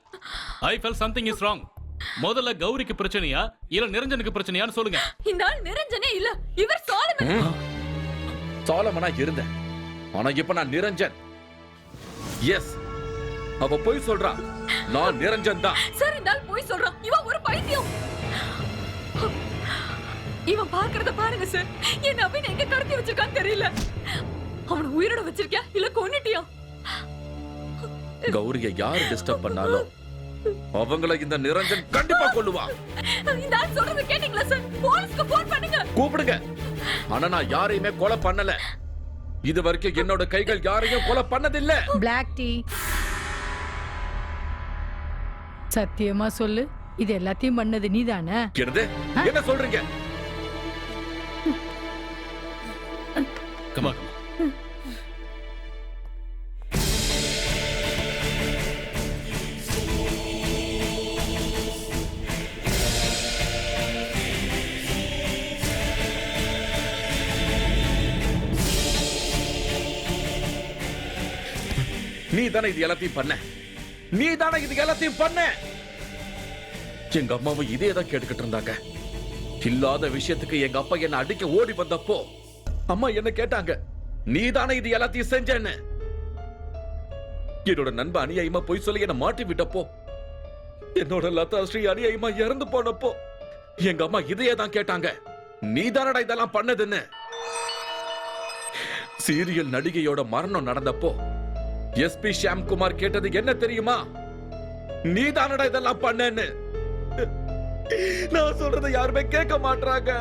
I feel something is wrong. முதல்ல கௌரிக்கு பிரச்சனையா இல்ல நிரஞ்சனுக்கு பிரச்சனையான்னு சொல்லுங்க. இந்த ஆள் நிரஞ்சனே இல்ல, இவர் சாலமன். சாலமனா இருந்தேன், ஆனா இப்ப நான் நிரஞ்சன். எஸ், அவ போய் சொல்றா. நான் நிரஞ்சன் தான். சார், இந்த ஆள் போய் சொல்றான். இவன் ஒரு பைத்தியம். இவன் பார்க்கறத பாருங்க சார். என் நவீன் எங்க கடத்தி வச்சிருக்கான்னு தெரியல. அவனை உயிரோட வச்சிருக்கியா இல்ல கொன்னுட்டியா? கௌரிய யார் டிஸ்டர்ப் பண்ணாலும் அவங்கள இந்த நிரஞ்சன் கண்டிப்பா கொல்லுவா. இந்த ஆள் சொல்றத கேட்டீங்களா சார்? போலீஸ்க்கு போன் பண்ணுங்க. கூப்பிடுங்க. ஆனா நான் யாரையுமே கொலை பண்ணல. இது வரைக்கும் என்னோட கைகள் யாரையும் கொலை பண்ணதில்லை. Black tea. சத்தியமா சொல்லு, இது எல்லாத்தையும் பண்ணது நீதானே? என்ன சொல்றீங்க? கமா. நீ தானே இது எல்லாத்தையும் பண்ண. நீ தானே இது எல்லாத்தையும் பண்ண. எங்க அம்மாவும் இதே தான் கேட்டுக்கிட்டு இருந்தாங்க. இல்லாத விஷயத்துக்கு எங்க அப்பா என்ன அடிக்க ஓடி வந்தப்போ அம்மா என்ன கேட்டாங்க, நீ தானே இது எல்லாத்தையும் செஞ்சேன்னு. என்னோட நண்பன் அநியாயமா போய் சொல்லி என்ன மாட்டி விட்டப்போ, என்னோட லதா ஸ்ரீ அநியாயமா இறந்து போனப்போ எங்க அம்மா இதையே தான் கேட்டாங்க, நீ தானடா இதெல்லாம் பண்ணதுன்னு. சீரியல் நடிகையோட மரணம் நடந்தப்போ எஸ்பி ஷாம்குமார் கேட்டது என்ன தெரியுமா? நீ தானடா இதெல்லாம் பண்ணேன்னு. நான் சொல்றத யாருமே கேட்க மாட்டாங்க.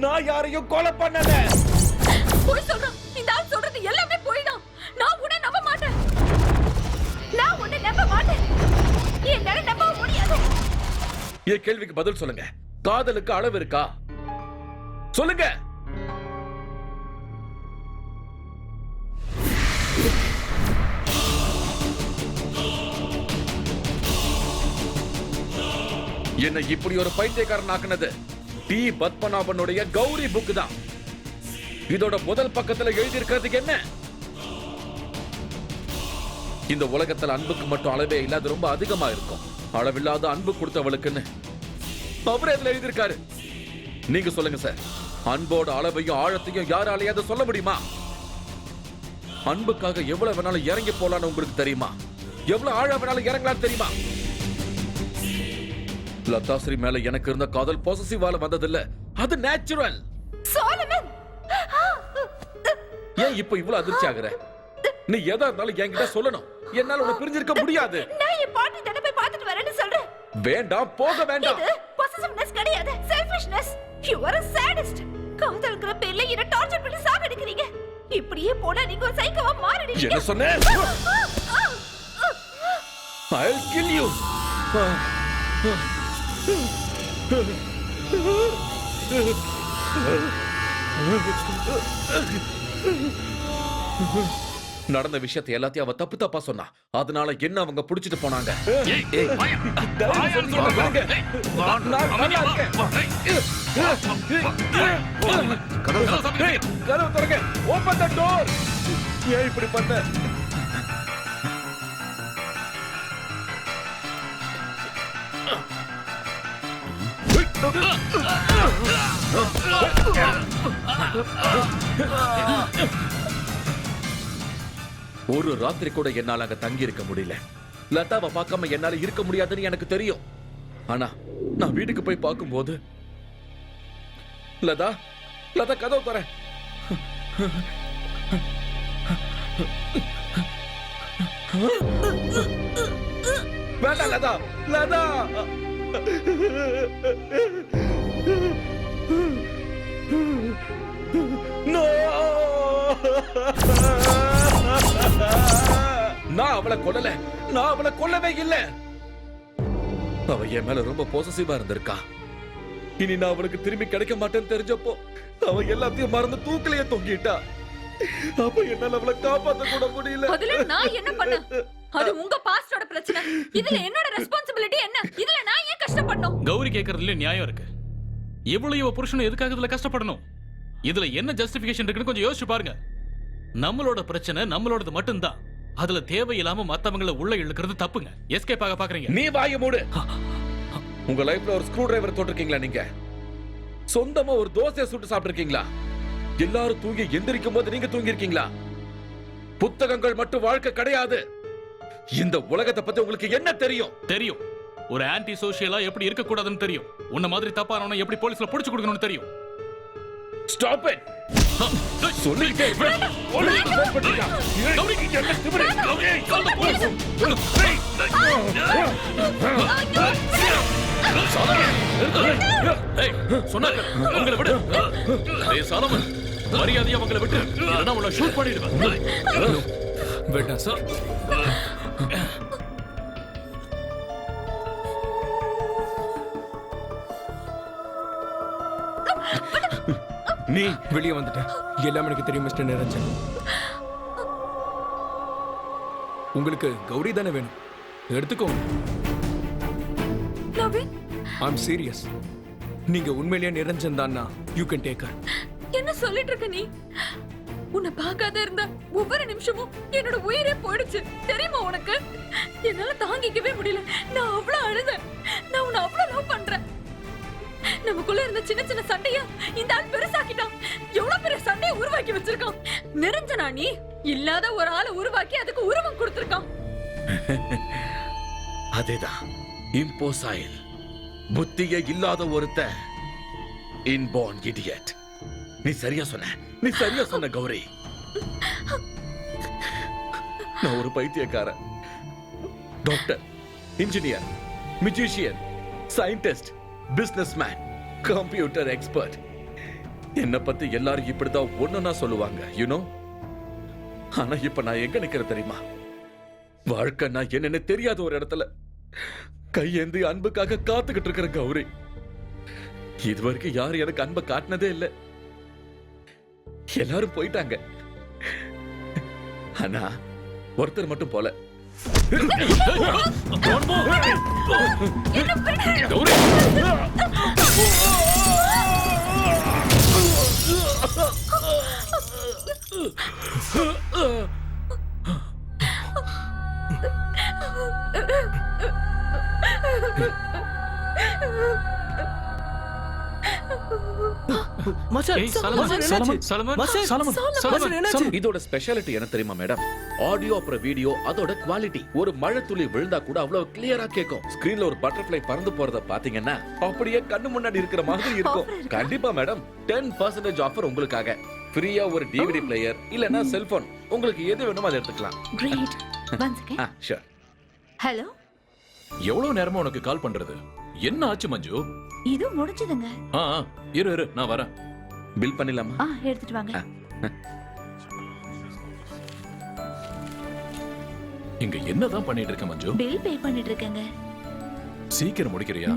நான் யாரையும் கொலை பண்ணல. போய் சொல்றான். இந்த ஆள் சொல்றது எல்லாமே போய் தான். நான் உன்னை நம்ப மாட்டேன். நான் உன்னை நம்ப மாட்டேன். என்னால நம்ப முடியாது. என் கேள்விக்கு பதில் சொல்லுங்க. காதலுக்கு அளவு இருக்கா? சொல்லுங்க. என்ன இப்படி ஒரு பைத்தியக்காரன் ஆக்குனது டி பத்மநாபனுடைய கௌரி புக் தான். இதோட முதல் பக்கத்துல எழுதி இருக்கிறதுக்கு என்ன? இந்த உலகத்துல அன்புக்கு மட்டும் அளவே இல்லாத ரொம்ப அதிகமா இருக்கும். அளவில்லாத அன்பு கொடுத்தவளுக்குன்னு அவர் இதுல எழுதியிருக்காரு. நீங்க சொல்லுங்க சார், அன்போட அளவையும் ஆழத்தையும் யாராலையாவது சொல்ல முடியுமா? அன்புக்காக எவ்வளவு வேணாலும் இறங்கி போலான்னு உங்களுக்கு தெரியுமா? எவ்வளவு ஆழம் வேணாலும் இறங்கலாம் தெரியுமா? லதாஸ்ரீ மேல எனக்கு இருந்த காதல் பொசசிவால வந்ததில்ல, அது நேச்சுரல். சாலமன் ஏன் இப்ப இவ்வளவு அதிர்ச்சி ஆகுற? நீ எதா இருந்தாலும் என்கிட்ட சொல்லணும். என்னால உன்னை பிரிஞ்சிருக்க முடியாது. நான் என் பாட்டி தானே போய் பார்த்துட்டு வரேன்னு சொல்றேன். வேண்டாம், போக வேண்டாம். இது பொசசிவ்னஸ் கிடையாது, selfishness. You are a sadist. காதல்ங்கற பேர்ல என்ன டார்ச்சர் பண்ணி சாகடிக்கிறீங்க. இப்படியே போனா நீங்க ஒரு சைக்கோவா மாறிடுவீங்க. என்ன சொன்னே? I'll kill you. நடந்த விஷயத்தை எல்லாத்தையும் அவ தப்பு தப்பா சொன்னா. அதனால என்ன அவங்க புடிச்சிட்டு போனாங்க. கதவு திறங்க. Open the door. ஏன் இப்படி பண்ண? ஒரு ராத்திரி கூட என்னால அங்க தங்கி இருக்க முடியல. லதாவை பார்க்காம என்னால இருக்க முடியாதுன்னு எனக்கு தெரியும். ஆனா நான் வீட்டுக்கு போய் பார்க்கும்போது லதா லதா கதவு தர. வேண்டாம் லதா, லதா. No! நான் அவளை கொல்லல. நான் அவளை கொல்லவே இல்லை. அவ என் மேல ரொம்ப பொசசிவா இருந்திருக்கா. இனி நான் அவளுக்கு திரும்பி கிடைக்க மாட்டேன்னு தெரிஞ்சப்போ அவ எல்லாத்தையும் மறந்து தூக்கிலேயே தொங்கிட்டா. அப்ப என்னால அவளை காப்பாத்த கூட முடியல. அதுல நான் என்ன பண்ண? அது உங்க பாஸ்டோட பிரச்சனை. இதுல என்னோட ரெஸ்பான்சிபிலிட்டி என்ன? இதுல நான் ஏன் கஷ்டப்படணும்? கௌரி கேக்குறதுல நியாயம் இருக்கு. எவ்வளவு புருஷனும் எதுக்காக இதுல கஷ்டப்படணும்? இதுல என்ன ஜஸ்டிபிகேஷன் இருக்குன்னு கொஞ்சம் யோசிச்சு பாருங்க. நம்மளோட பிரச்சனை நம்மளோடது மட்டும்தான். அதுல தேவையில்லாம மத்தவங்கள உள்ள இழுக்கிறது தப்புங்க. எஸ்கேப் ஆக பாக்குறீங்க. நீ வாய மூடு. உங்க லைஃப்ல ஒரு ஸ்க்ரூ டிரைவர் தொட்டிருக்கீங்களா? நீங்க சொந்தமா ஒரு தோசையை சுட்டு சாப்பிட்டிருக்கீங்களா? எல்லாரும் தூங்கி எந்திரிக்கும் போது நீங்க தூங்கி இருக்கீங்களா? புத்தகங்கள் மட்டும் வாழ்க்கை கிடையாது. இந்த உலகத்தை பத்தி உங்களுக்கு என்ன தெரியும்? தெரியும். ஒரு ஆன்டி சோஷியலா எப்படி இருக்க கூடாதுன்னு தெரியும். உன்ன மாதிரி தப்பானவன எப்படி போலீஸ்ல புடிச்சு கொடுக்கணும்னு தெரியும். Stop it. சொல்லிட்டே இருக்க. போலீஸ் ஃபோன் பண்ணிட்டா. கௌரி கிட்ட என்ன திமிரு? கௌரி கால் தி போலீஸ். ஏய் சொன்னாங்க உங்களை விடு. ஏய் சாலமன் மரியாதையா அவங்களை விட்டு. இல்லனா உன்னை ஷூட் பண்ணிடுவேன். வேண்டாம் சார். நீ வெளியே வந்துட்ட. எல்லாம் எனக்கு தெரியும் மிஸ்டர் நிரஞ்சன். உங்களுக்கு கௌரி தானே வேணும், எடுத்துக்கோங்க. I'm serious. நீங்க உண்மையிலேயே நிரஞ்சன் தான்னா யூ கேன் டேக் ஹர். என்ன சொல்லிட்டு இருக்க நீ? உன்னை பார்க்காத இருந்த ஒவ்வொரு நிமிஷமும் என்னோட உயிரே போயிடுச்சு தெரியுமா உனக்கு? என்னால தாங்கிக்கவே முடியல. நான் அவ்வளவு அழுதேன். நான் உன்னை அவ்வளவு லவ் பண்றேன். நமக்குள்ள இருந்த சின்ன சின்ன சண்டைய இந்த ஆள் பெருசாக்கிட்டான். எவ்வளவு பெரிய சண்டையை உருவாக்கி வச்சிருக்கான். நிரஞ்சனா நீ இல்லாத ஒரு ஆளை உருவாக்கி அதுக்கு உருவம் கொடுத்திருக்கான். அதேதான் இம்போசைல். புத்தியே இல்லாத ஒருத்த இன்பார்ன் இடியட். நீ சரியா சொன்ன. நீ சரியா சொன்ன கௌரி. நான் ஒரு பைத்தியக்காரன். Doctor, engineer, musician, scientist, businessman, computer expert. என்ன பத்தி எல்லாரும் இப்படிதான் ஒண்ணுன்னா சொல்லுவாங்க, யூனோ. ஆனா இப்ப நான் எங்க நிக்கிறேன் தெரியுமா? வாழ்க்கை நான் என்னன்னு தெரியாத ஒரு இடத்துல கையேந்தி அன்புக்காக காத்துக்கிட்டு இருக்கிற கௌரி. இதுவரைக்கும் யாரும் எனக்கு அன்பை காட்டினதே இல்லை. எல்லாரும் போயிட்டாங்க. ஆனா ஒருத்தர் மட்டும் போல. இதோட ஸ்பெஷாலிட்டி என்ன தெரியுமா மேடம்? ஆடியோ அப்புறம் வீடியோ, அதோட குவாலிட்டி. ஒரு மழை துளி விழுந்தா கூட அவ்வளவு கிளியரா கேட்கும். ஸ்கிரீன்ல ஒரு பட்டர்ஃப்ளை பறந்து போறத பாத்தீங்கன்னா அப்படியே கண்ணு முன்னாடி இருக்கிற மாதிரி இருக்கும். கண்டிப்பா மேடம், 10% ஆஃபர் உங்களுக்காக. ஃப்ரீயா ஒரு டிவிடி பிளேயர் இல்லனா செல்போன் உங்களுக்கு எது வேணுமோ அதை எடுத்துக்கலாம். Great. One second. Sure. Hello. எவ்வளவு நேரமா உனக்கு கால் பண்றது? என்ன ஆச்சு மஞ்சு? இது முடிஞ்சதுங்க. இரு நான் வரேன். பில் பண்ணிடலாமா? எடுத்துட்டு வாங்க. இங்க என்னதான் பண்ணிட்டு இருக்க மஞ்சு? பில் பே பண்ணிட்டு இருக்கேங்க. சீக்கிரம் முடிக்கிறியா?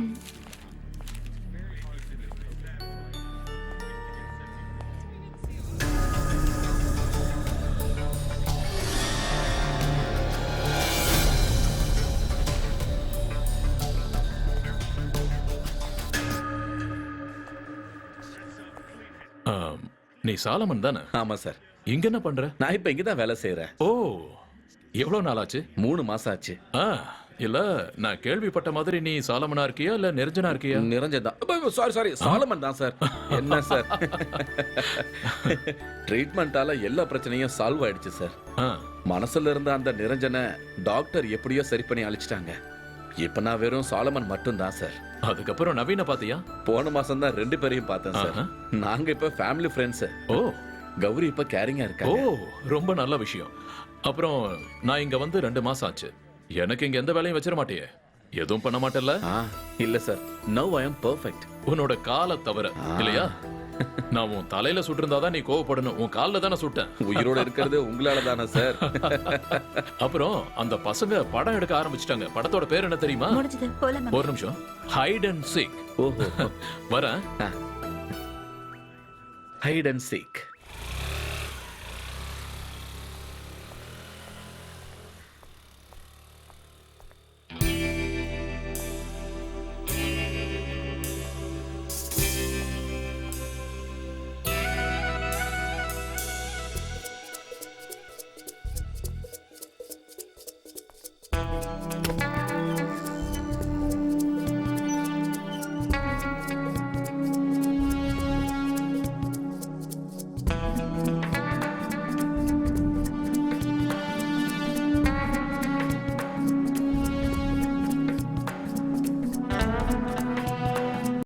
நீ சாலமன் தானே? ஆமா சார். இங்க என்ன பண்ற? நான் இப்ப இங்க தான் வேலை செய்யறேன். ஓ, எவ்வளவு நாள் ஆச்சு? 3 மாசம் ஆச்சு. இல்ல நான் கேள்விப்பட்ட மாதிரி நீ சாலமனா இருக்கியா இல்ல நிரஞ்சனா இருக்கியா? நிரஞ்சன் தான். சாரி சாலமன் தான் சார். என்ன சார், ட்ரீட்மெண்டால எல்லா பிரச்சனையும் சால்வ் ஆயிடுச்சு சார். மனசுல இருந்த அந்த நிரஞ்சனை டாக்டர் எப்படியோ சரி பண்ணி அழிச்சிட்டாங்க. இப்ப நான் வெறும் சாலமன் மட்டும் தான் சார். அதுக்கப்புறம் நவீன பாத்தியா? போன மாசம் தான் 2 பேரையும் பார்த்தேன் சார். நாங்க இப்ப ஃபேமிலி ஃப்ரெண்ட்ஸ். ஓ, கௌரி இப்ப கேரிங்கா இருக்கா. ஓ, ரொம்ப நல்ல விஷயம். அப்புறம் நான் இங்க வந்து 2 மாசம் ஆச்சு. எனக்கு இங்க எந்த வேலையும் வச்சிட மாட்டியே? எதுவும் பண்ண மாட்டேல்ல? இல்ல sir. Now I am perfect. உன்னோட காலை தவிர இல்லையா? நான் உன் தலையில சுட்டிருந்தாதான் நீ கோவப்படணும். உன் கால்ல தானே சுட்டேன். உயிரோட இருக்கிறது உங்களால தானே சார். அப்புறம் அந்த பசங்க படம் எடுக்க ஆரம்பிச்சிட்டாங்க. படத்தோட பேர் என்ன தெரியுமா? ஒரு நிமிஷம். Hide and seek. ஓஹோ, வரேன். Hide and seek.